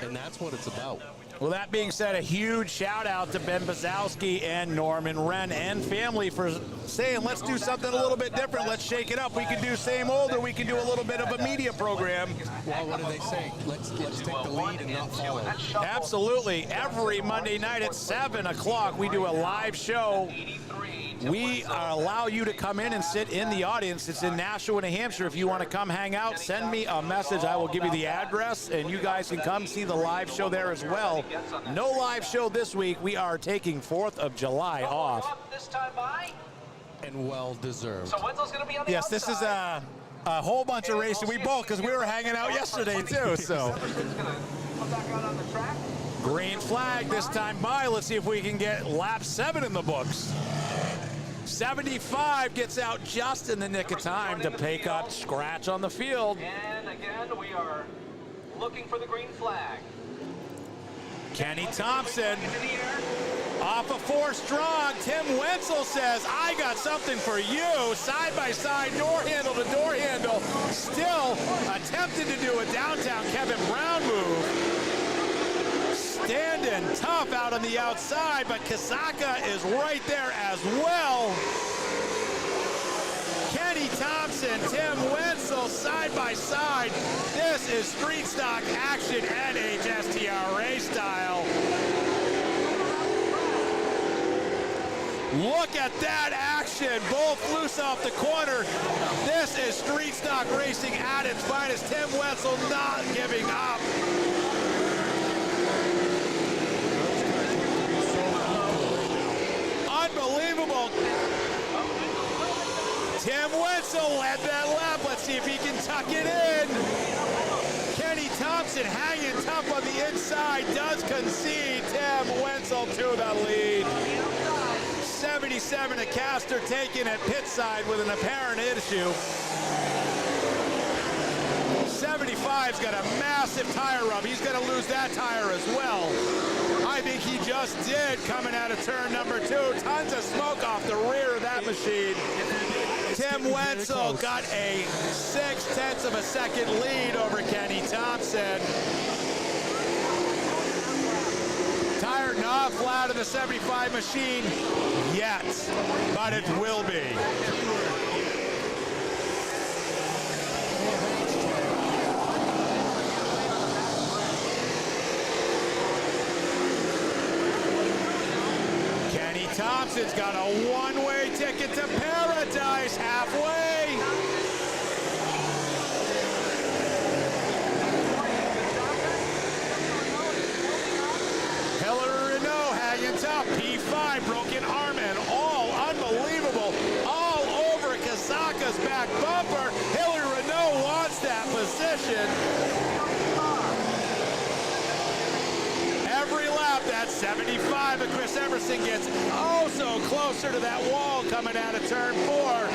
And that's what it's about. Well, that being said, a huge shout out to Ben Bazowski and Norman Wren and family for saying, let's do something a little bit different. Let's shake it up. We can do same old, or we can do a little bit of a media program. Well, what do they say? Let's take the lead and not follow. Absolutely. Every Monday night at 7 o'clock, we do a live show. We allow you to come in and sit in the audience. It's in Nashua, New Hampshire. If you want to come hang out, send me a message. I will give you the address, and you guys can come see the live show there as well. No live show this week. We are taking 4th of July off. And well deserved. So Wenzel's going to be on the Yes, this is a whole bunch of racing. We both, because we were hanging out yesterday too. So green flag this time by. Let's see if we can get lap 7 in the books. 75 gets out just in the nick of time to pick up scratch on the field. And again, we are looking for the green flag. Kenny Thompson off of 4 strong. Tim Wenzel says, I got something for you. Side by side, door handle to door handle. Still attempted to do a downtown Kevin Brown move. Standing tough out on the outside, but Kasaka is right there as well. Kenny Thompson, Tim Wenzel side by side. This is street stock action NHSTRA style. Look at that action, both loose off the corner. This is street stock racing at its finest. Tim Wenzel not giving up. Unbelievable. Tim Wenzel led that lap. Let's see if he can tuck it in. Kenny Thompson hanging tough on the inside, does concede. Tim Wenzel to the lead. 77 of Castor taken at pit side with an apparent issue. 75's got a massive tire rub. He's going to lose that tire as well. I think he just did coming out of turn number 2. Tons of smoke off the rear of that machine. Tim Wenzel got a 0.6 of a second lead over Kenny Thompson. Tire not flat in the 75 machine yet, but it will be. Kenny Thompson's got a one-way ticket to paradise halfway. Hillary Renault hanging tough. P5, broken arm and all. Unbelievable. All over Kasaka's back bumper. Hillary Renault wants that position. Every lap, that 75 of Chris Emerson gets also closer to that wall coming out of turn 4.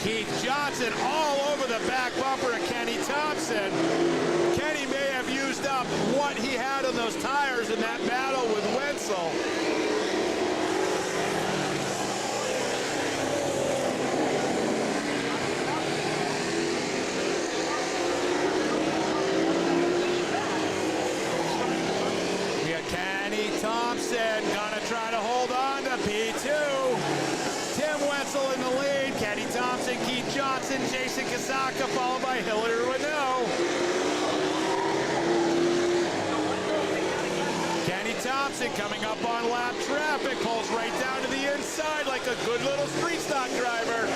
Keith Johnson all over the back bumper of Kenny Thompson. Kenny may have used up what he had on those tires in that battle with Wenzel. Thompson gonna try to hold on to P2. Tim Wetzel in the lead. Kenny Thompson, Keith Johnson, Jason Kazaka, followed by Hillary Renault. Kenny Thompson coming up on lap traffic, pulls right down to the inside like a good little street stock driver.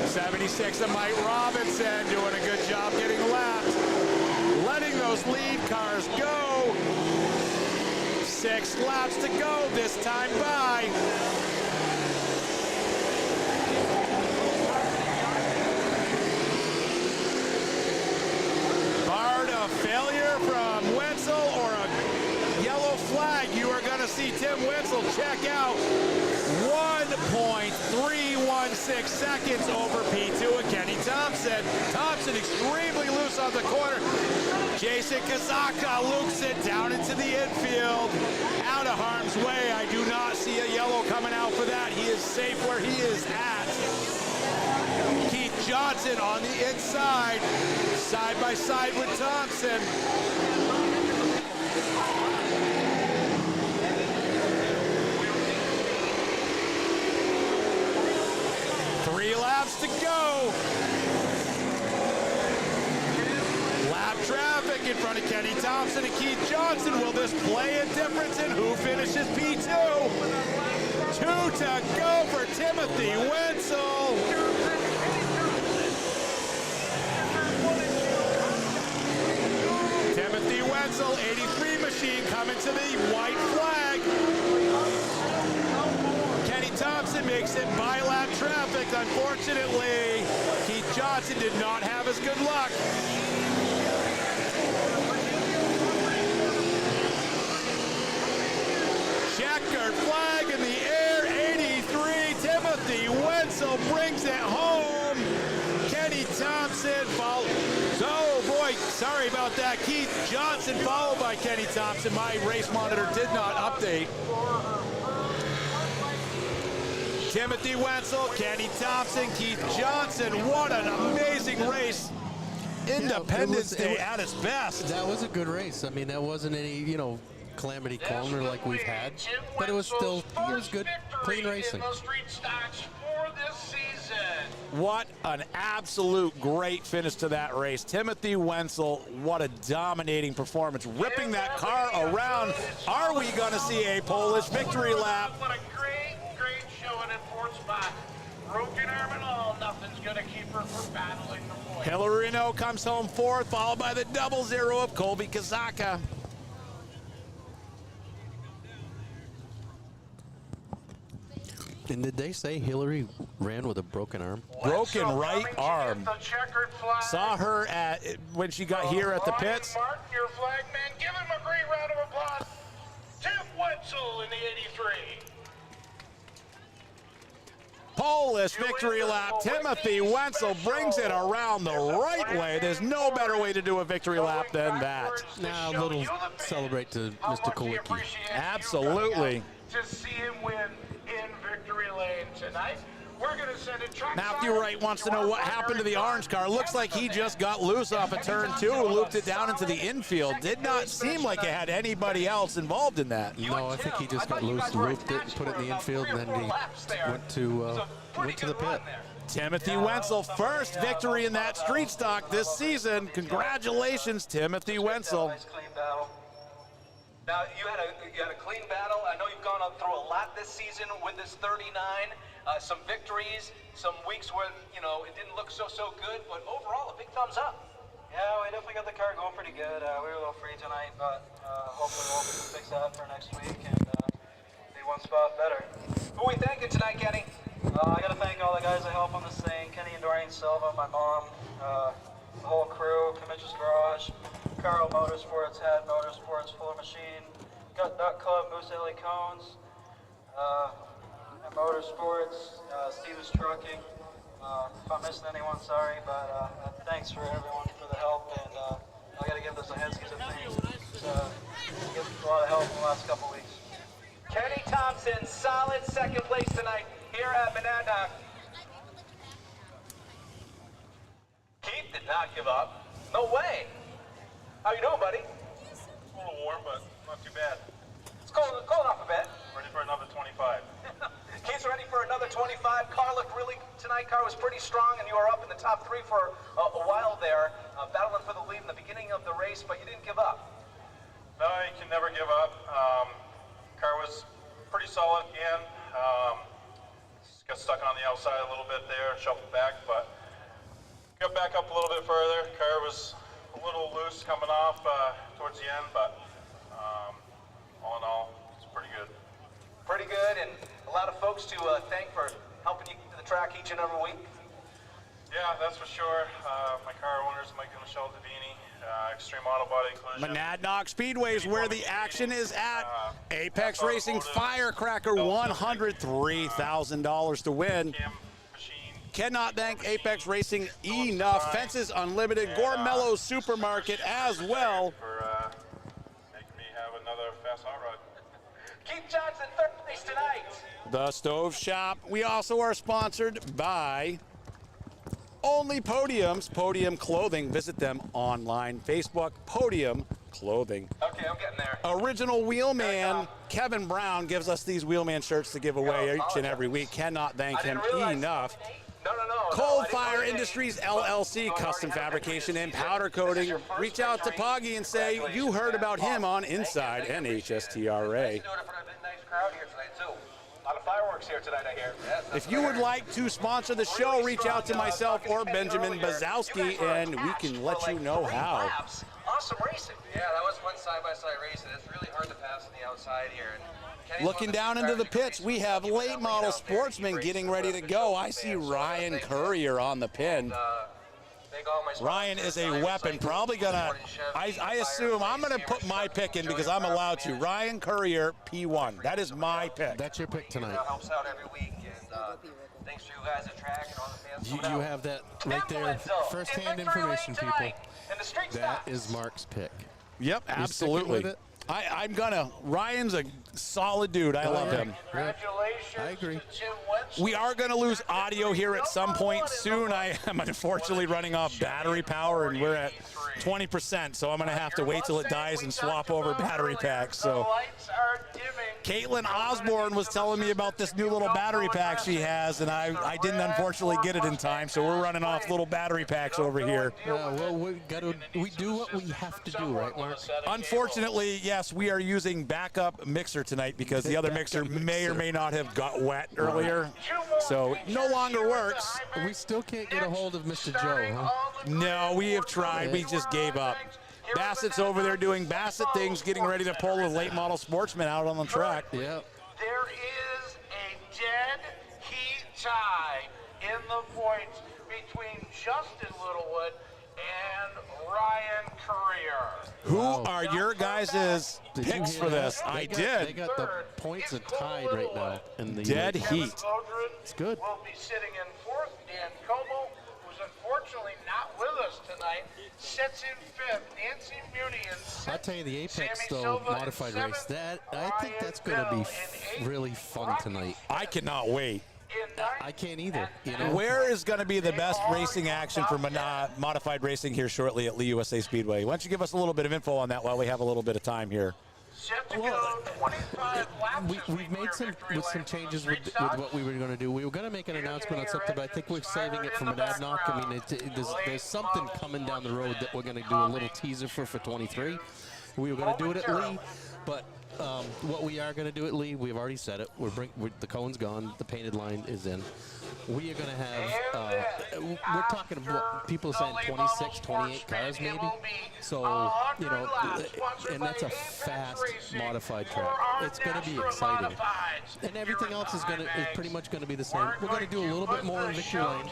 76 of Mike Robinson doing a good job getting lapped. Letting those lead cars go. 6 laps to go this time by. Barred a failure from Wetzel or a yellow flag, you are going to see Tim Wetzel check out 1.316 seconds over P2 and Kenny Thompson. Thompson extremely loose on the corner. Jason Kazaka loops it down into the infield. Out of harm's way. I do not see a yellow coming out for that. He is safe where he is at. Keith Johnson on the inside, side by side with Thompson. Three laps to go. Lap traffic in front of Kenny Thompson and Keith Johnson. Will this play a difference in who finishes P2? 2 to go for Timothy Wetzel. Timothy Wetzel, 83 machine coming to the white flag. Kenny Thompson makes it by lap traffic. Unfortunately, Keith Johnson did not have as good luck. Checkered flag in the air, 83. Timothy Wetzel brings it home. Kenny Thompson followed. Oh boy, sorry about that. Keith Johnson followed by Kenny Thompson. My race monitor did not update. Timothy Wetzel, Kenny Thompson, Keith Johnson. What an amazing race. Independence Day at its best. That was a good race. I mean, that wasn't any, calamity corner like we've had, but it was still, it was good, clean racing. What an absolute great finish to that race. Timothy Wetzel, what a dominating performance, ripping that car around. Are we going to see a Polish victory lap? What a great showing in fourth spot. Broken arm and all, nothing's going to keep her from battling the point. Hillary Renault comes home fourth, followed by the 00 of Colby Kazaka. And did they say Hillary ran with a broken arm? Broken right arm. Saw her when she got here at the pits. Mark, your flag man, give him a great round of applause. Tim Wetzel in the 83. Polish victory lap. Timothy Wetzel brings it around the right way. There's no better way to do a victory lap than that. Now a little celebrate to Mr. Kowicki. Absolutely. To see him win in victory lane tonight. We're going to send it track. Matthew Wright wants to know what happened to the orange car. Looks like he just got loose off of turn 2, looped it down into the infield. Did not seem like it had anybody else involved in that. No, I think he just got loose, looped it, put it in the infield, and then he went to the pit. Timothy Wetzel, first victory in that street stock this season. Congratulations, Timothy Wetzel. Nice clean battle. Now, you had a clean battle. I know you've gone through a lot this season with this 39. Some victories, some weeks where, it didn't look so good, but overall, a big thumbs up. Yeah, we definitely got the car going pretty good. We were a little free tonight, but hopefully we'll fix that for next week and be one spot better. Who are we thanking tonight, Kenny? I got to thank all the guys that help on this thing. Kenny and Doreen Silva, my mom, the whole crew, Commission's Garage, Carl Motorsports, Had Motorsports, Fuller Machine, Gut Duck Club, Moose Alley Cones, Motorsports, Stevens Trucking. If I'm missing anyone, sorry, but thanks for everyone for the help, and I got to give the Zahenskis a thanks. Give a lot of help in the last couple weeks. Kenny Thompson, solid second place tonight here at Monadnock. Keith did not give up. No way. How you doing, buddy? A little warm, but not too bad. It's cooled off a bit. Ready for another 25. Keith's ready for another 25. Car looked really, tonight car was pretty strong, and you were up in the top 3 for a while there, battling for the lead in the beginning of the race, but you didn't give up. No, you can never give up. Car was pretty solid again. Got stuck on the outside a little bit there, shuffled back, but got back up a little bit further. Car was a little loose coming off towards the end, but all in all, it's pretty good. Pretty good, and a lot of folks to thank for helping you get to the track each and every week. Yeah, that's for sure. My car owners, Mike and Michelle Davini, Extreme Auto Body Inclusion. Monadnock Speedway is where the action is at. Apex Racing Firecracker, $103,000 to win. Cannot thank Apex Racing enough. Fences Unlimited, Gormello Supermarket as well. For making me have another fast hot rod. Keith Johnson, third place tonight. The Stove Shop. We also are sponsored by Only Podiums, Podium Clothing. Visit them online. Facebook, Podium Clothing. Okay, I'm getting there. Original Wheelman, Kevin Brown gives us these Wheelman shirts to give away each and every week. Cannot thank him enough. No. Qualifier Industries LLC, custom fabrication and powder coating. Reach out to Poggy and say you heard about him on Inside NHSTRA. A lot of fireworks here tonight, I hear. If you would like to sponsor the show, reach out to myself or Benjamin Bazowski, and we can let you know how. Awesome racing. Yeah, that was one side-by-side race, and it's really hard to pass on the outside here. Looking down into the pits, we have late model Sportsman getting ready to go. I see Ryan Courier on the pin. Ryan is a weapon, probably gonna, I assume, I'm gonna put my pick in because I'm allowed to. Ryan Courier, P1. That is my pick. That's your pick tonight. Helps out every week, and thanks to you guys at track and all the fans. You have that right there, first-hand information, people. That is Mark's pick. Yep, absolutely. I'm gonna. Ryan's a solid dude. I love him. Congratulations. I agree. To Jim Wentz. We are going to lose audio here at some point soon. I am unfortunately running off battery power, and we're at 20%, so I'm going to have to wait till it dies and swap over battery packs. So Caitlin Osborne was telling me about this new little battery pack she has, and I didn't unfortunately get it in time, so we're running off little battery packs over here. Well, we do what we have to do, right, Mark? Unfortunately, yes, we are using backup mixer tonight because the other mixer may or may not have got wet earlier, so no longer works. We still can't get a hold of Mr. Joe, huh? No, we have tried. We just gave up. Bassett's over there doing Bassett things, getting ready to pull a late model Sportsman out on the track. Yeah. There is a dead heat tie in the points between Justin Littlewood and Ryan Courier. Who are your guys' picks for this? I did. They got the points tied right now in the dead heat. It's good. Will be sitting in fourth. Dan Como, who's unfortunately not with us tonight, sits in fifth. Nancy Muni in sixth. I'll tell you, the Apex though modified race, I think that's going to be really fun tonight. I cannot wait. I can't either. You know? Where is going to be the best racing action for modified racing here shortly at Lee USA Speedway? Why don't you give us a little bit of info on that while we have a little bit of time here? Well, we've made some changes with what we were going to do. We were going to make an announcement on something, but I think we're saving it for Monadnock. I mean, there's something coming down the road that we're going to do a little teaser for 23. We were going to do it at Lee, but what we are going to do at Lee, we've already said it. The cone's gone. The painted line is in. We are going to have, we're talking about people saying 26, 28 cars maybe. So, you know, and that's a fast modified track. It's going to be exciting. And everything else is pretty much going to be the same. We're going to do a little bit more in Victory Lane.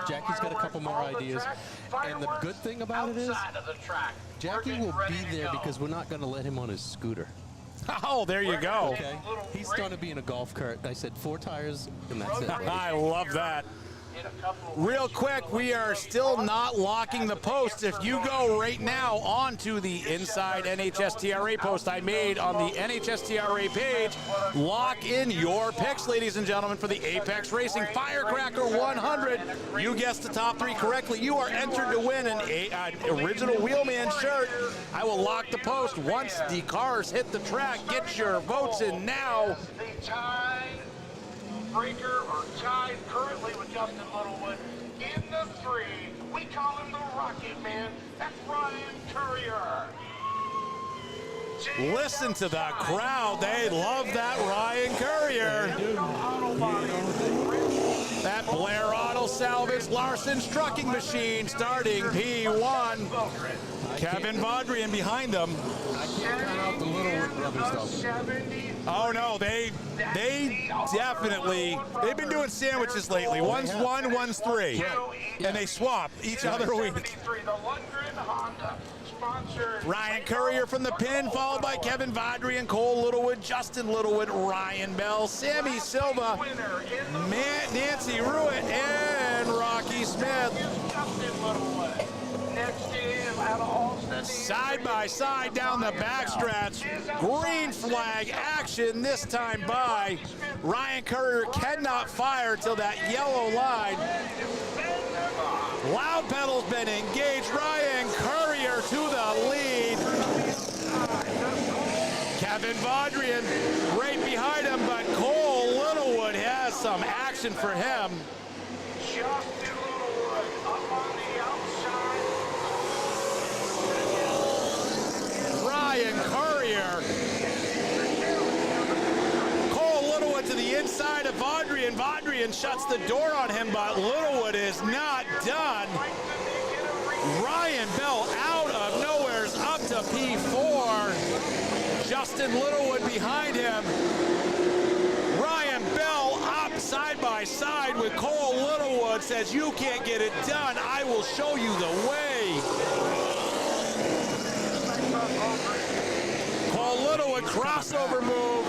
Jackie's got a couple more ideas. And the good thing about it is, Jackie will be there because we're not going to let him on his scooter. Oh, there you go. Okay. He's going to be in a golf cart. I said 4 tires, and that's it. I love that. Real quick, we are still not locking the post. If you go right now onto the inside NHSTRA post I made on the NHSTRA page, lock in your picks, ladies and gentlemen, for the Apex Racing Firecracker 100. You guessed the top 3 correctly. You are entered to win an original Wheelman shirt. I will lock the post once the cars hit the track. Get your votes in now. The tie breaker or tied currently with Justin Littlewood in the 3. We call him the Rocket Man. That's Ryan Courier. Listen to the crowd. They love that Ryan Courier. That Blair Auto Salvage Larson Trucking Machine starting P1. Kevin Vaudrian behind them. I can't count out the Littlewood brothers, though. Oh, no, they definitely, they've been doing sandwiches lately. One's 1, one's 3. And they swap each other week. Ryan Courier from the pin, followed by Kevin Vaudrian, Cole Littlewood, Justin Littlewood, Ryan Bell, Sammy Silva, Nancy Ruitt, and Rocky Smith. Side by side down the backstretch. Green flag action this time by Ryan Courier. Cannot fire till that yellow line. Loud pedal's been engaged. Ryan Courier to the lead. Kevin Vaudrian right behind him, but Cole Littlewood has some action for him. Justin Littlewood up on the outside. Ryan Courier. Cole Littlewood to the inside of Vaudrian. Vaudrian shuts the door on him, but Littlewood is not done. Ryan Bell out of nowhere's up to P4. Justin Littlewood behind him. Ryan Bell up side by side with Cole Littlewood, says, you can't get it done. I will show you the way. Cole Littlewood crossover move.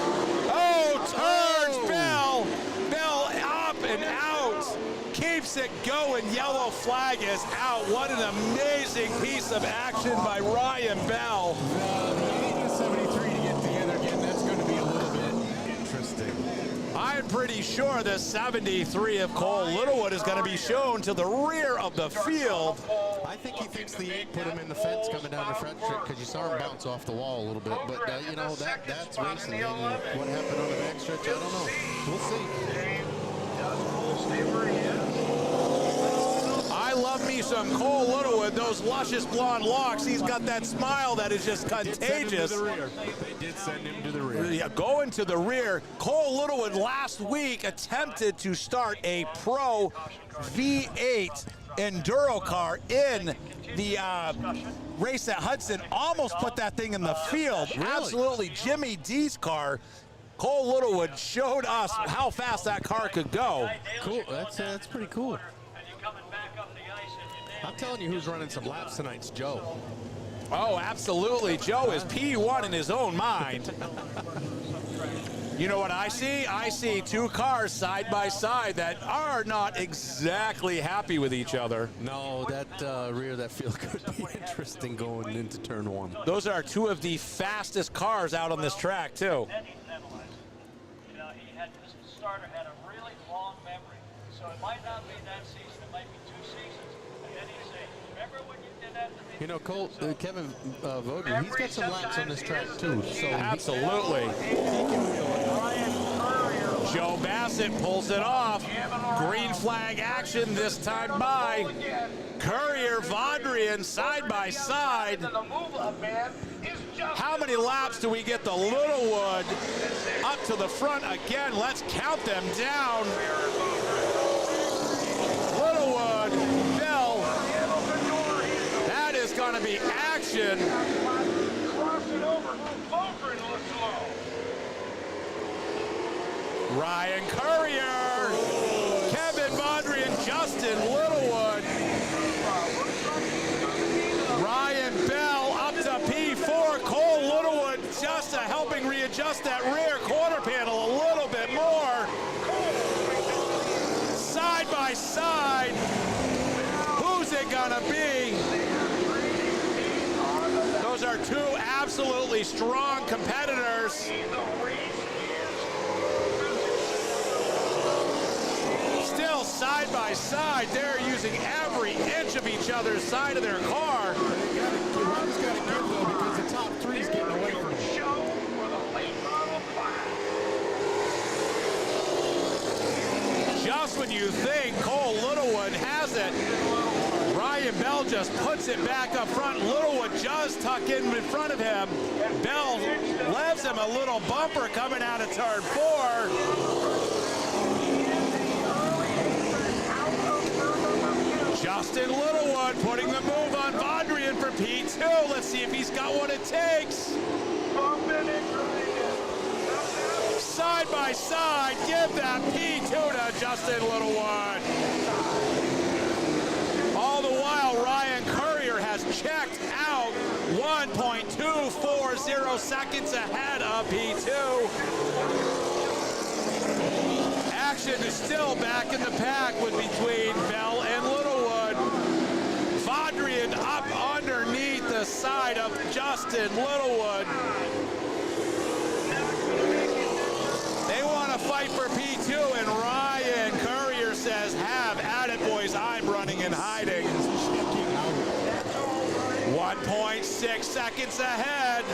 Oh, turns Bell. Bell up and out. Keeps it going. Yellow flag is out. What an amazing piece of action by Ryan Bell. They need a 73 to get together again. That's going to be a little bit interesting. I'm pretty sure the 73 of Cole Littlewood is going to be shown to the rear of the field. I think he thinks the 8 put him in the fence coming down the front straight because you saw him bounce off the wall a little bit. But, you know, that's racing. And what happened on the back stretch, I don't know. We'll see. I love me some Cole Littlewood, those luscious blonde locks. He's got that smile that is just contagious. They did send him to the rear. Yeah, going to the rear. Cole Littlewood last week attempted to start a Pro V8 Enduro car in the race at Hudson. Almost put that thing in the field. Really? Absolutely, Jimmy D's car. Cole Littlewood showed us how fast that car could go. Cool. That's pretty cool. I'm telling you who's running some laps tonight's Joe. Oh, absolutely. Joe is P1 in his own mind. You know what I see? I see 2 cars side by side that are not exactly happy with each other. No, that rear that field could be interesting going into turn 1. Those are 2 of the fastest cars out on this track, too. You know, this starter had a really long memory. So it might not be that season, it might be 2 seasons. And then he'd say, remember when you did that to me? You know, Cole, Kevin Vaudrian, he's got some laps on this track, too. So Absolutely. Joe Bassett pulls it off. Green flag action this time by Courier, Vaudrian side by side. How many laps do we get the Littlewood up to the front again? Let's count them down. Littlewood, Bell. That is going to be action. Ryan Courier, Kevin Vaudrian, Justin Littlewood, Ryan Bell up to P4, Cole Littlewood just helping readjust that rear quarter panel a little bit more. Side by side. Who's it gonna be? Those are two absolutely strong competitors. Still side by side, they're using every inch of each other's side of their car. One's got to give though because the top three's getting away from him. Just when you think Cole Littlewood has it, Ryan Bell just puts it back up front. Littlewood just tuck in front of him. Bell left him a little bumper coming out of turn 4. Justin Littlewood putting the move on Vondrian for P2. Let's see if he's got what it takes. Side by side, give that P2 to Justin Littlewood. All the while, Ryan Courier has checked out 1.240 seconds ahead of P2. Action is still back in the pack with between Bell and Littlewood. Vondrian up underneath the side of Justin Littlewood. They want to fight for P2, and Ryan Courier says, have at it, boys. I'm running and hiding. 1.6 seconds ahead.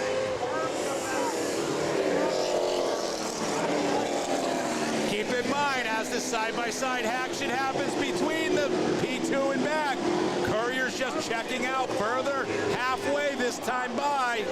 Keep in mind, as the side-by-side action happens between the P2 and back, Courier's just checking out further, halfway this time by.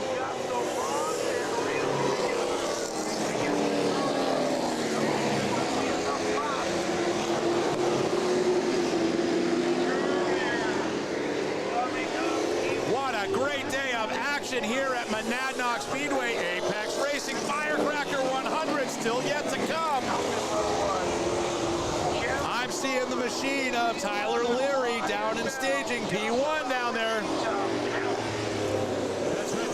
What a great day of action here at Monadnock Speedway. Apex Racing Firecracker 100 still yet to come. I'm seeing the machine of Tyler Leary down in staging P1 down there. That's right,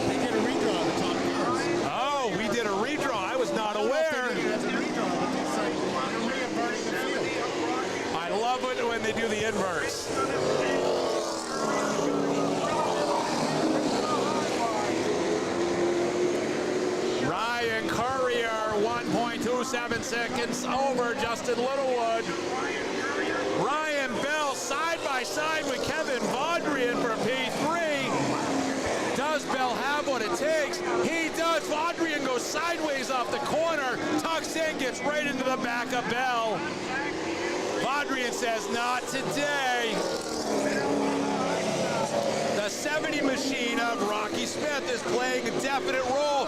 they did a redraw of the top cars. Oh, we did a redraw. I was not aware. I love it when they do the inverse. Ryan Courier, 1.27 seconds over Justin Littlewood. Ryan Bell side by side with Kevin Vondrian for P3. Does Bell have what it takes? He does. Vondrian goes sideways off the corner, tucks in, gets right into the back of Bell. Vondrian says, not today. The 70 machine of Rocky Smith is playing a definite role.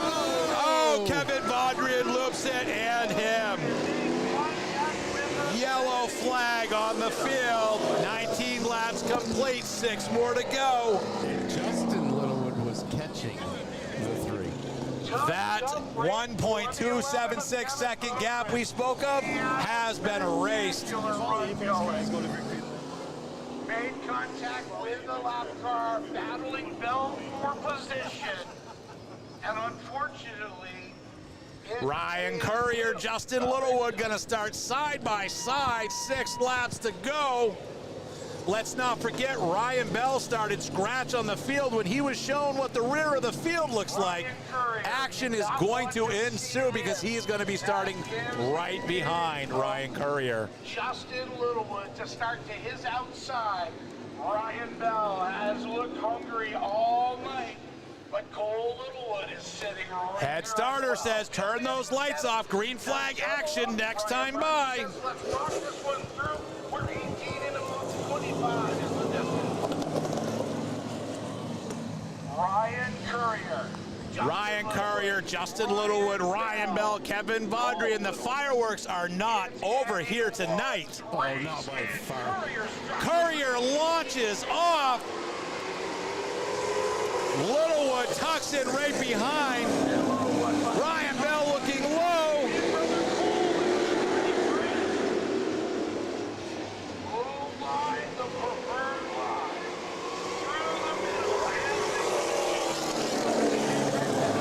Oh, Kevin Vondrian loops it and him. Yellow flag on the field. 19 laps complete, 6 more to go. Justin Littlewood was catching the 3. That 1.276 second gap we spoke of has been erased. Made contact with the lap car, battling Bell for position, and unfortunately, Ryan Courier, Justin Littlewood gonna start side by side, 6 laps to go. Let's not forget, Ryan Bell started scratch on the field when he was shown what the rear of the field looks like. Action is going to ensue because he is going to be starting right behind Ryan Courier. Justin Littlewood to start to his outside. Ryan Bell has looked hungry all night, but Cole Littlewood is sitting right Head starter says, turn those lights off. Green flag action next time by. Let's talk this one through. We're 18 and about 25 is the distance. Ryan Courier. Ryan Courier, Justin Littlewood, Ryan Bell, Kevin Vondrian. The fireworks are not over here tonight. Oh, not by far. Courier launches off. Littlewood tucks in right behind. Ryan Bell looking low.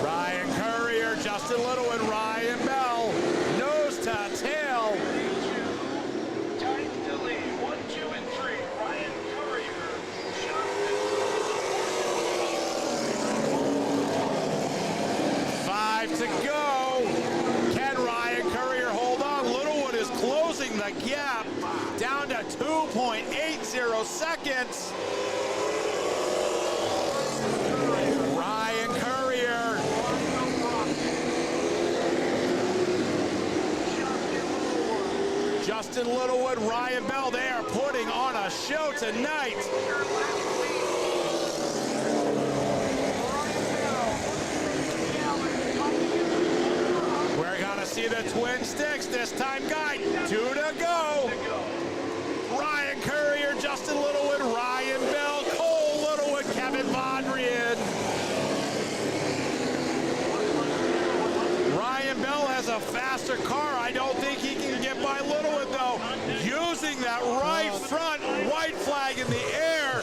Ryan Courier, Justin Littlewood, Ryan Bell. the gap down to 2.80 seconds. Ryan Courier. Justin Littlewood, Ryan Bell, they are putting on a show tonight. We're gonna see the twin sticks this time, guys. 2 to go. Ryan Courier, Justin Littlewood, Ryan Bell, Cole Littlewood, Kevin Vondrian. Ryan Bell has a faster car. I don't think he can get by Littlewood, though. Using that right front white flag in the air.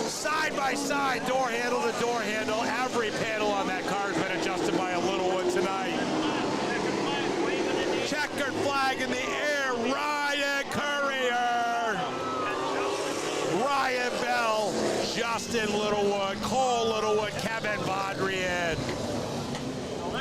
Side by side, door handle to door handle. Every panel on that car has been adjusted by a Littlewood tonight. Checkered flag in the air. Ryan Courier. Ryan Bell. Justin Littlewood. Cole Littlewood. Kevin Vondrian.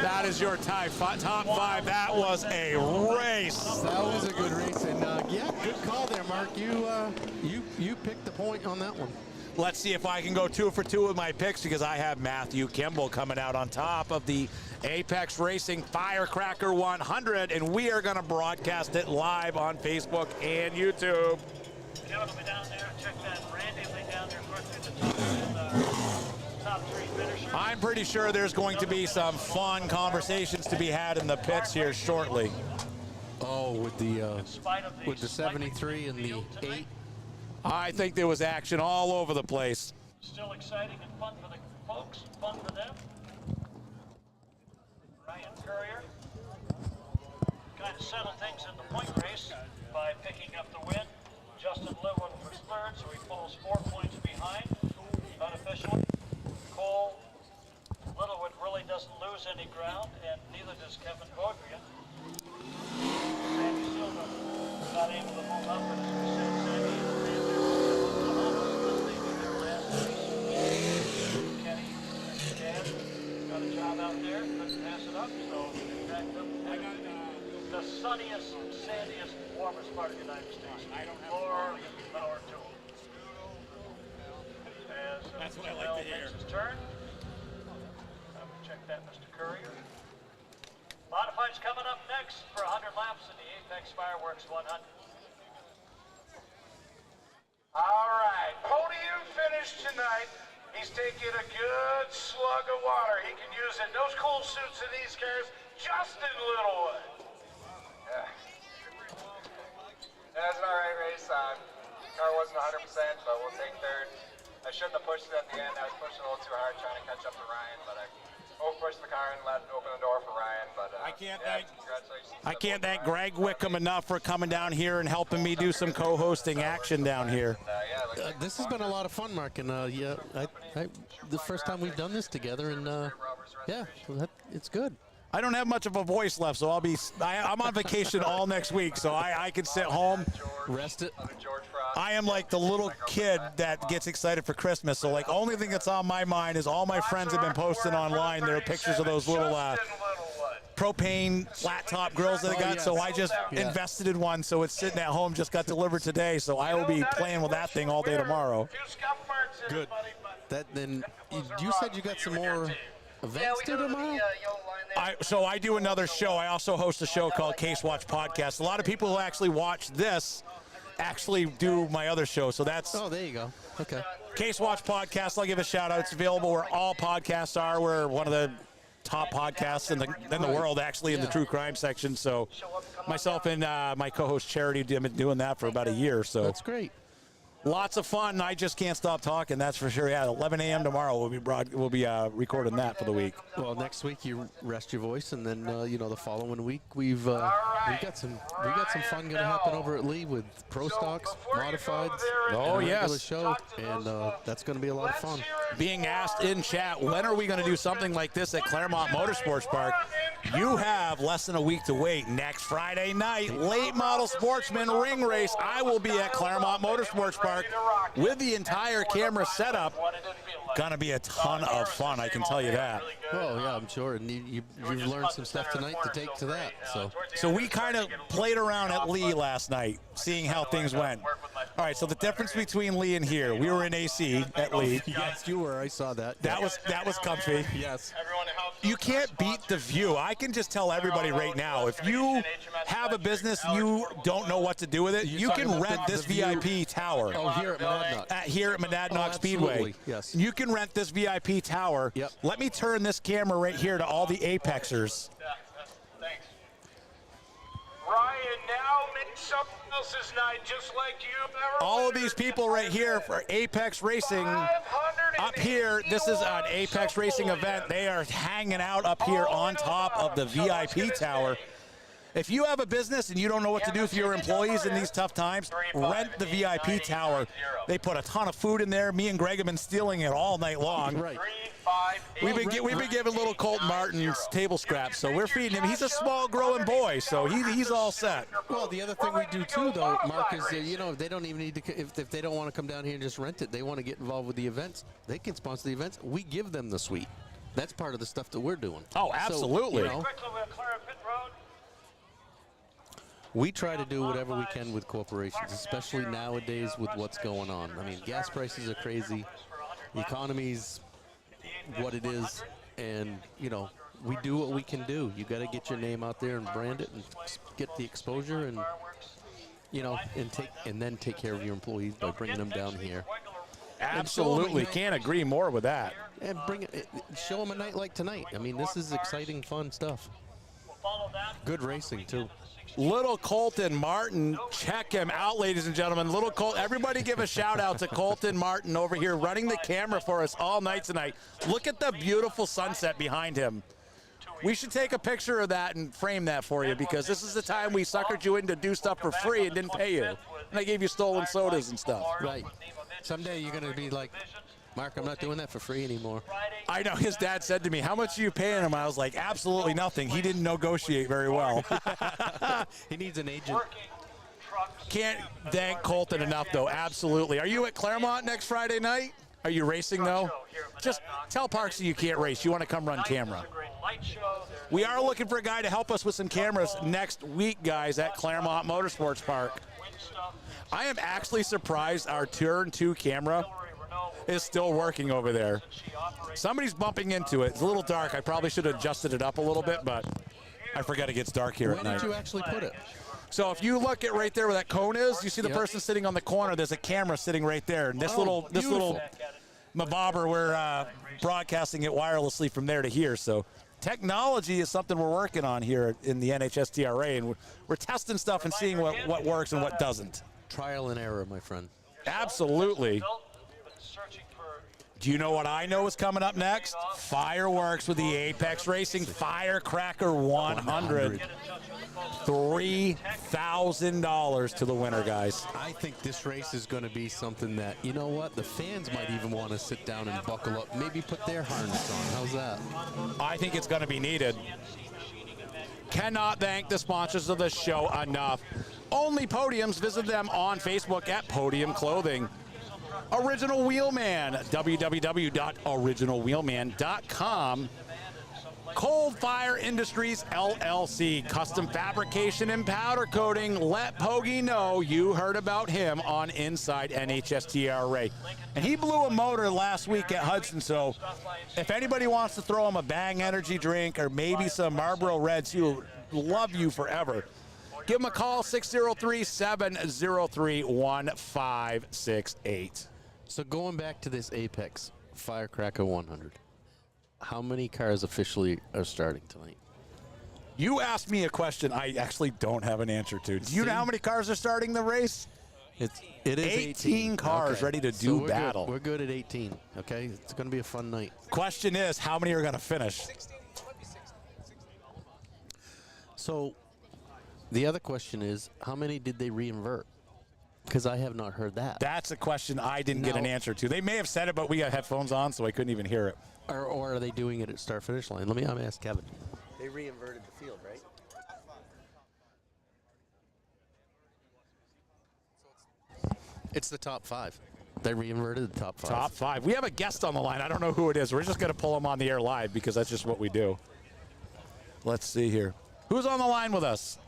That is your top five. That was a race. That was a good race, and yeah, good call there, Mark. You picked the point on that one. Let's see if I can go 2 for 2 with my picks, because I have Matthew Kimball coming out on top of the Apex Racing Firecracker 100, and we are going to broadcast it live on Facebook and YouTube. Kevin will be down there. Check that. Randy will be down there quickly. The top 3 finishers. I'm pretty sure there's going to be some fun conversations to be had in the pits here shortly. Oh, with the 73 and the 8. I think there was action all over the place. Still exciting and fun for the folks, fun for them. Ryan Courier kind of settled things in the point race by picking up the win. Justin Littlewood was third, so he falls 4 points behind unofficially. Cole Littlewood really doesn't lose any ground, and neither does Kevin Vondrian. Sandy Silva not able to move up, but as we said, Sandy and Randy almost leaving their last race. Kenny and Dan got a job out there, couldn't pass it up, so they backed up the sunniest, sandiest, warmest part of the United States. More power to him. As That's what I like to hear. Makes his turn. Check that, Mr. Courier. Modifieds coming up next for 100 laps in the Apex Fireworks 100. All right, podium finish tonight. He's taking a good slug of water. He can use it. Those cool suits in these cars. Justin Littlewood. Yeah. That was an alright race. Car wasn't 100%, but we'll take third. I shouldn't have pushed it at the end. I was pushing a little too hard trying to catch up to Ryan, but I over-pushed the car and let open the door for Ryan. But congratulations. I can't thank Greg Wickham enough for coming down here and helping me do some co-hosting action down here. This has been a lot of fun, Mark, and yeah, the first time we've done this together, and yeah, it's good. I don't have much of a voice left, so I'm on vacation all next week, so I can sit home, rest it. I am like the little kid that gets excited for Christmas, so like only thing that's on my mind is all my friends have been posting online their pictures of those little propane flat top grills that I got, so I just invested in one, so it's sitting at home, just got delivered today, so I will be playing with that thing all day tomorrow. Good. Then you said you got some more events to tomorrow? So I do another show. I also host a show called Case Watch Podcast. A lot of people who actually watch this actually do my other show. So that's... Oh, there you go. Okay. Case Watch Podcast. I'll give a shout out. It's available where all podcasts are. We're one of the top podcasts in the world, actually, in the true crime section. So myself and my co-host Charity have been doing that for about a year. So that's great. Lots of fun. I just can't stop talking, that's for sure. Yeah, 11 a.m. tomorrow we'll be recording that for the week. Well, next week you rest your voice, and then the following week we've got some fun going to happen over at Lee with Pro Stocks, Modifieds. Oh yes, show, and that's going to be a lot of fun. Being asked in chat, when are we going to do something like this at Claremont Motorsports Park? You have less than a week to wait. Next Friday night, late model sportsman ring race. I will be at Claremont Motorsports Park with the entire camera setup. Gonna be a ton of fun, I can tell you that. Oh yeah, I'm sure. And you've learned some stuff tonight to take to that. So we kind of played around at Lee last night, seeing how things went. All right, so the difference between Lee and here, we were in AC at Lee. Yes, you were. I saw that. That was comfy. Yes. You can't beat the view. I can just tell everybody right now, if you have a business and you don't know what to do with it, you can rent this VIP tower. Oh, here at Monadnock. Here at Monadnock Speedway. Yes. You can rent this VIP tower. Yep. Let me turn this camera right here to all the Apexers. Thanks. Ryan now makes someone else's night just like you. All of these people right here for Apex Racing up here. This is an Apex Racing event. They are hanging out up here on top of the VIP tower. If you have a business and you don't know what to do for your employees in these tough times, rent the VIP tower. They put a ton of food in there. Me and Greg have been stealing it all night long. Right. We've been giving little Colton Martin table scraps, so we're feeding him. He's a small growing boy, so he's all set. Well, the other thing we do too, though, Mark, is they don't even need to. If they don't want to come down here and just rent it, they want to get involved with the events. They can sponsor the events. We give them the suite. That's part of the stuff that we're doing. Oh, absolutely. So, we try to do whatever we can with corporations, especially nowadays with what's going on. I mean, gas prices are crazy. The economy's what it is, and we do what we can do. You got to get your name out there and brand it and get the exposure, and and then take care of your employees by bringing them down here. Absolutely, can't agree more with that. And show them a night like tonight. I mean, this is exciting, fun stuff. Good racing too. Little Colton Martin, check him out, ladies and gentlemen. Little Colton, everybody give a shout out to Colton Martin over here running the camera for us all night tonight. Look at the beautiful sunset behind him. We should take a picture of that and frame that for you, because this is the time we suckered you in to do stuff for free and didn't pay you. And I gave you stolen sodas and stuff. Right. Someday you're going to be like, Mark, I'm not doing that for free anymore. I know. His dad said to me, how much are you paying him? I was like, absolutely nothing. He didn't negotiate very well. He needs an agent. Can't thank Colton enough, though. Absolutely. Are you at Claremont next Friday night? Are you racing, though? Just tell Parksy you can't race. You want to come run camera. We are looking for a guy to help us with some cameras next week, guys, at Claremont Motorsports Park. I am actually surprised our Turn 2 camera is still working over there. Somebody's bumping into it. It's a little dark. I probably should have adjusted it up a little bit, but I forget it gets dark here at night. Where did you actually put it? So if you look at right there where that cone is, you see the person sitting on the corner. There's a camera sitting right there. And this little mabobber, we're broadcasting it wirelessly from there to here. So technology is something we're working on here in the NHSTRA, and we're testing stuff and seeing what works and what doesn't. Trial and error, my friend. Absolutely. Do you know what I know is coming up next? Fireworks with the Apex Racing Firecracker 100. $3,000 to the winner, guys. I think this race is going to be something that, you know what, the fans might even want to sit down and buckle up, maybe put their harness on. How's that? I think it's going to be needed. Cannot thank the sponsors of the show enough. Only Podiums, visit them on Facebook at Podium Clothing. Original Wheelman, www.originalwheelman.com. Cold Fire Industries, LLC, custom fabrication and powder coating. Let Pogie know you heard about him on Inside NHSTRA. And he blew a motor last week at Hudson, so if anybody wants to throw him a Bang energy drink or maybe some Marlboro Reds, he'll love you forever. Give him a call, 603-703-1568. So going back to this Apex Firecracker 100, how many cars officially are starting tonight? You asked me a question I actually don't have an answer to. Do you know how many cars are starting the race? It is 18 cars ready to do battle. We're good at 18, okay? It's going to be a fun night. Question is, how many are going to finish? So the other question is, how many did they reinvert? Because I have not heard that. That's a question I didn't get an answer to. They may have said it, but we got headphones on, so I couldn't even hear it. Or are they doing it at start-finish line? I'm going to ask Kevin. They reinverted the field, right? It's the top 5. They reinverted the top 5. Top 5. We have a guest on the line. I don't know who it is. We're just going to pull him on the air live because that's just what we do. Let's see here. Who's on the line with us?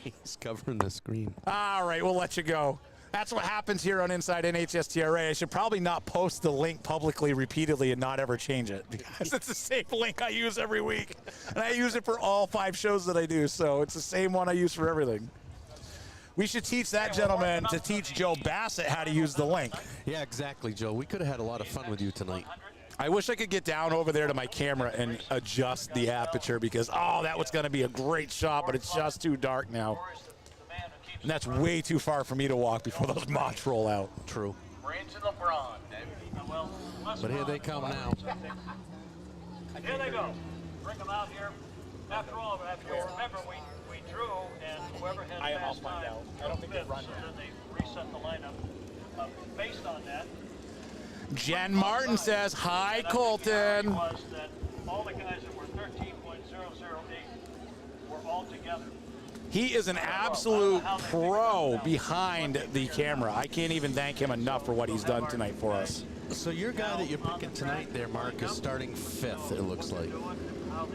He's covering the screen. All right, we'll let you go. That's what happens here on Inside NHSTRA. I should probably not post the link publicly repeatedly and not ever change it because it's the same link I use every week. And I use it for all 5 shows that I do, so it's the same one I use for everything. We should teach that gentleman to teach Joe Bassett how to use the link. Yeah, exactly, Joe. We could have had a lot of fun with you tonight. I wish I could get down over there to my camera and adjust the aperture because, oh, that was going to be a great shot, but it's just too dark now. And that's way too far for me to walk before those mods roll out. True. But here they come now. Here they go. Bring them out here. After all, if you remember, we drew, and whoever had fast time, I don't think they run so then they reset the lineup based on that. Jen Martin says, hi, Colton. Was that all the guys that were 13.008 were all together. He is an absolute pro behind the camera. I can't even thank him enough for what he's done tonight for us. So your guy that you're picking tonight there, Mark, is starting 5th, it looks like.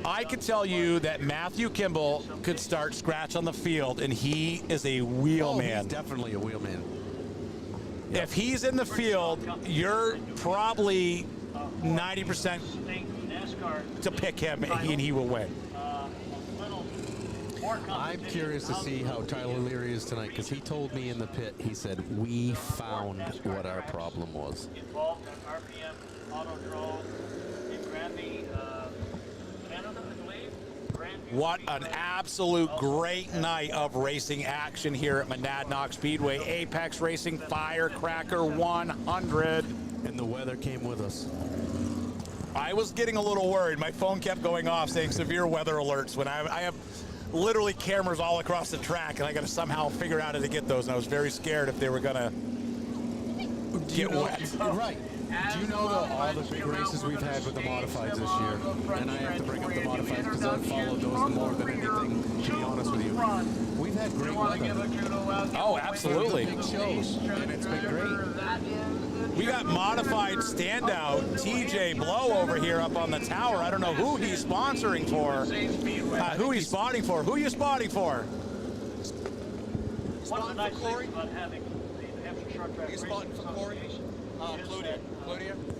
I could tell you that Matthew Kimball could start scratch on the field, and he is a wheelman. He's definitely a wheelman. If he's in the field, you're probably 90% to pick him, and he will win. I'm curious to see how Tyler Leary is tonight because he told me in the pit, he said, we found what our problem was. Involved in RPM, Autodrome, in Granby, Canada, I believe. What an absolute great night of racing action here at Monadnock Speedway. Apex Racing Firecracker 100. And the weather came with us. I was getting a little worried. My phone kept going off saying severe weather alerts when I have literally cameras all across the track, and I got to somehow figure out how to get those. And I was very scared if they were going to get wet. Right. Do you know all the big races we've had with the modifieds this year? And I have to bring up the modifieds because I've followed those more than anything, to be honest with you. We've had great weather. Oh, absolutely. Big shows, and it's been great. We got modified standout TJ Blow over here up on the tower. I don't know who he's sponsoring for, who he's spotting for. Who are you spotting for? What's the nice thing about having the New Hampshire Short Track Racing Association? Cloutier.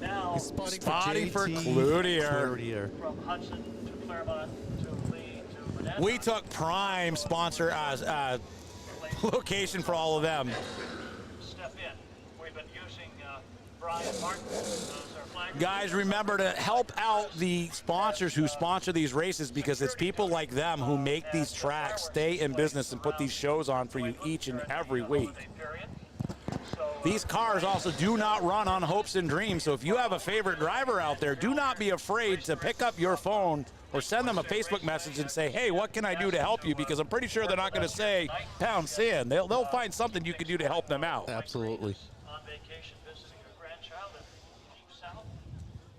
Now, He's spotting for Cloutier. From Hudson to Claremont to Lee to Monadnock. We took prime sponsor location for all of them. Step in. We've been using Brian Martin as our flag. Guys, remember to help out the sponsors who sponsor these races because it's people like them who make these tracks stay in business and put these shows on for you each and every week. These cars also do not run on hopes and dreams, so if you have a favorite driver out there, do not be afraid to pick up your phone or send them a Facebook message and say, hey, what can I do to help you? Because I'm pretty sure they're not going to say pound sand. They'll find something you can do to help them out. Absolutely. On vacation visiting your grandchild in Deep South.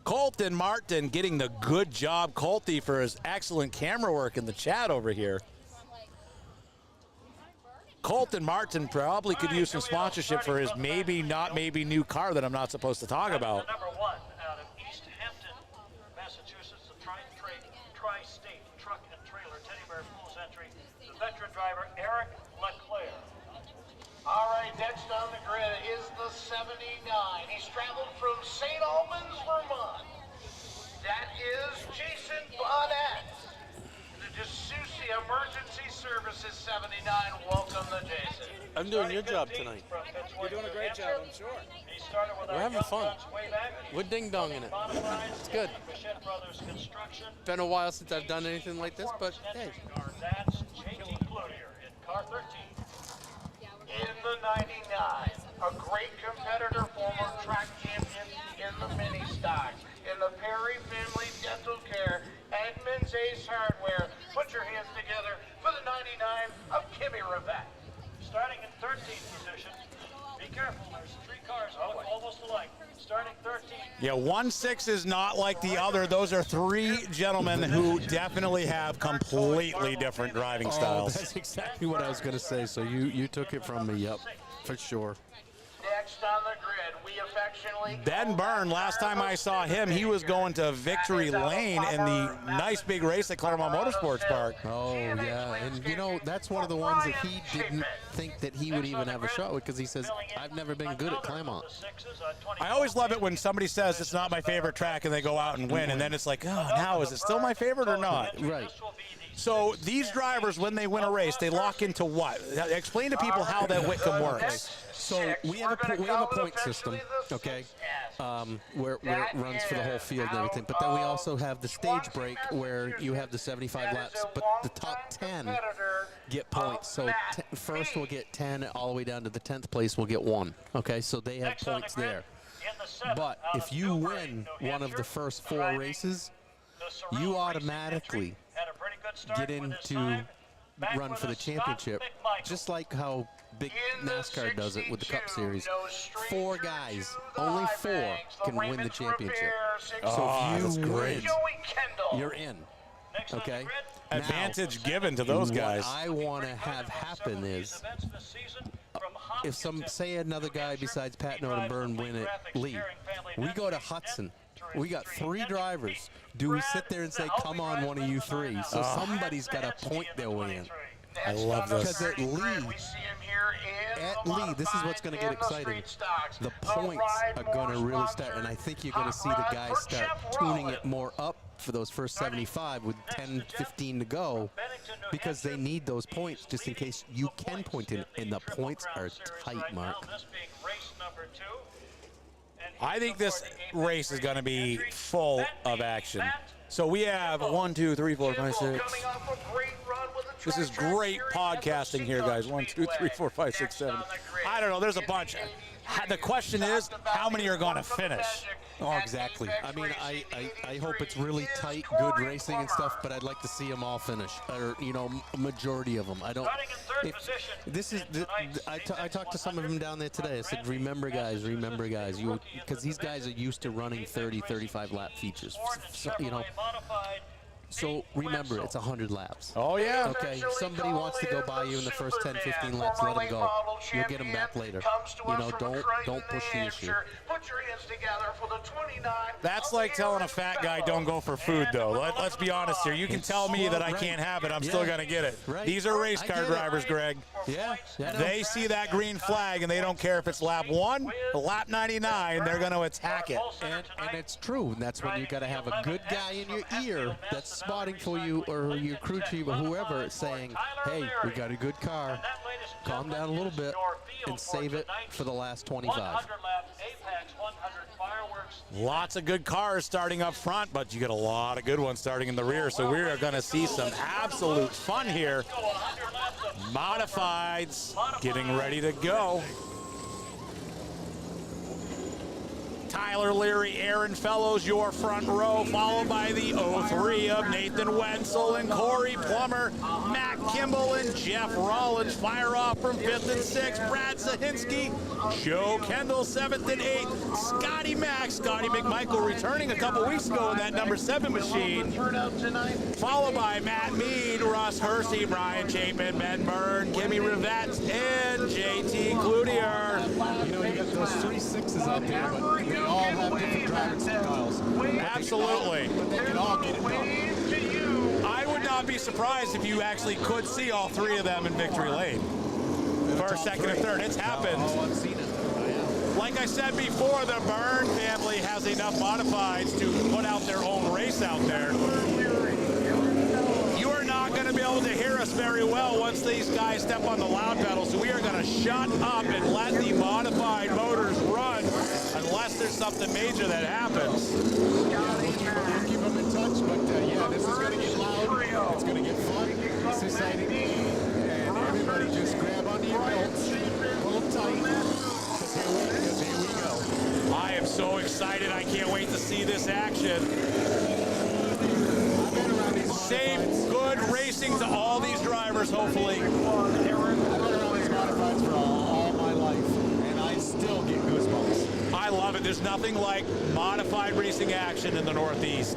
Colton Martin getting the good job, Colty, for his excellent camera work in the chat over here. Colton Martin probably could use some sponsorship for his maybe not maybe new car that I'm not supposed to talk about. Number 1 out of East Hampton, Massachusetts, the tri-state truck and trailer Teddy Bear Pools entry, the veteran driver Eric Leclerc. All right, next on the grid is the 79. He's traveled from St. Albans, Vermont. That is Jason Bonnet. The D'Soucy Emergency Services 79. Welcome to Jason. I'm doing your job tonight. You're doing a great job, I'm sure. We're having fun. We're ding-donging it. It's good. Been a while since I've done anything like this, but hey. That's JT Cloutier in car 13. In the 99, a great competitor, former track champion in the mini stock. In the Perry Family Dental Care, Edmonds Ace Hardware. Put your hands together for the 99 of Kimmy Rivette. Starting in 13th position. Be careful, there's 3 cars almost alike. Starting 13th Yeah, 1-6 is not like the other. Those are three gentlemen who definitely have completely different driving styles. That's exactly what I was going to say. So you took it from me. Yep, for sure. Next on the grid, we affectionately Ben Byrne, last time I saw him, he was going to Victory Lane in the nice big race at Claremont Motorsports Park. Oh, yeah. And, you know, that's one of the ones that he didn't think that he would even have a shot with because he says, I've never been good at Claremont. I always love it when somebody says it's not my favorite track and they go out and win, and then it's like, oh, now is it still my favorite or not? Right. So these drivers, when they win a race, they lock into what? Explain to people how that Whitcomb works. So we have a point system, okay, where it runs for the whole field and everything. But then we also have the stage break where you have the 75 laps, but the top 10 get points. So first we'll get 10 all the way down to the 10th place. We'll get 1. Okay, so they have points there. But if you win one of the first 4 races, you automatically get into run for the championship, just like how big NASCAR does it with the Cup Series. 4 guys, only 4 can win the championship. So if you win, you're in. Okay? Advantage given to those guys. What I want to have happen is, if say another guy besides Pat Note and Byrne win it, lead, we go to Hudson. We got 3 drivers. Do we sit there and say, come on, one of you 3? So somebody's got to point their way in. I love this. Because at Lee, this is what's going to get exciting. The points are going to really start, and I think you're going to see the guys start tuning it more up for those first 75 with 10, 15 to go, because they need those points just in case you can point in, and the points are tight, Mark. I think this race is going to be full of action. So we have 1, 2, 3, 4, 5, 6. This is great podcasting here, guys. 1, 2, 3, 4, 5, 6, 7. I don't know. There's a bunch. The question is, how many are going to finish? Oh, exactly. I mean, I hope it's really tight, good racing and stuff, but I'd like to see them all finish, or, you know, a majority of them. I don't. I talked to some of them down there today. I said, remember, guys, because these guys are used to running 30, 35 lap features. So, you know. So remember, it's 100 laps. Oh, yeah. Okay, if somebody wants to go by you in the first 10, 15 laps, let them go. You'll get them back later. You know, don't push the issue. That's like telling a fat guy don't go for food, though. Let's be honest here. You can tell me that I can't have it. I'm still going to get it. Right. These are race car drivers, Greg. Yeah. They see that green flag, and they don't care if it's lap 1 or lap 99. They're going to attack it. And it's true. And that's when you got to have a good guy in your ear that's spotting for you, or your crew chief or whoever, saying, hey, we got a good car. Calm down a little bit and save it for the last 25. Lots of good cars starting up front, but you get a lot of good ones starting in the rear. So we are going to see some absolute fun here. Modifieds getting ready to go. Tyler Leary, Aaron Fellows, your front row, followed by the 03 of Nathan Wenzel and Corey Plummer, Matt Kimball and Jeff Rollins fire off from 5th and 6th. Brad Sahinsky, Joe Kendall 7th and 8th. Scotty Mack, Scotty McMichael returning a couple weeks ago in that number 7 machine. Followed by Matt Mead, Russ Hersey, Brian Chapin, Ben Byrne, Kimmy Rivette, and JT Cloutier. You know, you got those 3 6s out there, but they all have different driving styles. Absolutely. But they can all get it done. I would not be surprised if you actually could see all 3 of them in Victory Lane. First, second, and third. It's happened. Oh, I've seen it. Like I said before, the Byrne family has enough modifieds to put out their own race out there. You are not going to be able to hear us very well once these guys step on the loud pedal, so we are going to shut up and let the modified motors run unless there's something major that happens. We'll keep them in touch, but yeah, this is going to get loud. It's going to get fun. It's exciting. And everybody just grab onto your belts, pull them tight, because here we go. I am so excited. I can't wait to see this action. Safe, good racing to all these drivers, hopefully. I've been around these modifieds for all my life, and I still get goosebumps. I love it. There's nothing like modified racing action in the Northeast.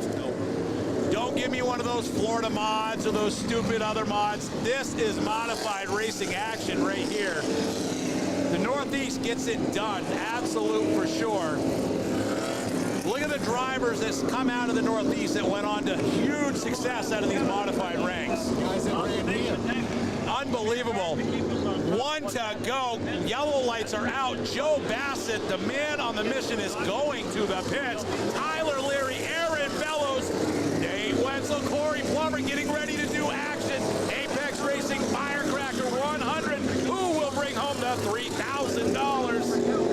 Don't give me one of those Florida mods or those stupid other mods. This is modified racing action right here. The Northeast gets it done, absolute for sure. Look at the drivers that's come out of the Northeast that went on to huge success out of these modified ranks. Unbelievable. One to go. Yellow lights are out. Joe Bassett, the man on the mission, is going to the pits. Tyler Leary, Aaron Bellows, Nate Wenzel, Corey Plummer getting ready to do action. Apex Racing Firecracker 100. Who will bring home the $3,000?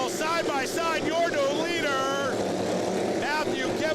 Side by side, your new leader, Matthew Kimball.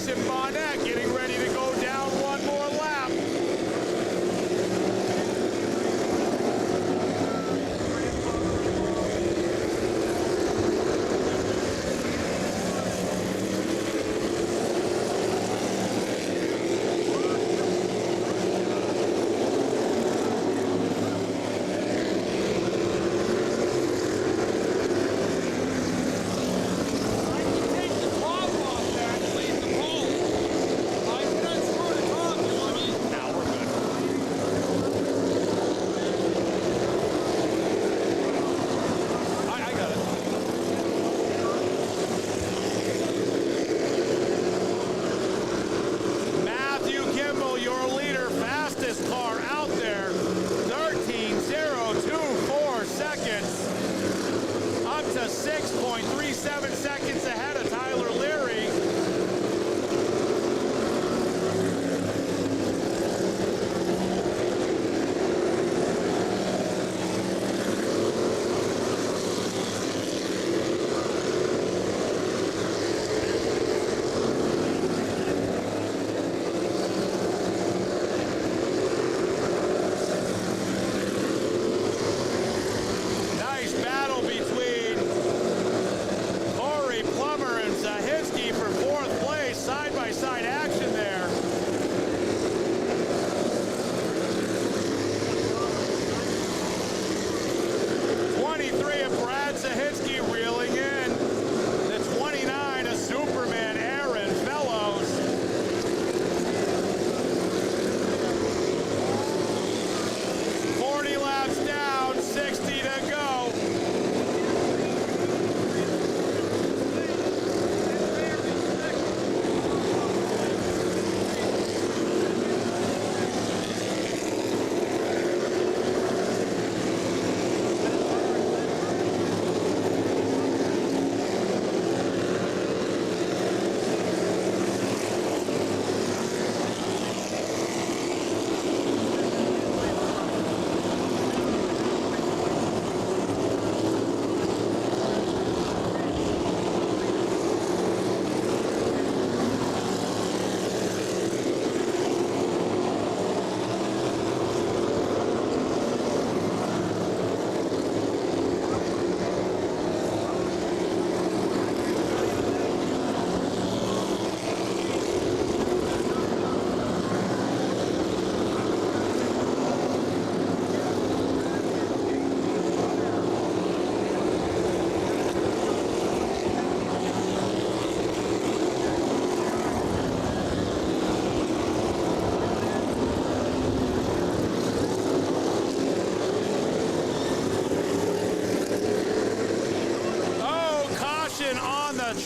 Jason Bonnet getting ready to go down one more lap.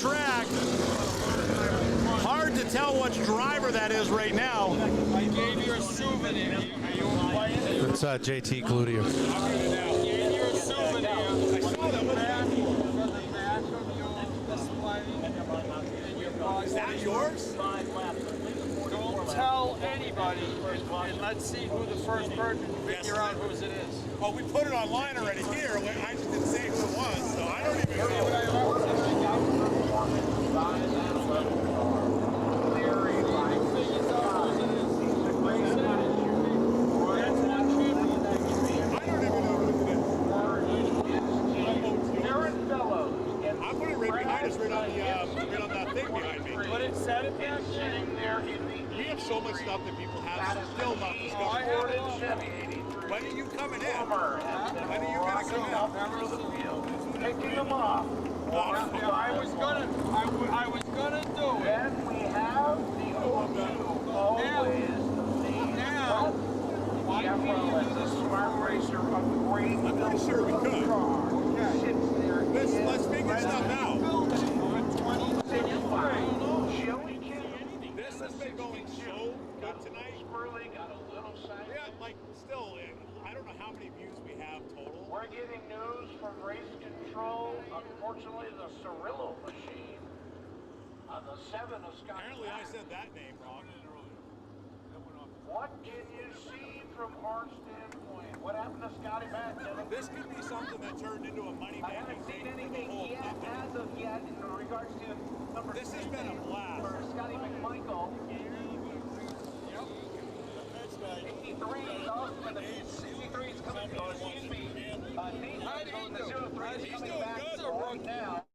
Track. Hard to tell which driver that is right now. I gave you a souvenir. It's JT Cloutier. I gave you a souvenir. I saw that. Is that yours? Don't tell anybody, and let's see who the first person figure out whose it is. Oh, we put it online already here. I just didn't say who it was, so I don't even know. I'm putting it right behind us, right on that thing behind me. But it said it back sitting there in the We have so much stuff that people have still not discovered. When are you coming in? When are you going to come in? Picking them off. I was gonna do it. Then we have the O2, always Now, Chevrolet, the smart racer of the great. I'm pretty sure we could. Let's figure stuff out. This has been going so good tonight. Yeah, like still, I don't know how many views we have total. We're getting news from race control. Unfortunately, the Cirillo machine on the 7 of Scott. Apparently, I said that name wrong. What can you see from our standpoint? What happened to Scotty back, Kevin? This could be something that turned into a money I haven't seen anything yet as of yet in regards to number This has been a blast. for Scotty McMichael. 63 is off, but the 63 is coming. Oh, excuse me. Nate, the 03 is coming back right now.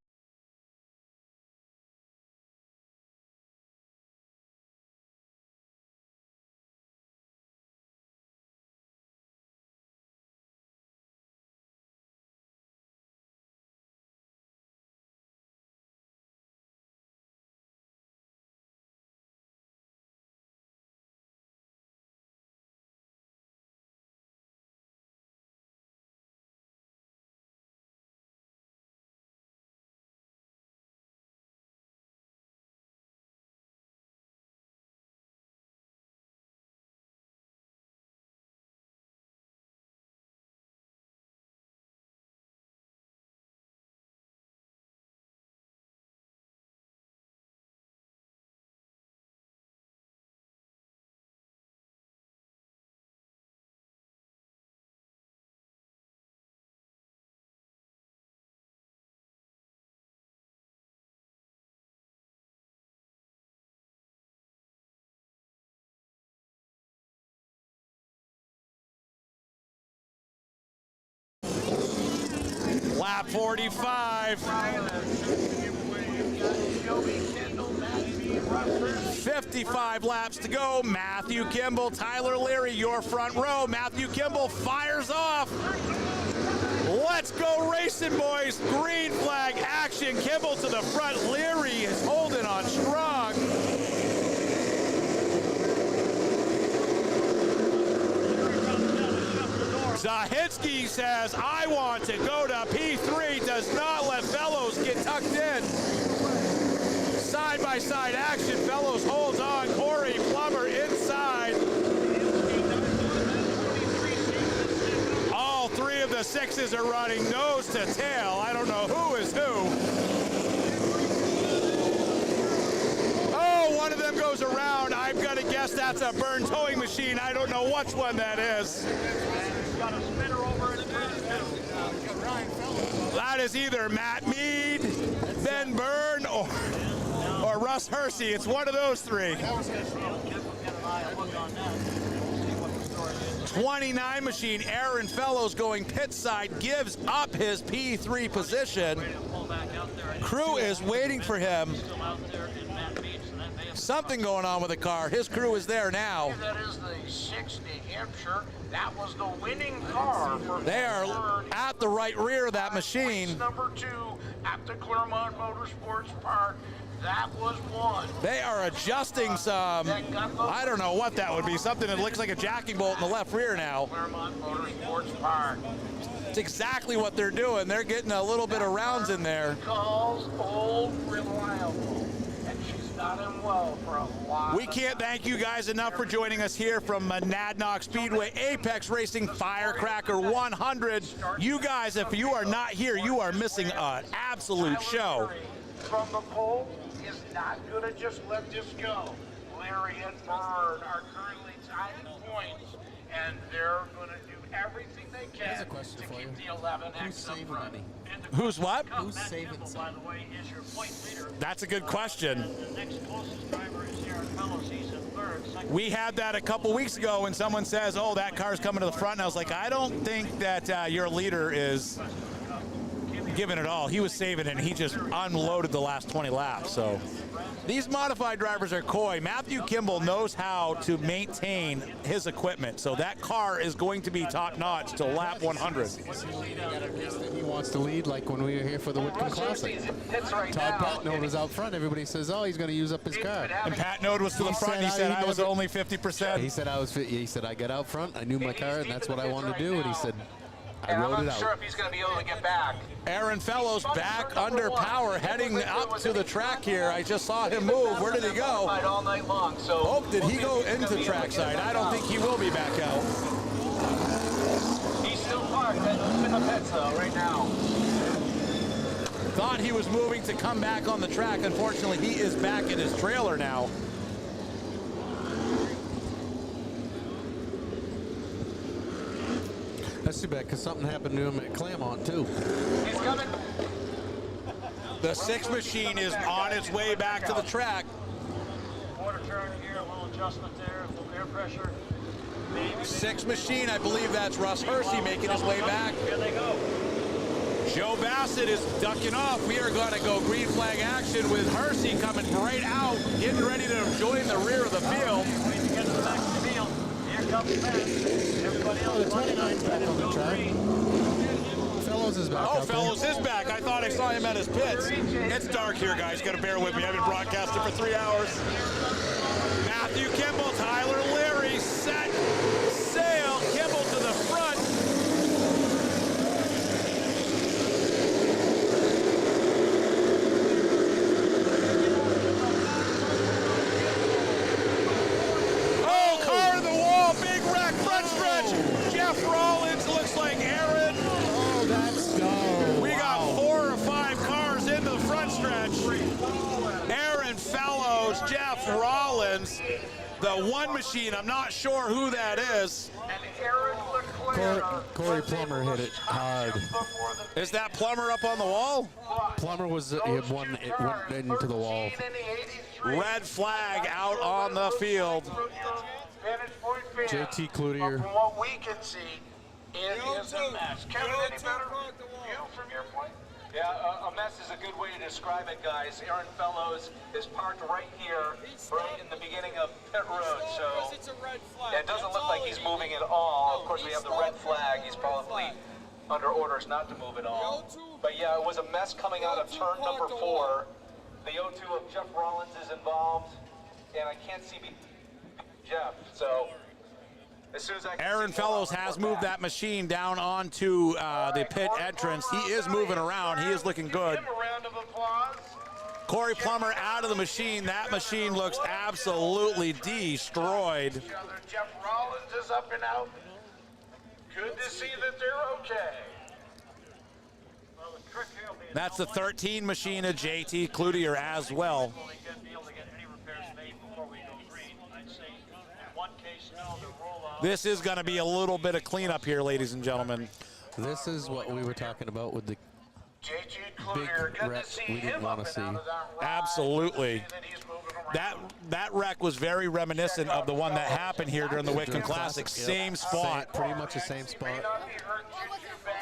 Lap 45. 55 laps to go. Matthew Kimball, Tyler Leary, your front row. Matthew Kimball fires off. Let's go racing, boys. Green flag action. Kimball to the front. Leary is holding on strong. Zahitsky says, I want to go to P3, does not let Fellows get tucked in. Side-by-side action, Fellows holds on. Corey Plummer inside. All three of the sixes are running nose to tail. I don't know who is who. Oh, one of them goes around. I'm going to guess that's a burn towing machine. I don't know which one that is. That is either Matt Mead, Ben Byrne, or Russ Hersey. It's one of those three. 29 machine, Aaron Fellows going pit side, gives up his P3 position. Crew is waiting for him. Something going on with the car. His crew is there now. That is the 6th New Hampshire. That was the winning car. They are at the right rear of that machine. Number 2 at the Claremont Motorsports Park. That was one. They are adjusting some, I don't know what that would be, something that looks like a jacking bolt in the left rear now. Claremont Motorsports Park. It's exactly what they're doing. They're getting a little bit of rounds in there. Calls old reliable. Got him well for a lot. We can't thank you guys enough for joining us here from Monadnock Speedway, Apex Racing Firecracker 100. You guys, if you are not here, you are missing an absolute show. From the pole is not going to just let this go. Larry and Bird are currently tied in points, and they're going to do everything they can to keep the 11X up front. Who's what? Who's saving by the way, is your point leader. That's a good question. The next closest driver is Aaron Fellows. He's in third. We had that a couple weeks ago when someone says, oh, that car's coming to the front. And I was like, I don't think that your leader is giving it all. He was saving it, and he just unloaded the last 20 laps. So these modified drivers are coy. Matthew Kimball knows how to maintain his equipment, so that car is going to be top-notch till lap 100. He wants to lead, like when we were here for the Whitcomb Classic. Todd Patnode was out front. Everybody says, oh, he's going to use up his car. And Patnode was to the front. He said, I was only 50%. He said, I got out front. I knew my car, and that's what I wanted to do. And he said, I rode it out. I'm not sure if he's going to be able to get back. Aaron Fellows back under power, heading up to the track here. I just saw him move. Where did he go? All night long, so oh, did he go into trackside? I don't think he will be back out. He's still parked in the pits, though, right now. Thought he was moving to come back on the track. Unfortunately, he is back in his trailer now. That's too bad, because something happened to him at Claremont, too. He's coming. The 6 machine is on its way back to the track. Quarter turn here, a little adjustment there, a little air pressure. 6 machine, I believe that's Russ Hersey making his way back. Here they go. Joe Bassett is ducking off. We are going to go green flag action with Hersey coming right out, getting ready to join the rear of the field. Waiting to get to the back of the field. Here comes Matt. Everybody else, 29's back on the track. Fellows is back. Oh, Fellows is back. I thought I saw him at his pits. It's dark here, guys. Got to bear with me. I've been broadcasting for 3 hours. Matthew Kimball, Tyler Leary, set, sail. Kimball to the front. Oh, car in the wall. Big wreck. Front stretch. Jeff Rollins looks like Aaron. Oh, that's go. We got 4 or 5 cars into the front stretch. Aaron Fellows, Jeff Rollins, the 1 machine. I'm not sure who that is. Corey Plummer hit it hard. Is that Plummer up on the wall? Plummer was it went into the wall. Red flag out on the field. JT Cloutier. From what we can see, it is a mess. Kevin, any better view from your point? Yeah, a mess is a good way to describe it, guys. Aaron Fellows is parked right here, right in the beginning of pit road, so it doesn't look like he's moving at all. Of course, we have the red flag. He's probably under orders not to move at all. But yeah, it was a mess coming out of turn number 4. The O2 of Jeff Rollins is involved, and I can't see Jeff, so as soon as I can Aaron Fellows has moved that machine down onto the pit entrance. He is moving around. He is looking good. Corey Plummer out of the machine. That machine looks absolutely destroyed. Jeff Rollins is up and out. Good to see that they're okay. That's the 13 machine of JT Cloutier as well. This is going to be a little bit of cleanup here, ladies and gentlemen. This is what we were talking about with the big wreck we didn't want to see. Absolutely. That wreck was very reminiscent of the one that happened here during the Wickham Classic. Same spot. Pretty much the same spot.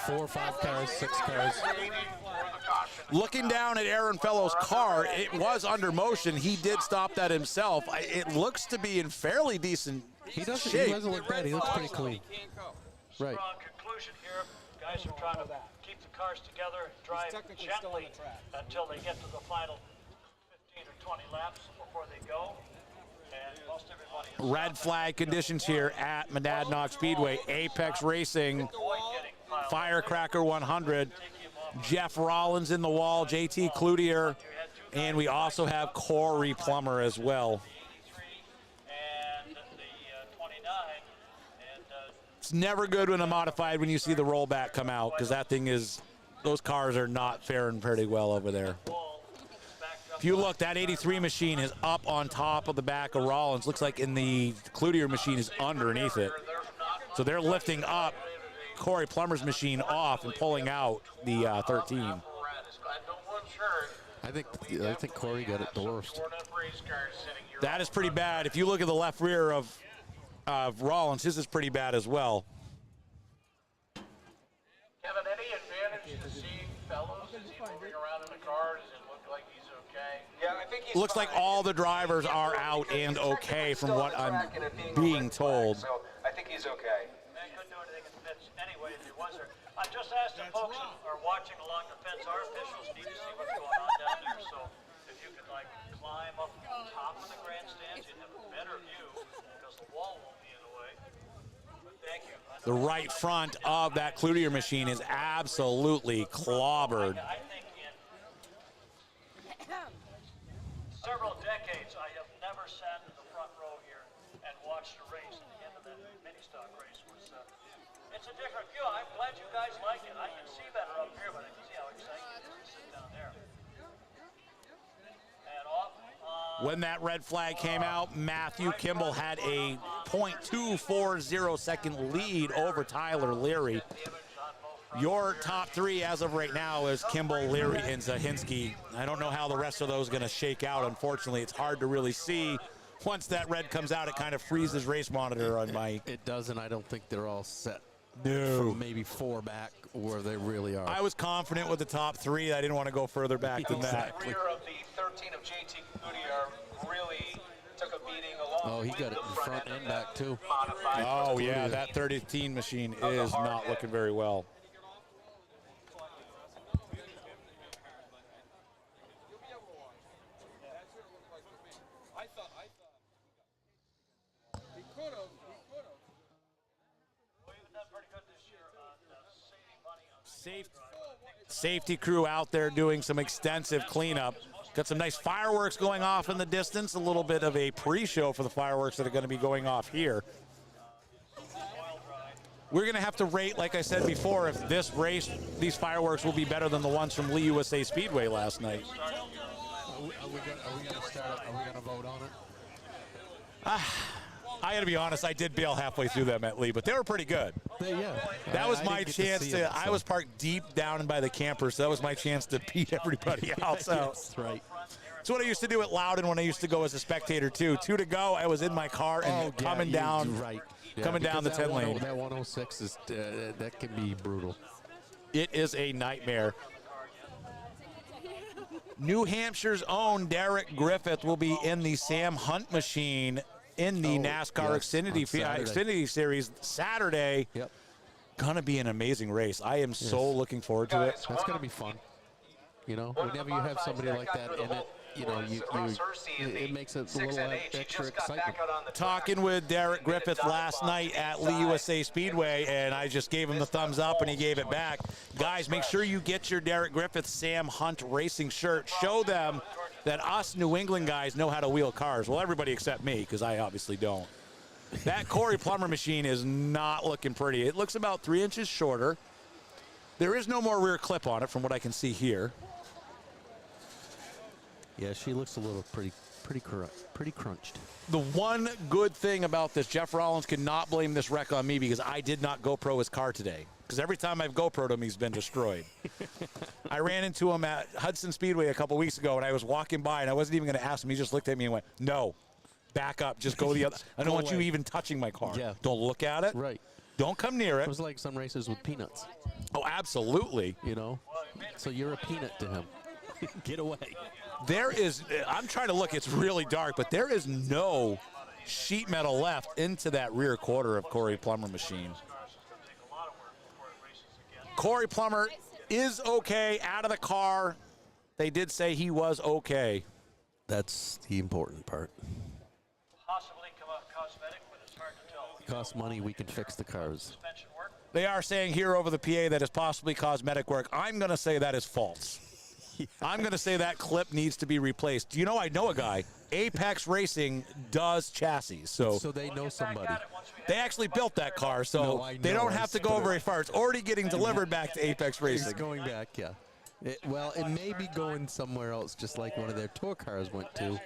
4 or 5 cars, 6 cars. Looking down at Aaron Fellows' car, it was under motion. He did stop that himself. It looks to be in fairly decent shape. He doesn't look bad. He looks pretty clean. Right. Strong conclusion here. Guys are trying to keep the cars together, drive gently until they get to the final 15 or 20 laps before they go. And most everybody is Red flag conditions here at Monadnock Speedway. Apex Racing, Firecracker 100. Jeff Rollins in the wall, JT Cloutier, and we also have Corey Plummer as well. It's never good when a modified when you see the rollback come out, because that thing is, those cars are not faring pretty well over there. If you look, that 83 machine is up on top of the back of Rollins. Looks like in the Cloutier machine is underneath it. So they're lifting up Corey Plummer's machine off and pulling out the 13. I think Corey got it the worst. That is pretty bad. If you look at the left rear of Rollins, his is pretty bad as well. Kevin, any advantage to seeing Fellows? Is he moving around in the car? Does it look like he's okay? Yeah, I think he's Looks like all the drivers are out and okay from what I'm being told. So I think he's okay. couldn't do anything in the fence anyway if he was there. I just asked the folks who are watching along the fence, our officials need to see what's going on down there, so if you could like climb up on top of the grandstands, you'd have a better view because the wall won't be in the way. But thank you. The right front of that Cloutier machine is absolutely clobbered. I think in several decades, I have never sat in the front row here and watched a race. And the end of that mini stock race was, it's a different view. I'm glad you guys like it. I can see better up here, but I can see how exciting it is to sit down there. And off. When that red flag came out, Matthew Kimball had a 1.240-second lead over Tyler Leary. Your top three as of right now is Kimball, Leary, and Zahinski. I don't know how the rest of those are going to shake out. Unfortunately, it's hard to really see. Once that red comes out, it kind of freezes race monitor on my... It does, and I don't think they're all set. No. From maybe 4 back where they really are. I was confident with the top 3. I didn't want to go further back than that. The rear of the 13 of JT Goodyear really took a beating along. Oh, he got it in front and back, too. Oh, yeah, that 13 machine is not looking very well. Safety crew out there doing some extensive cleanup. Got some nice fireworks going off in the distance. A little bit of a pre-show for the fireworks that are going to be going off here. We're going to have to rate, like I said before, if this race, these fireworks will be better than the ones from Lee USA Speedway last night. Are we going to vote on it? I got to be honest, I did bail halfway through them at Lee, but they were pretty good. Yeah. That was my chance to, I was parked deep down by the camper, so that was my chance to beat everybody else out. That's right. It's what I used to do at Loudon when I used to go as a spectator, too. 2 to go, I was in my car and coming down. Right. Yeah, coming down the 10 lane. That 106 is, that can be brutal. It is a nightmare. New Hampshire's own Derek Griffith will be in the Sam Hunt machine in the NASCAR Xfinity Series Saturday. Yep. Gonna be an amazing race. I am so looking forward to it. That's gonna be fun. You know, whenever you have somebody like that in it, you know, it makes it a little extra excitement. Talking with Derek Griffith last night at Lee USA Speedway, and I just gave him the thumbs up, and he gave it back. Guys, make sure you get your Derek Griffith Sam Hunt Racing shirt. Show them that us New England guys know how to wheel cars. Well, everybody except me, because I obviously don't. That Corey Plummer machine is not looking pretty. It looks about 3 inches shorter. There is no more rear clip on it from what I can see here. Yeah, she looks a little pretty crunched. The one good thing about this, Jeff Rollins cannot blame this wreck on me because I did not GoPro his car today. Because every time I've GoPro'd him, he's been destroyed. I ran into him at Hudson Speedway a couple weeks ago, and I was walking by, and I wasn't even going to ask him. He just looked at me and went, "No, back up. Just go the other. I don't want you even touching my car. Yeah. Don't look at it. Right. Don't come near it." It was like some races with peanuts. Oh, absolutely. You know, so you're a peanut to him. Get away. There is, I'm trying to look, it's really dark, but there is no sheet metal left into that rear quarter of Corey Plummer machine. Corey Plummer is okay out of the car. They did say he was okay. That's the important part. Possibly cosmetic, but it's hard to tell. It costs money, we can fix the cars. They are saying here over the PA that it's possibly cosmetic work. I'm going to say that is false. I'm going to say that clip needs to be replaced. You know, I know a guy. Apex Racing does chassis. So they know somebody. They actually built that car, so they don't have to go very far. It's already getting delivered back to Apex Racing. It's going back, yeah. Well, it may be going somewhere else, just like one of their tour cars went to.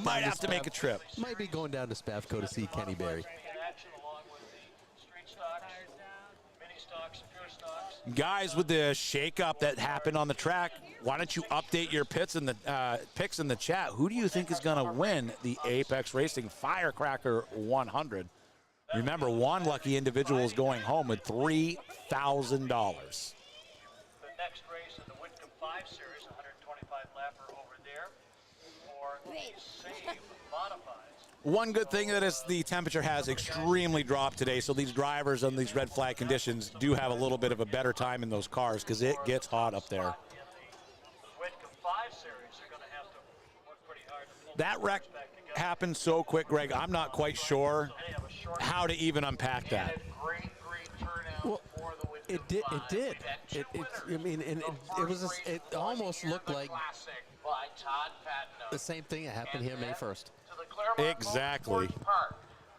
Might have to make a trip. Might be going down to Spavco to see Kenny Berry. Guys, with the shakeup that happened on the track, why don't you update your picks in the chat? Who do you think is going to win the Apex Racing Firecracker 100? Remember, one lucky individual is going home with $3,000. The next race in the Whitcomb 5 Series, 125 lapper over there, for the same modifieds. One good thing that is the temperature has extremely dropped today, so these drivers on these red flag conditions do have a little bit of a better time in those cars because it gets hot up there. That wreck happened so quick, Greg. I'm not quite sure how to even unpack that. Well, it did. I mean, and it was. It almost looked like the same thing that happened here May 1st. Exactly.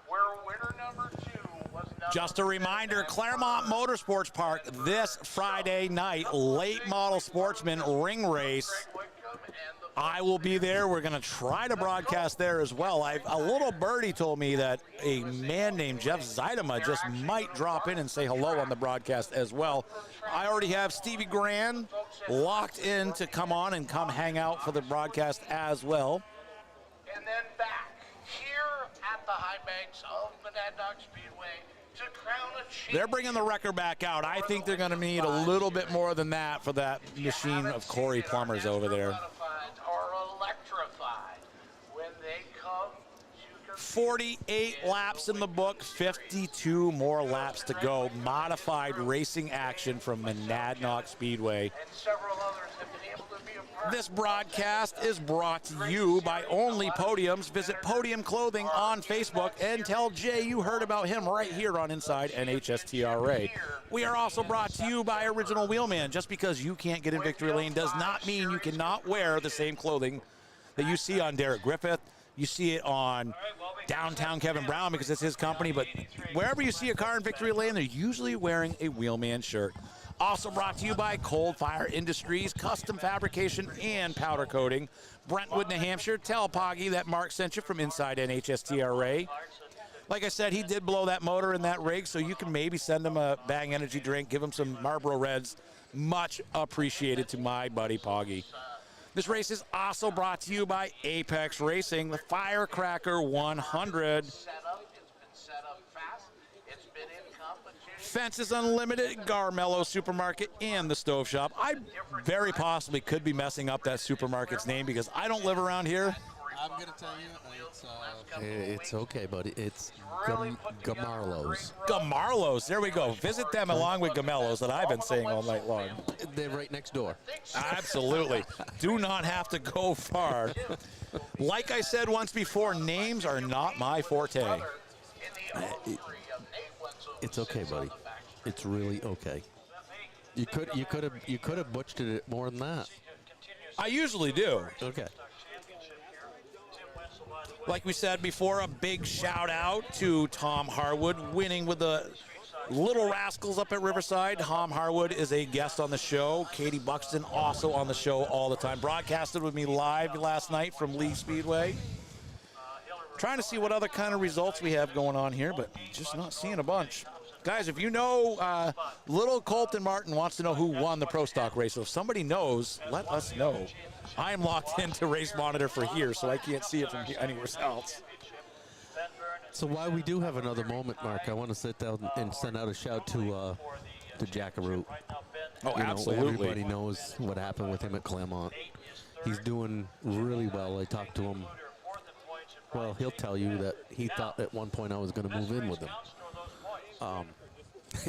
Where winner number 2 was Just a reminder, Claremont Motorsports Park this Friday night, late model sportsman ring race. and the I will be there. We're going to try to broadcast there as well. A little birdie told me that a man named Jeff Zeidema just might drop in and say hello on the broadcast as well. I already have Stevie Grand locked in to come on and come hang out for the broadcast as well. And then back here at the high banks of Monadnock Speedway to crown a champion. They're bringing the wrecker back out. I think they're going to need a little bit more than that for that machine of Corey Plumbers over there. Are electrified when they come. 48 laps in the book, 52 more laps to go. Modified racing action from Monadnock Speedway. And several others have been able to be a part. This broadcast is brought to you by Only Podiums. Visit Podium Clothing on Facebook and tell Jay you heard about him right here on Inside NHSTRA. We are also brought to you by Original Wheelman. Just because you can't get in victory lane does not mean you cannot wear the same clothing that you see on Derek Griffith. You see it on Downtown Kevin Brown because it's his company, but wherever you see a car in victory lane, they're usually wearing a Wheelman shirt. Also brought to you by Cold Fire Industries, custom fabrication and powder coating. Brentwood, New Hampshire. Tell Poggy that Mark sent you from Inside NHSTRA. Like I said, he did blow that motor in that rig, so you can maybe send him a Bang Energy drink, give him some Marlboro Reds. Much appreciated to my buddy Poggy. This race is also brought to you by Apex Racing, the Firecracker 100. Fences Unlimited, Garmello Supermarket, and the Stove Shop. I very possibly could be messing up that supermarket's name because I don't live around here. I'm going to tell you, it's okay, buddy. It's Gamarlo's. Gamarlo's. There we go. Visit them along with Gamello's that I've been saying all night long. They're right next door. Absolutely. Do not have to go far. Like I said once before, names are not my forte. It's okay, buddy. It's really okay. You could have butchered it more than that. I usually do. Okay. Like we said before, a big shout out to Tom Harwood winning with the Little Rascals up at Riverside. Tom Harwood is a guest on the show. Katie Buxton also on the show all the time. Broadcasted with me live last night from Lee Speedway. Trying to see what other kind of results we have going on here, but just not seeing a bunch. Guys, if you know, little Colton Martin wants to know who won the Pro Stock race. So if somebody knows, let us know. I am locked into Race Monitor for here, so I can't see it from anywhere else. So while we do have another moment, Mark, I want to sit down and send out a shout to Jackaroo. Oh, absolutely. Everybody knows what happened with him at Claremont. He's doing really well. I talked to him. Well, he'll tell you that he thought at one point I was going to move in with him.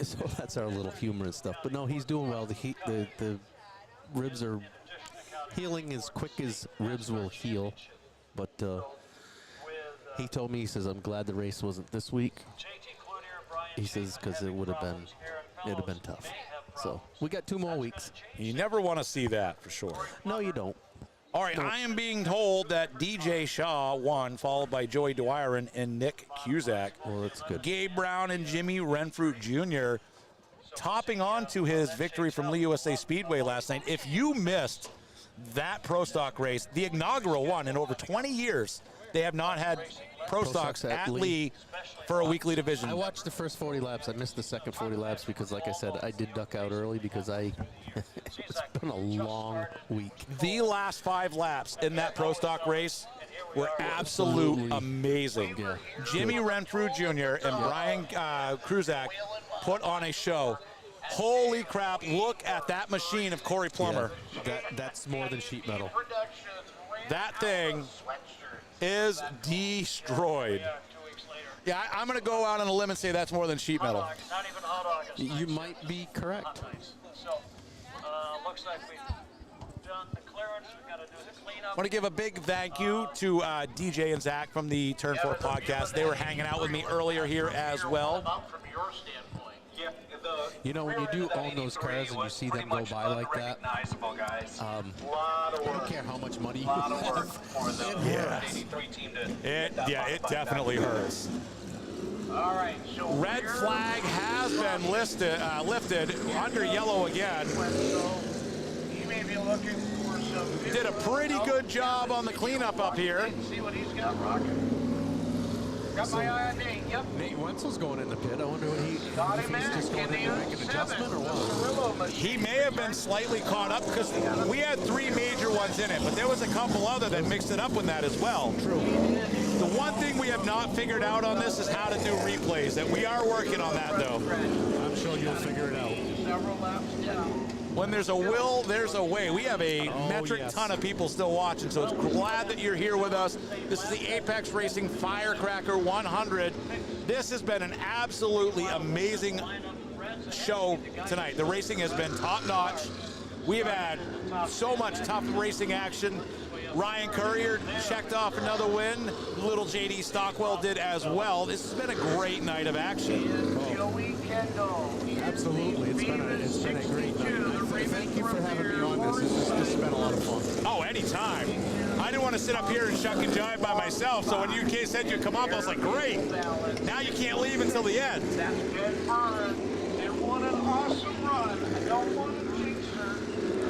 So that's our little humor and stuff. But no, he's doing well. The ribs are healing as quick as ribs will heal. But he told me, he says, I'm glad the race wasn't this week. He says, because it would have been tough. So we got 2 more weeks. You never want to see that for sure. No, you don't. All right, I am being told that DJ Shaw won, followed by Joey Dwyer and Nick Cusack. Well, that's good. Gabe Brown and Jimmy Renfrew Jr. topping on to his victory from Lee USA Speedway last night. If you missed that Pro Stock race, the inaugural one in over 20 years, they have not had Pro Stocks at Lee for a weekly division. I watched the first 40 laps. I missed the second 40 laps because, like I said, I did duck out early because it's been a long week. The last 5 laps in that Pro Stock race were absolutely amazing. Yeah. Jimmy Renfrew Jr. and Brian Kruzak put on a show. Holy crap, look at that machine of Corey Plummer. Yeah, that's more than sheet metal. That thing is destroyed. Yeah, I'm going to go out on a limb and say that's more than sheet metal. Not even hot August. You might be correct. So, looks like we've done the clearance. We've got to do the cleanup. I want to give a big thank you to DJ and Zach from the Turn 4 podcast. They were hanging out with me earlier here as well. From your standpoint. You know, when you do own those cars and you see them go by like that, I don't care how much money you have. It definitely hurts. All right, so red flag has been lifted under yellow again. So he may be looking for some did a pretty good job on the cleanup up here. See what he's got rocking. Got my eye on Nate, yep. Nate Wenzel's going in the pit. I wonder what if he's just going in to make an 7, adjustment or what? He may have been slightly caught up because we had 3 major ones in it, but there was a couple other that mixed it up with that as well. True. The one thing we have not figured out on this is how to do replays, and we are working on that though. I'm sure you'll figure it out. Several laps down. When there's a will, there's a way. We have a metric ton of people still watching, so it's glad that you're here with us. This is the Apex Racing Firecracker 100. This has been an absolutely amazing show tonight. The racing has been top-notch. We've had so much tough racing action. Ryan Courier checked off another win. Little JD Stockwell did as well. This has been a great night of action. Absolutely, it's been a great night. Thank you for having me on this. This has been a lot of fun. Oh, anytime. I didn't want to sit up here and shuck and jive by myself, so when you said you'd come up, I was like, great. Now you can't leave until the end. That's good fun. And what an awesome run. I don't want to jinx her.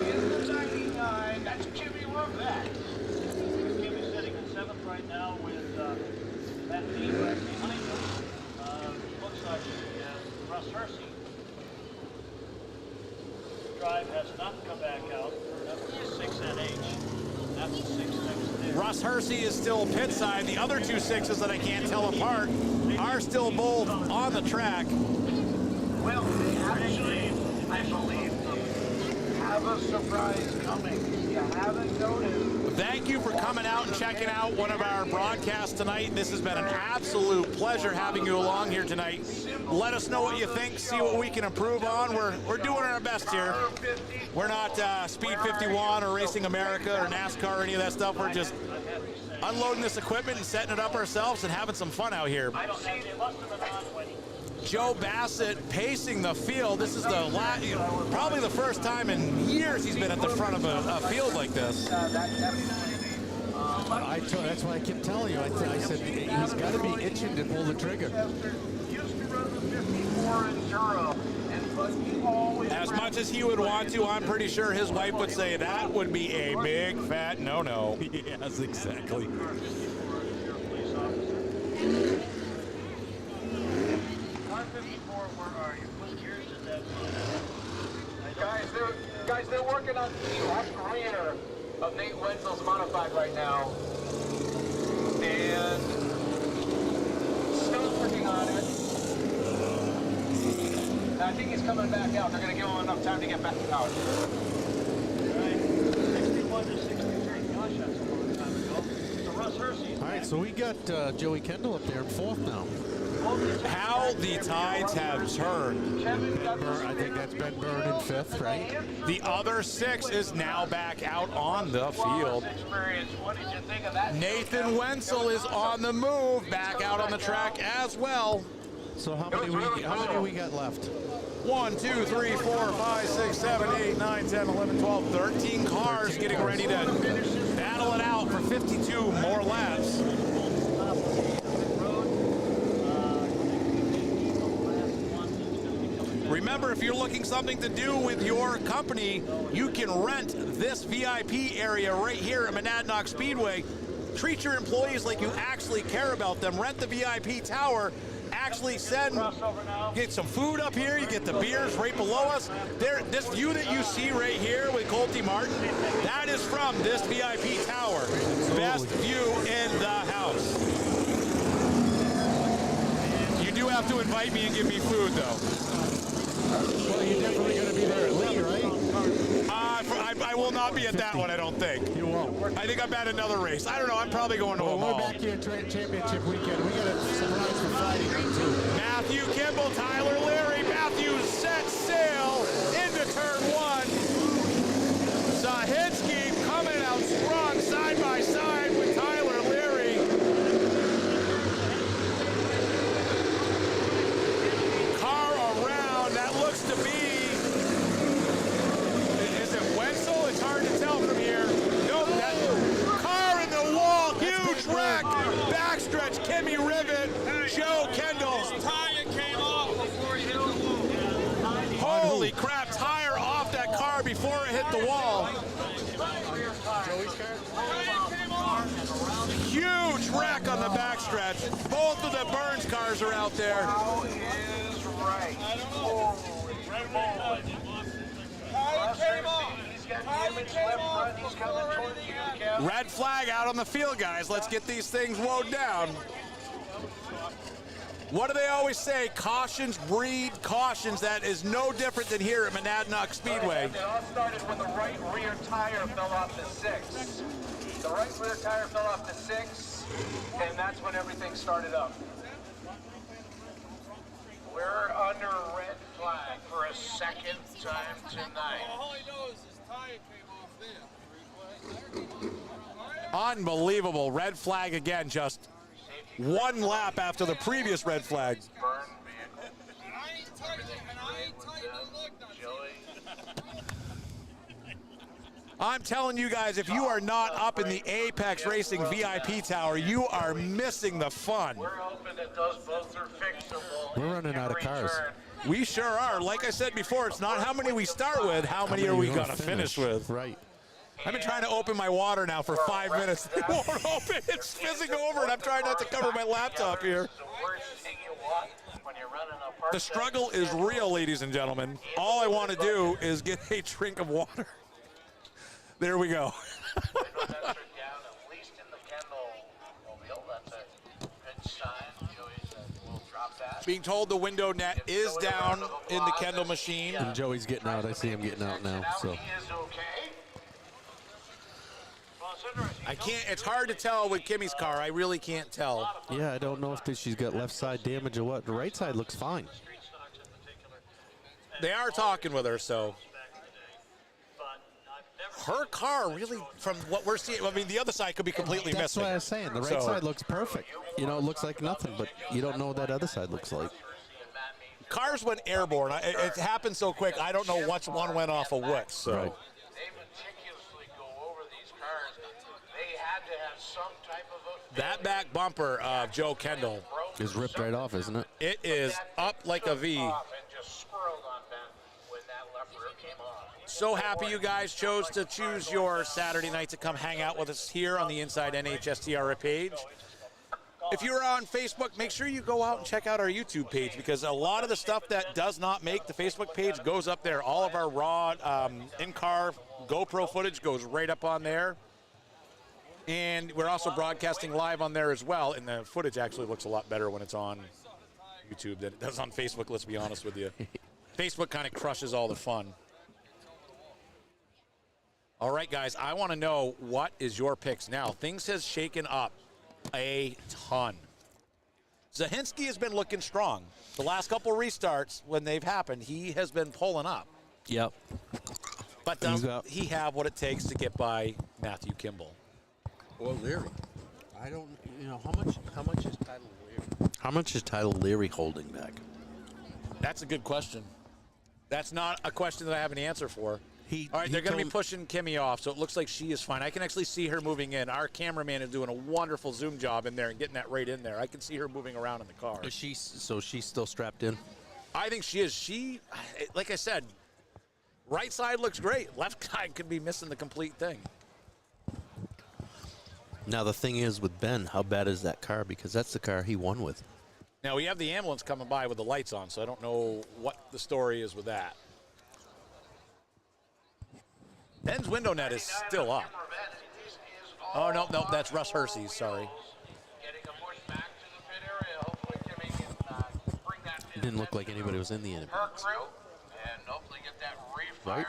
In the 99, that's Jimmy Rivette. Jimmy's sitting in 7th right now with that lead right behind him. Looks like Russ Hersey. Drive has not come back out. That was a 6NH. That's a 6 next there. Russ Hersey is still pit side. The other 2 6s that I can't tell apart are still both on the track. Well, actually, I believe have a surprise coming. You haven't noticed. Thank you for coming out and checking out one of our broadcasts tonight. This has been an absolute pleasure having you along here tonight. Let us know what you think, see what we can improve on. We're doing our best here. We're not Speed 51 or Racing America or NASCAR or any of that stuff. We're just unloading this equipment and setting it up ourselves and having some fun out here. Joe Bassett pacing the field. This is the probably the first time in years he's been at the front of a field like this. That's why I kept telling you. I said he's got to be itching to pull the trigger. As much as he would want to, I'm pretty sure his wife would say that would be a big fat no-no. Yes, exactly. Guys, they're working on the left rear of Nate Wenzel's modified right now. And still working on it. I think he's coming back out. They're going to give him enough time to get back out. Right. 61 to 63. Gosh, that's a long time ago. So Russ Hersey. All right, so we got Joey Kendall up there in 4th now. How the tides have turned. I think that's Ben Byrne in 5th, right? The other 6 is now back out on the field. Nathan Wenzel is on the move, back out on the track as well. So how many we got left? 1, 2, 3, 4, 5, 6, 7, 8, 9, 10, 11, 12, 13 cars getting ready to battle it out for 52 more laps. Remember, if you're looking something to do with your company, you can rent this VIP area right here at Monadnock Speedway. Treat your employees like you actually care about them. Rent the VIP tower. Actually get some food up here. You get the beers right below us. This view that you see right here with Colty Martin, that is from this VIP tower. Best view in the house. You do have to invite me and give me food, though. Well, you're definitely going to be there at Lee, right? I will not be at that one, I don't think. You won't. I think I'm at another race. I don't know. I'm probably going to a mall. We're back here at championship weekend. We got a surprise for Friday night, too. Matthew Kimball, Tyler Leary. Matthew set sail into turn 1. Zahitsky coming out strong side by side with Tyler Leary. Car around. That looks to be... Is it Wenzel? It's hard to tell from here. Nope, that car in the wall, huge wreck. Backstretch, Kimmy Rivet, Joe Kendall. Tire came off before he hit the wall. Holy crap, tire off that car before it hit the wall. wreck on the backstretch. Both of the Burns cars are out there. How is right? I don't know. He's got damage left front. He's coming toward you, Kev. Red flag out on the field, guys. Let's get these things woed down. What do they always say? Cautions breed cautions. That is no different than here at Monadnock Speedway. It all started when the right rear tire fell off the 6. The right rear tire fell off the 6, and that's when everything started up. We're under red flag for a second time tonight. All I know is his tire came off there. Unbelievable. Red flag again, just one lap after the previous red flag. I'm telling you guys, if you are not up in the Apex Racing VIP Tower, you are missing the fun. We're hoping that those both are fixable. We're running out of cars. We sure are. Like I said before, it's not how many we start with, how many are we going to finish with. Right. I've been trying to open my water now for 5 minutes. It won't open. It's fizzing over, and I'm trying not to cover my laptop here. The struggle is real, ladies and gentlemen. All I want to do is get a drink of water. There we go. Being told the window net is down in the Kendall machine. And Joey's getting out. I see him getting out now. So I can't. It's hard to tell with Kimmy's car. I really can't tell. yeah, I don't know if she's got left side damage or what. The right side looks fine. They are talking with her, so. Her car really, from what we're seeing, I mean, the other side could be completely That's missing. what I was saying. The right side looks perfect. You know, it looks like nothing, but you don't know what that other side looks like. Cars went airborne. It happened so quick, I don't know which one went off of what. So. Right. They meticulously go over these cars. They had to have some type of a... That back bumper of Joe Kendall is ripped right off, isn't it? It is up like a V. So happy you guys chose to choose your Saturday night to come hang out with us here on the Inside NHSTR page. If you're on Facebook, make sure you go out and check out our YouTube page, because a lot of the stuff that does not make the Facebook page goes up there. All of our raw in-car GoPro footage goes right up on there. And we're also broadcasting live on there as well, and the footage actually looks a lot better when it's on YouTube than it does on Facebook, let's be honest with you. Facebook kind of crushes all the fun. All right, guys, I want to know, what is your picks now? Things has shaken up a ton. Zahinski has been looking strong. The last couple restarts, when they've happened, he has been pulling up. Yep. But does he have what it takes to get by Matthew Kimball? Or Leary. I don't, you know, how much is Tyler Leary? How much is Tyler Leary holding back? That's a good question. That's not a question that I have an answer for. All right, they're going to be pushing Kimmy off, so it looks like she is fine. I can actually see her moving in. Our cameraman is doing a wonderful zoom job in there and getting that right in there. I can see her moving around in the car. Is she, so she's still strapped in? I think she is. She, like I said, right side looks great. Left side could be missing the complete thing. Now, the thing is with Ben, how bad is that car? Because that's the car he won with. Now, we have the ambulance coming by with the lights on, so I don't know what the story is with that. Ben's window net is still up. Oh, no, that's Russ Hersey's, sorry. It didn't look like anybody was in the end. Right?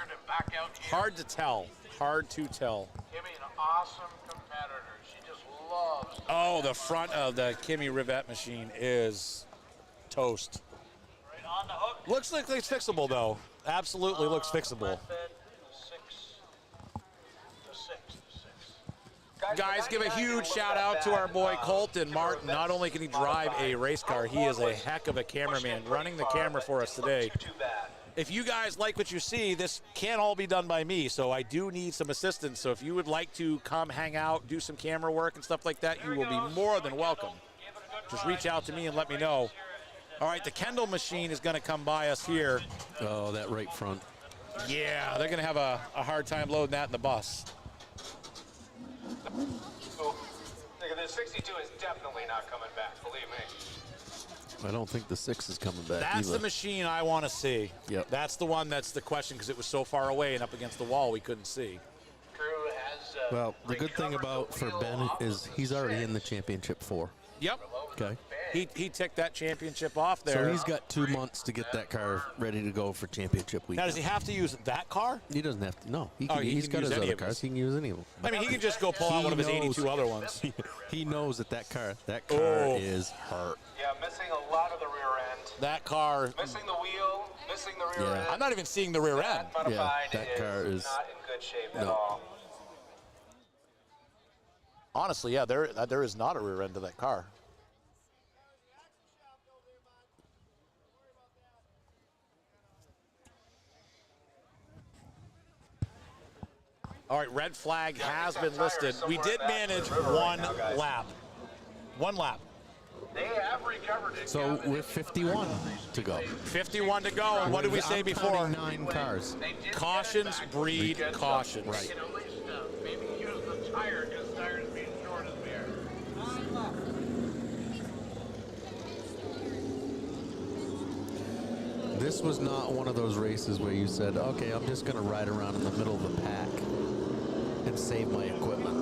Hard to tell. Hard to tell. Kimmy, an awesome competitor. She just loves... Oh, the front of the Kimmy Rivette machine is toast. Looks like it's fixable, though. Absolutely looks fixable. Guys, give a huge shout out to our boy Colton Martin. Not only can he drive a race car, he is a heck of a cameraman, running the camera for us today. If you guys like what you see, this can't all be done by me, so I do need some assistance. So if you would like to come hang out, do some camera work and stuff like that, you will be more than welcome. Just reach out to me and let me know. All right, the Kendall machine is going to come by us here. Oh, that right front. Yeah, they're going to have a hard time loading that in the bus. Cool. Look at the 62 is definitely not coming back, believe me. I don't think the 6 is coming back That's either. the machine I want to see. Yep. That's the one that's the question because it was so far away and up against the wall we couldn't see. Crew has Well, the good thing about for Ben is he's already in the championship 4. Yep. Okay. He ticked that championship off there. So he's got 2 months to get that car ready to go for championship week. Now, does he have to use that car? He doesn't have to. No, Oh, he he's can got use his any other of cars. his. He can use any of them. I mean, he can just go pull out one of his 82 other ones. He knows that car Oh. is hurt. Yeah, missing a lot of the rear end. That car. Missing the wheel, missing the rear end. I'm not even seeing the rear end. That modified that car is not in good shape at no. all. Honestly, yeah, there is not a rear end to that car. All right, red flag has been listed. We did manage one lap. One lap. They have recovered it. So we're 51 to go. 51 to go. And what did we say I'm before? counting 9 cars. Cautions breed cautions. Right. You know, at least maybe use the tire because the tire is being short as we are. This was not one of those races where you said, okay, I'm just going to ride around in the middle of the pack and save my equipment.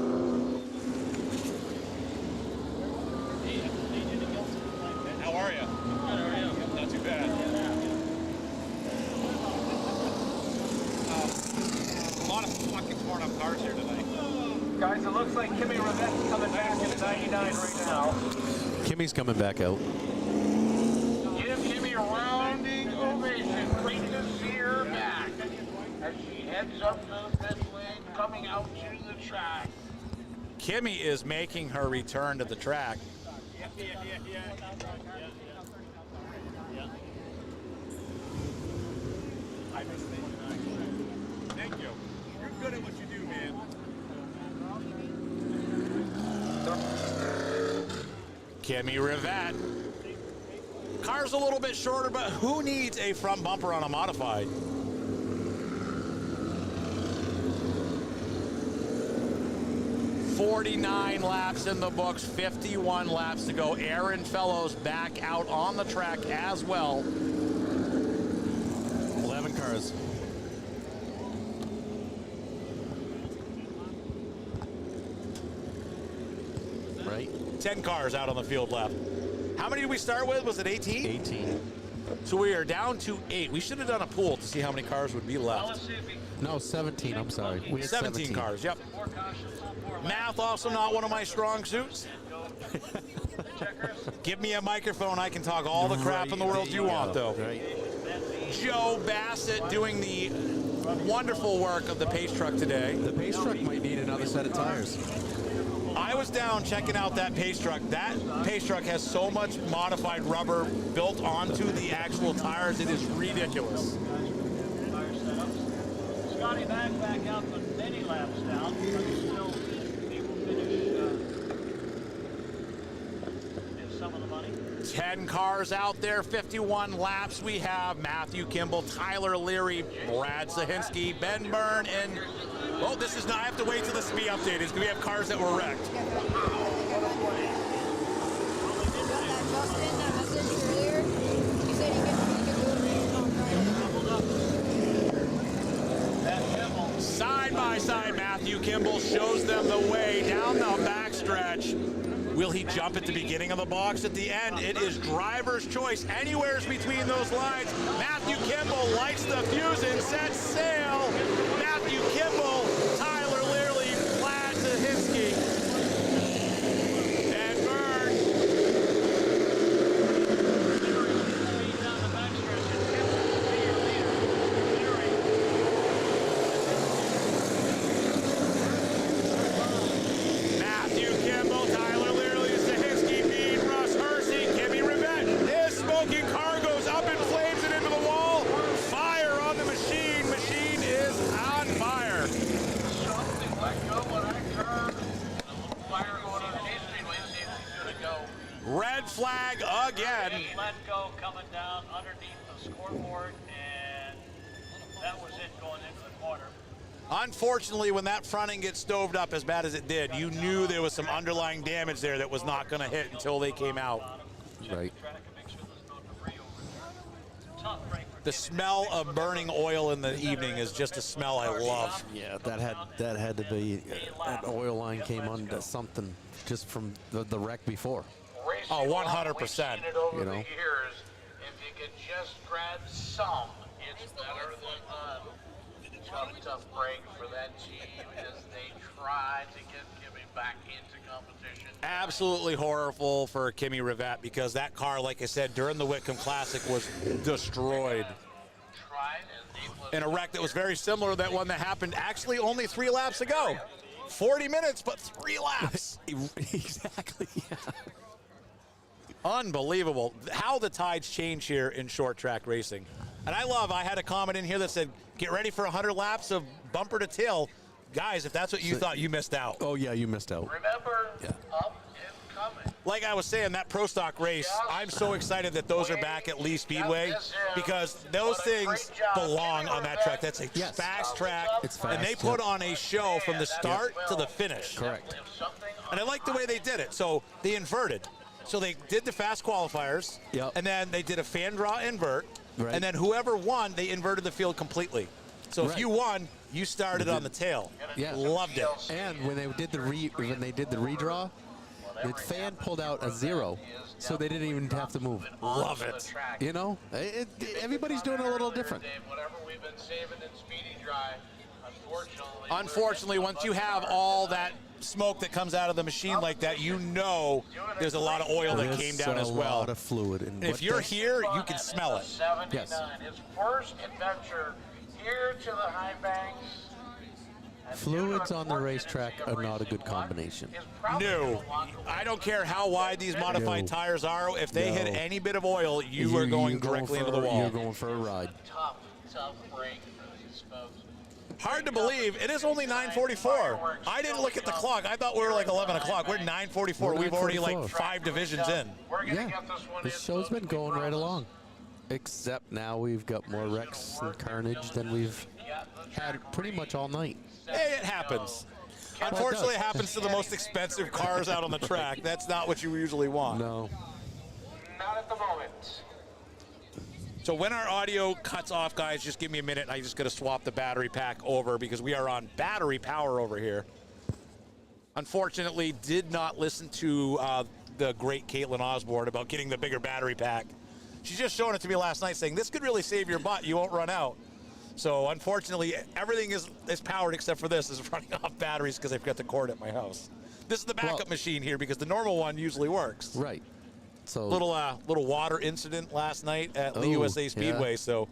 How are you? Not too bad. A lot of fucking torn up cars here tonight. Guys, it looks like Kimmy Rivette's coming back in 99 right now. Kimmy's coming back out. Give Kimmy a rounding ovation. Great to see her back as she heads up to the pit lane, coming out to the track. Kimmy is making her return to the track. Thank you. You're good at what you do, man. Kimmy Rivette. Car's a little bit shorter, but who needs a front bumper on a modified? "49 laps in the books, 51 laps to go. Aaron Fellows back out on the track as well. 11 cars. Right? 10 cars out on the field left. How many did we start with? Was it 18? 18. So we are down to 8. We should have done a pool to see how many cars would be left. No, 17. I'm sorry. We had 17 cars, yep. Math also not one of my strong suits. Give me a microphone, I can talk all the crap in the world you want, though. Right. Joe Bassett doing the wonderful work of the pace truck today. The pace truck might need another set of tires. I was down checking out that pace truck. That pace truck has so much modified rubber built onto the actual tires, it is ridiculous. Scotty back out, but many laps down. But still, he will finish in some of the money. 10 cars out there, 51 laps. We have Matthew Kimball, Tyler Leary, Brad Sahinsky, Ben Byrne, and oh, this is not. I have to wait till the speed update is because we have cars that were wrecked. Side by side, Matthew Kimball shows them the way down the backstretch. Will he jump at the beginning of the box at the end? It is driver's choice. Anywhere's between those lines. Matthew Kimball lights the fuse and sets sail. Matthew Kimball, Tyler Leary, Brad Sahinsky, and Byrne. Matthew Kimball, Tyler Leary, Sahinsky, Bean, Russ Hersey, Kimmy Rivette. His smoking car goes up in flames and into the wall. Fire on the machine. Machine is Unfortunately, when that front end gets stoved up as bad as it did, you knew there was some underlying damage there that was not going to hit until they came out. Right. The smell of burning oil in the evening is just a smell I love. Yeah, that had to be an oil line came under something just from the wreck before. Oh, 100%. You know, years, if you could just grab some, it's better than none. Tough break for that team as they try to get Kimmy back into competition. Absolutely horrible for Kimmy Rivette because that car, like I said, during the Whitcomb Classic was destroyed. In a wreck that was very similar to that one that happened actually only 3 laps ago. 40 minutes, but 3 laps. Exactly, yeah. Unbelievable how the tides change here in short track racing. And I had a comment in here that said, get ready for 100 laps of bumper to tail. Guys, if that's what you thought, you missed out. Oh, yeah, you missed out. Remember, up and coming. Like I was saying, that Pro Stock race, I'm so excited that those are back at Lee Speedway because those things belong on that track. That's a fast track, and they put on a show from the start to the finish. Correct. And I like the way they did it. So they inverted. So they did the fast qualifiers, and then they did a fan draw invert, and then whoever won, they inverted the field completely. So if you won, you started on the tail. Yeah, loved it. And when they did the redraw, the fan pulled out a 0, so they didn't even have to move. Love it. You know, everybody's doing a little different. Whatever we've been saving in Speedy Dry, Unfortunately, once you have all that smoke that comes out of the machine like that, you know there's a lot of oil that came down as well. A lot of fluid. And if you're here, you can smell it. Yes. His first adventure here to the high banks. Fluids on the racetrack are not a good combination. No. I don't care how wide these modified tires are. If they hit any bit of oil, you are going directly into the wall. You're going for a ride. Tough break for these folks. Hard to believe. It is only 9:44. I didn't look at the clock. I thought we were like 11 o'clock. We're 9:44. We've already like 5 divisions in. Yeah. This show's been going right along. Except now we've got more wrecks and carnage than we've had pretty much all night. Hey, it happens. Unfortunately, it happens to the most expensive cars out on the track. That's not what you usually want. No. Not at the moment. So when our audio cuts off, guys, just give me a minute. I just got to swap the battery pack over because we are on battery power over here. Unfortunately, did not listen to the great Caitlin Osborne about getting the bigger battery pack. She's just showing it to me last night saying, this could really save your butt. You won't run out. So unfortunately, everything is powered except for this is running off batteries because I've got the cord at my house. This is the backup machine here because the normal one usually works. Right. So little water incident last night at the USA Speedway. So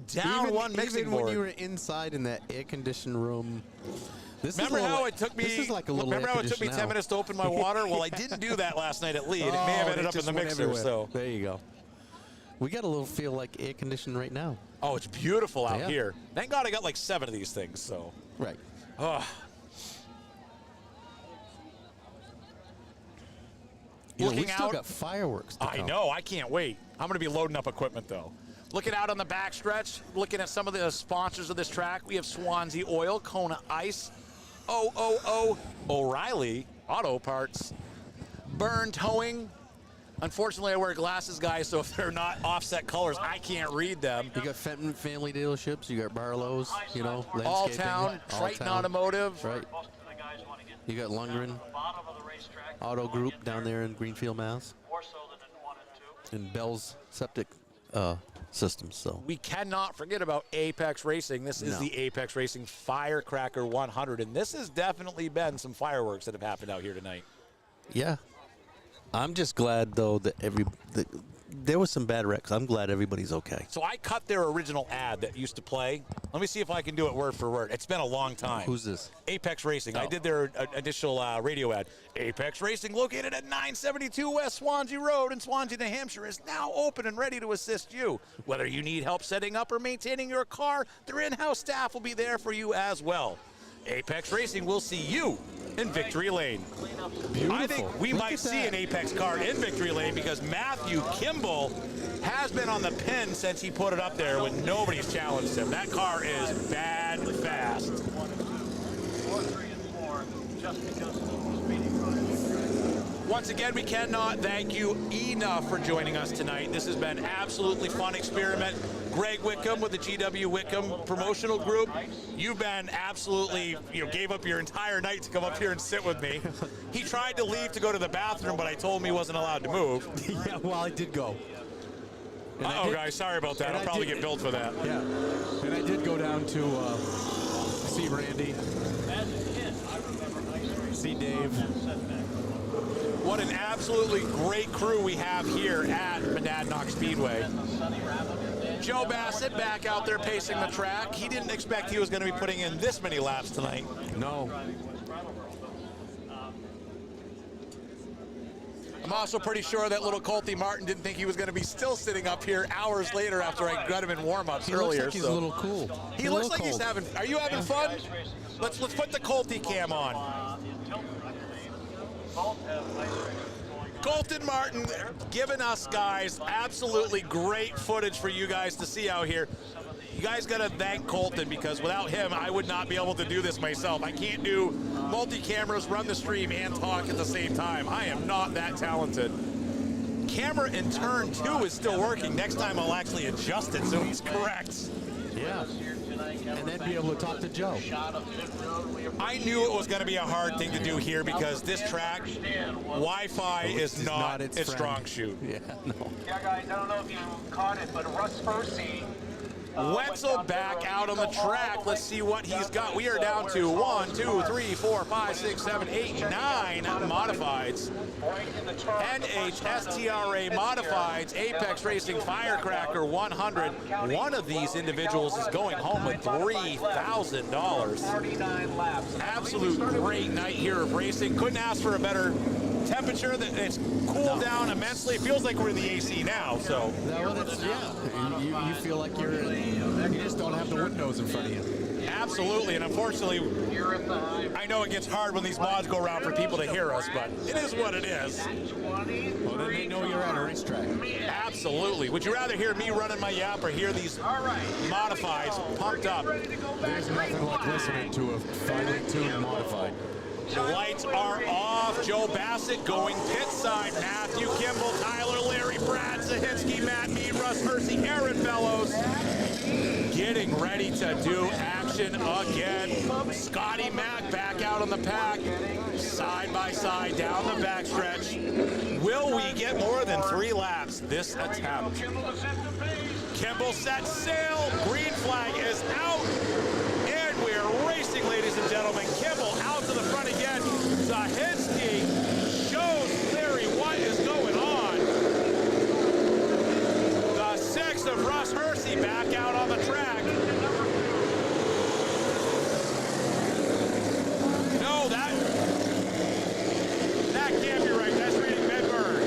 down one mixing board. Even when you were inside in that air-conditioned room. Remember how it took me 10 minutes to open my water? Well, I didn't do that last night at Lee, and it may have ended up in the mixer. So there you go. We got a little feel like air conditioned right now. Oh, it's beautiful out here. Thank God I got like 7 of these things. So right. Oh. We still got fireworks to come. I know. I can't wait. I'm going to be loading up equipment, though. Looking out on the backstretch, looking at some of the sponsors of this track, we have Swansea Oil, Kona Ice, O'Reilly Auto Parts, Burn Towing. Unfortunately, I wear glasses, guys, so if they're not offset colors, I can't read them. You got Fenton Family Dealerships, you got Barlow's, you know, All Town, Triton Automotive. Right. You got Lundgren Auto Group down there in Greenfield, Mass. And Bell's Septic Systems. So we cannot forget about Apex Racing. This is the Apex Racing Firecracker 100, and this has definitely been some fireworks that have happened out here tonight. Yeah. I'm just glad, though, that there was some bad wrecks. I'm glad everybody's okay. So I cut their original ad that used to play. Let me see if I can do it word for word. It's been a long time. Who's this? Apex Racing. I did their initial radio ad. Apex Racing, located at 972 West Swansea Road in Swansea, New Hampshire, is now open and ready to assist you. Whether you need help setting up or maintaining your car, their in-house staff will be there for you as well. Apex Racing will see you in Victory Lane. Beautiful. I think we might see an Apex car in Victory Lane because Matthew Kimball has been on the pin since he put it up there when nobody's challenged him. That car is bad fast. just because of the speeding drive. Once again, we cannot thank you enough for joining us tonight. This has been an absolutely fun experiment. Greg Wickham with the GW Wickham promotional group. You've been absolutely, gave up your entire night to come up here and sit with me. He tried to leave to go to the bathroom, but I told him he wasn't allowed to move. Yeah, well, I did go. Uh-oh, guys, sorry about that. I'll probably get billed for that. Yeah, and I did go down to see Randy, see Dave. What an absolutely great crew we have here at Monadnock Speedway. Joe Bassett back out there pacing the track. He didn't expect he was going to be putting in this many laps tonight. No. I'm also pretty sure that little Colty Martin didn't think he was going to be still sitting up here hours later after I got him in warm-ups earlier. Looks like he's a little cool. He looks like he's having. Are you having fun? Let's put the Colty cam on. Colton Martin giving us guys absolutely great footage for you guys to see out here. You guys got to thank Colton, because without him, I would not be able to do this myself. I can't do multi-cameras, run the stream, and talk at the same time. I am not that talented. Camera in turn 2 is still working. Next time I'll actually adjust it so he's correct. Yeah, and then be able to talk to Joe. I knew it was going to be a hard thing to do here because this track, Wi-Fi is not its strong suit. Yeah, no. Yeah, guys, I don't know if you caught it, but Russ Hersey. Wetzel back out on the track. Let's see what he's got. We are down to 1, 2, 3, 4, 5, 6, 7, 8, 9 modifieds. NHSTRA modifieds, Apex Racing Firecracker 100. One of these individuals is going home with $3,000. Absolute great night here of racing. Couldn't ask for a better temperature. That it's cooled down immensely. It feels like we're in the AC now. So you feel like you just don't have the windows in front of you. Absolutely, and unfortunately, I know it gets hard when these mods go around for people to hear us, but it is what it is. Well, then they know you're at a racetrack. Absolutely. Would you rather hear me running my yap or hear these modifieds pumped up? There's nothing like listening to a finely tuned modified. The lights are off. Joe Bassett going pit side. Matthew Kimball, Tyler Leary, Brad Zahinsky, Matt Mead, Russ Hersey, Aaron Bellows getting ready to do action again. Scotty Mack back out on the pack, side by side down the backstretch. Will we get more than 3 laps this attempt? Kimball sets sail. Green flag is out. And we're racing, ladies and gentlemen. Kimball out to the front again. Zahinsky shows Leary what is going on. The 6 of Russ Hersey back out on the track. No, that can't be right. That's reading Medburn.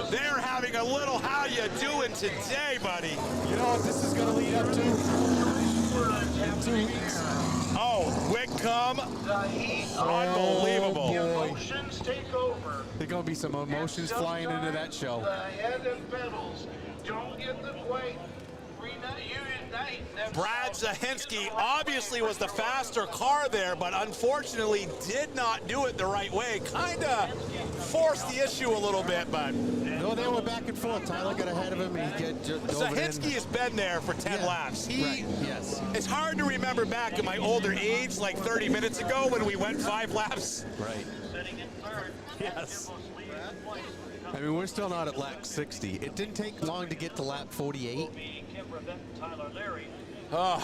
They're having a little how you doing today, buddy. You know what this is going to lead up to? 2 weeks. Oh, Whitcomb. Unbelievable. Emotions take over. There's going to be some emotions flying into that show. The head and pedals don't get the quite reunite themselves. Brad Zahinsky obviously was the faster car there, but unfortunately did not do it the right way. Kind of forced the issue a little bit, but... No, they were back and forth. Tyler got ahead of him. Zahinsky has been there for 10 laps. Yes. It's hard to remember back at my older age, like 30 minutes ago when we went 5 laps. Right. Yes. I mean, we're still not at lap 60. It didn't take long to get to lap 48. Oh.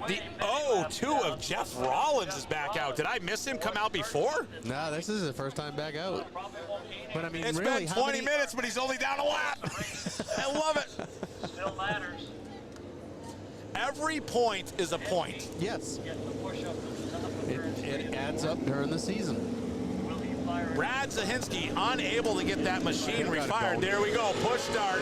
The 0-2 of Jeff Rollins is back out. Did I miss him come out before? No, this is the first time back out. But I mean, it's really, been 20 minutes, but he's only down a lap. I love it. Still matters. Every point is a point. Yes. It adds up during the season. Brad Zahinsky unable to get that machine refired. There we go, push start.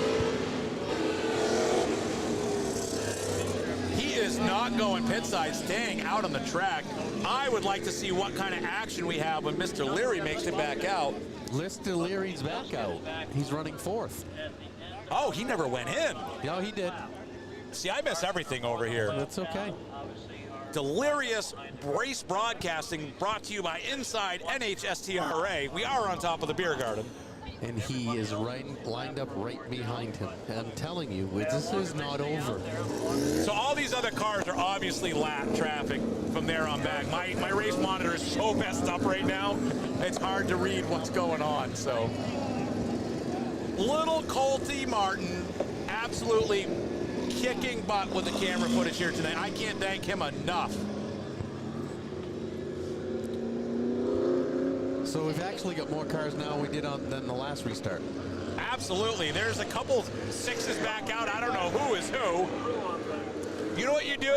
He is not going pit side, staying out on the track. I would like to see what kind of action we have when Mr. Leary makes it back out. Mr. Leary's back out. He's running 4th. Oh, he never went in. No, he did. See, I miss everything over here. That's okay. Delirious Race Broadcasting brought to you by Inside NHSTRA. We are on top of the beer garden. And he is lined up right behind him. I'm telling you, this is not over. So all these other cars are obviously lap traffic from there on back. My race monitor is so messed up right now, it's hard to read what's going on. So little Colty Martin absolutely kicking butt with the camera footage here tonight. I can't thank him enough. So we've actually got more cars now than we did than the last restart. Absolutely. There's a couple 6s back out. I don't know who is who. You know what you do?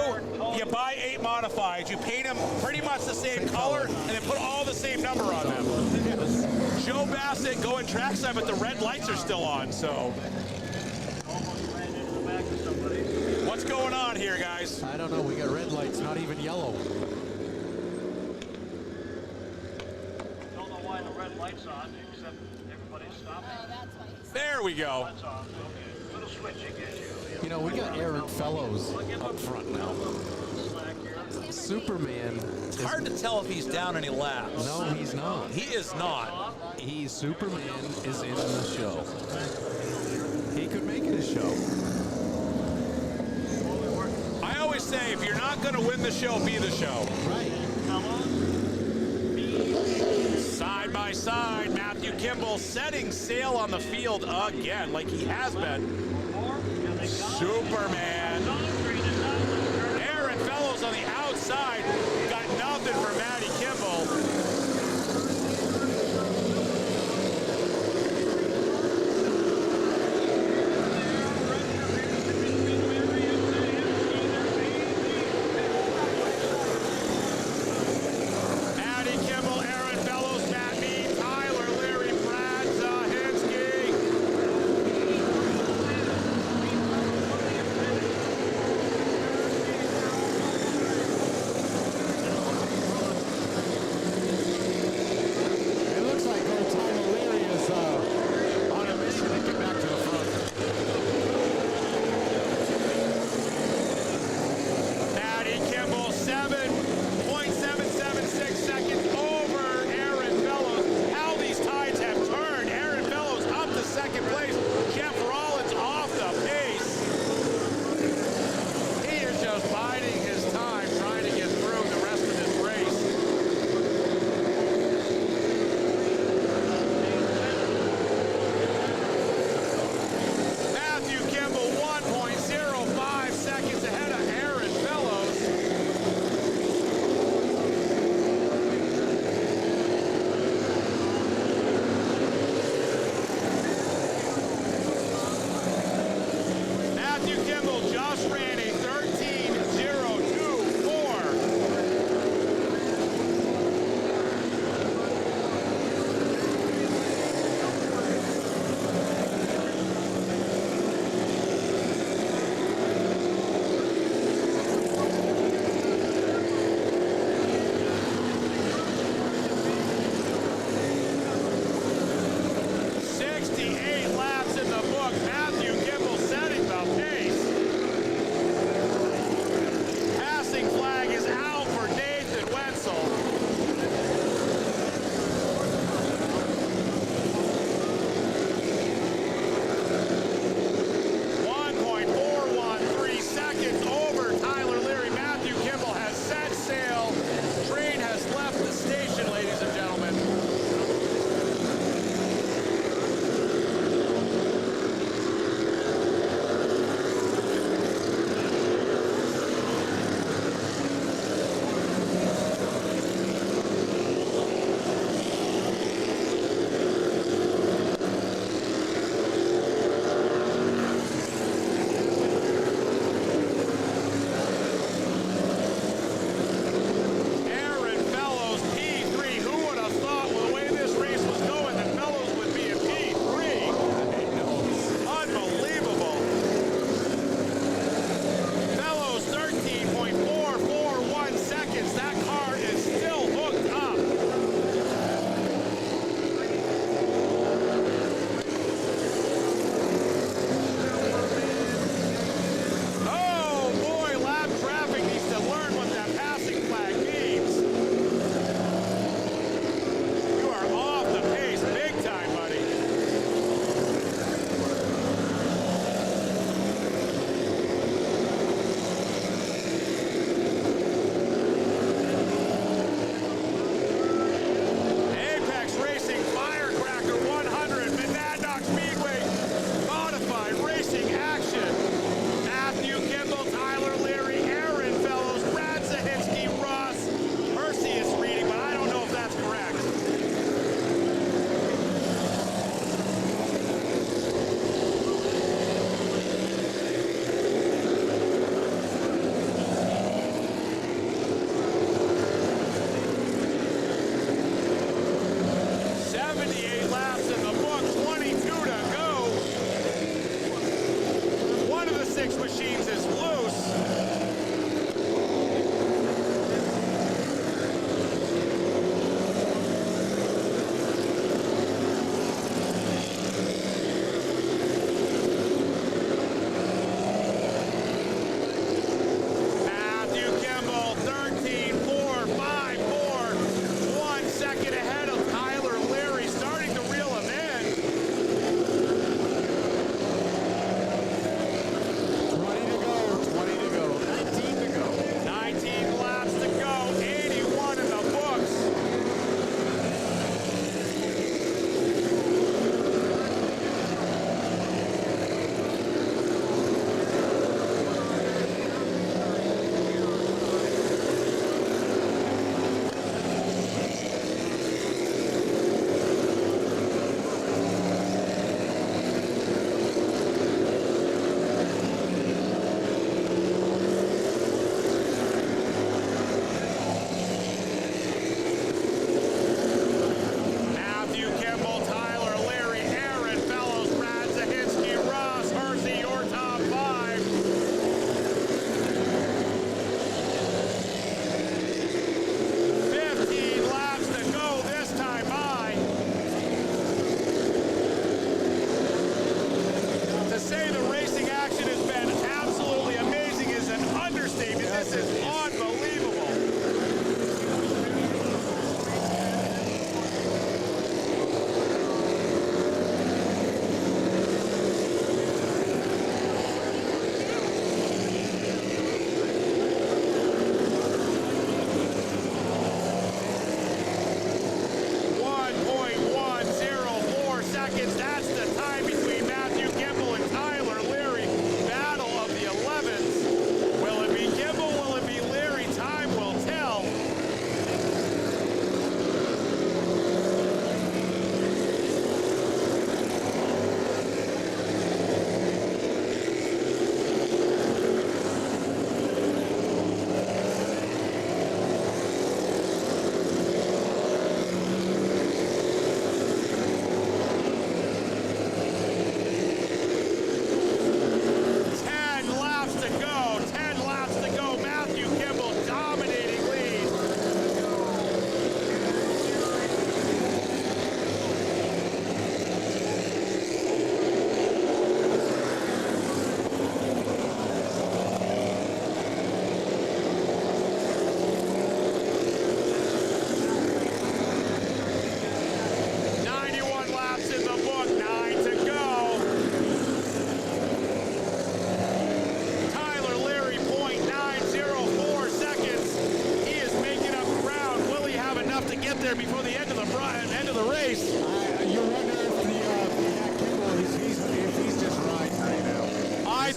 You buy 8 modifieds. You paint them pretty much the same color and then put all the same number on them. Yes. Joe Bassett going trackside, but the red lights are still on, so. What's going on here, guys? I don't know. We got red lights, not even yellow. Don't know why the red light's on, except everybody's stopping. There we go. Little switch again. You know, we got Aaron Fellows up front now. Superman. It's hard to tell if he's down any laps. No, he's not. He is not. Superman is in the show. He could make it a show. I always say, if you're not going to win the show, be the show. Right. Side by side, Matthew Kimball setting sail on the field again, like he has been. Superman. Aaron Fellows on the outside. Got nothing for Matty Kimball.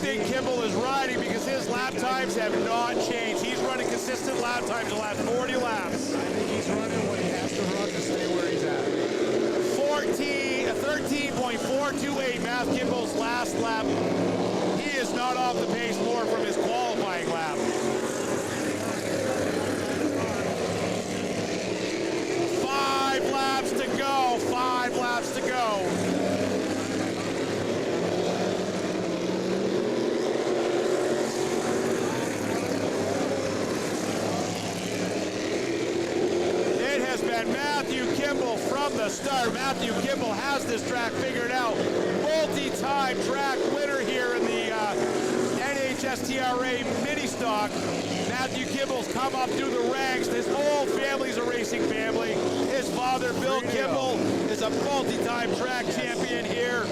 think Kimball is riding because his lap times have not changed. He's running consistent lap times the last 40 laps. I think he's running what he has to run to stay where he's at. 13.428, Matt Kimball's last lap. He is not off the pace more from his qualifying lap. 5 laps to go, 5 laps to go. It has been Matthew Kimball from the start. Matthew Kimball has this track figured out. Multi-time track winner here in the NHSTRA mini stock. Matthew Kimball's come up through the ranks. His whole family's a racing family. His father, Bill Kimball, is a multi-time track champion here.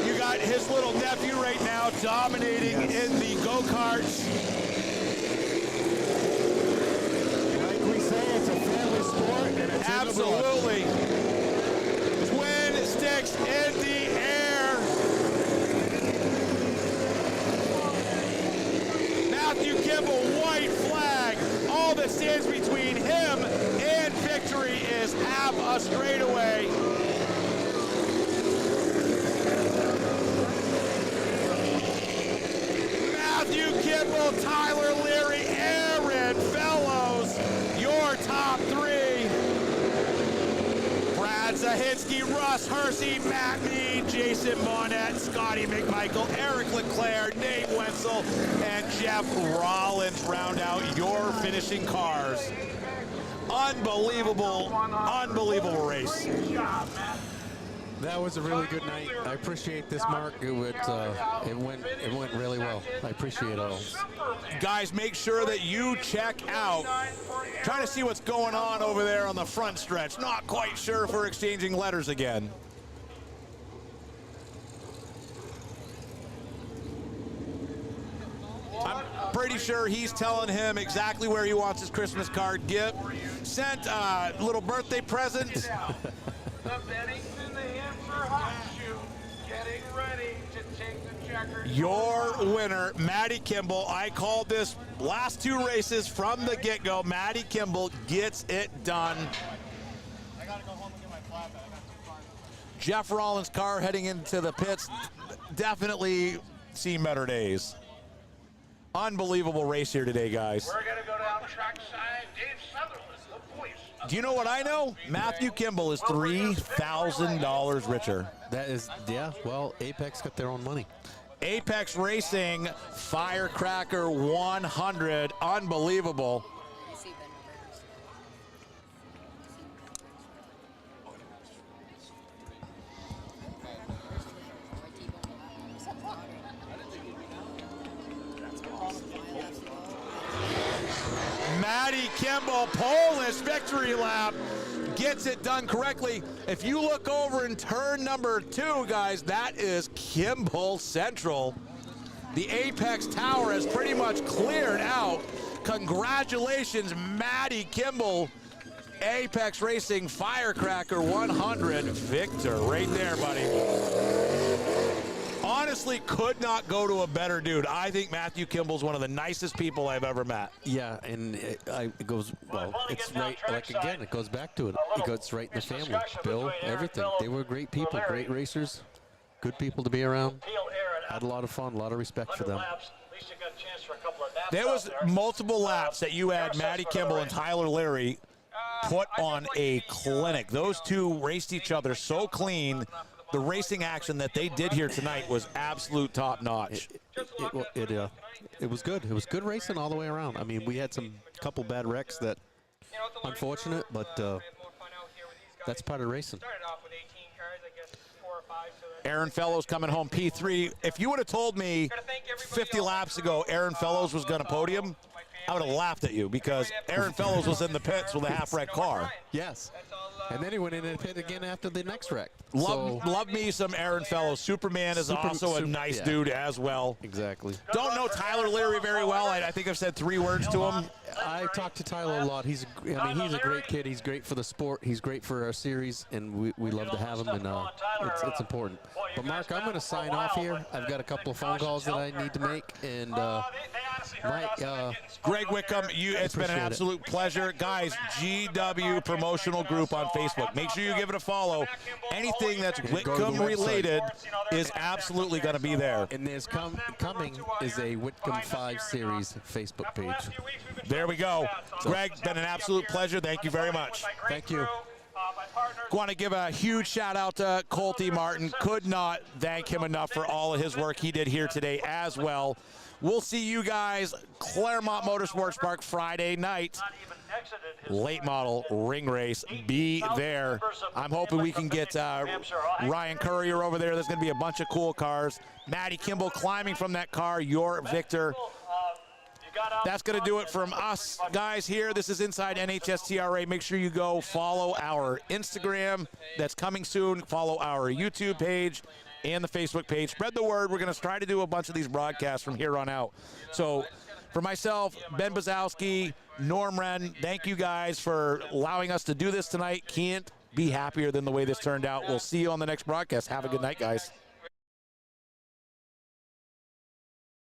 You got his little nephew right now dominating in the go-karts. Like we say, it's a family sport, and it's absolutely. Twin sticks in the air. Matthew Kimball, white flag. All that stands between him and victory is half a straightaway. Matthew Kimball, Tyler Leary, Aaron Fellows, your top 3. Brad Zahinsky, Russ Hersey, Matt Mead, Jason Monette, Scotty McMichael, Eric Leclerc, Nate Wenzel, and Jeff Rollins round out your finishing cars. Unbelievable, unbelievable race. That was a really good night. I appreciate this, Mark. It went really well. I appreciate it all. Guys, make sure that you check out. Trying to see what's going on over there on the front stretch. Not quite sure if we're exchanging letters again. I'm pretty sure he's telling him exactly where he wants his Christmas card gift. Sent a little birthday present. The Bennington, the Hampshire Hot Shoe, getting ready to take the checkered. Your winner, Matty Kimball. I called this last 2 races from the get-go. Matty Kimball gets it done. I gotta go home and get my flat bed. I got 2 cars. Jeff Rollins' car heading into the pits. Definitely seen better days. Unbelievable race here today, guys. We're going to go down trackside. Dave Sutherland, the voice. Do you know what I know? Matthew Kimball is $3,000 richer. That is, yeah, well, Apex got their own money. Apex Racing Firecracker 100. Unbelievable. Matty Kimball, Polish victory lap, gets it done correctly. If you look over in turn number 2, guys, that is Kimball Central. The Apex Tower has pretty much cleared out. Congratulations, Matty Kimball. Apex Racing Firecracker 100 victor right there, buddy. Honestly, could not go to a better dude. I think Matthew Kimball's one of the nicest people I've ever met. Yeah, and it goes, well, it's right, like again, it goes back to it. It goes right in the family. Bill, everything. They were great people, great racers, good people to be around. Had a lot of fun, a lot of respect for them. There was multiple laps that you had Matty Kimball and Tyler Leary put on a clinic. Those 2 raced each other so clean. The racing action that they did here tonight was absolute top-notch. It was good. It was good racing all the way around. I mean, we had couple bad wrecks that unfortunate, but that's part of racing. Aaron Fellows coming home P3. If you would have told me 50 laps ago Aaron Fellows was going to podium, I would have laughed at you because Aaron Fellows was in the pits with a half-wrecked car. Yes. And then he went in and hit again after the next wreck. Love me some Aaron Fellows. Superman is also a nice dude as well. Exactly. Don't know Tyler Leary very well. I think I've said 3 words to him. I talked to Tyler a lot. He's a great kid. He's great for the sport. He's great for our series, and we love to have him, and it's important. But Mark, I'm going to sign off here. I've got a couple of phone calls that I need to make, and Greg Wickham, it's been an absolute pleasure. Guys, GW Promotional Group on Facebook. Make sure you give it a follow. Anything that's Whitcomb related is absolutely going to be there. And there's coming is a Whitcomb 5 Series Facebook page. There we go. Greg, been an absolute pleasure. Thank you very much. Thank you. Want to give a huge shout out to Colty Martin. Could not thank him enough for all of his work he did here today as well. We'll see you guys Claremont Motorsports Park Friday night. Late model ring race. Be there. I'm hoping we can get Ryan Courier over there. There's going to be a bunch of cool cars. Matty Kimball climbing from that car. Your Victor. That's going to do it from us guys here. This is Inside NHSTRA. Make sure you go follow our Instagram. That's coming soon. Follow our YouTube page and the Facebook page. Spread the word. We're going to try to do a bunch of these broadcasts from here on out. So for myself, Ben Bazowski, Norm Wren, thank you guys for allowing us to do this tonight. Can't be happier than the way this turned out. We'll see you on the next broadcast. Have a good night, guys.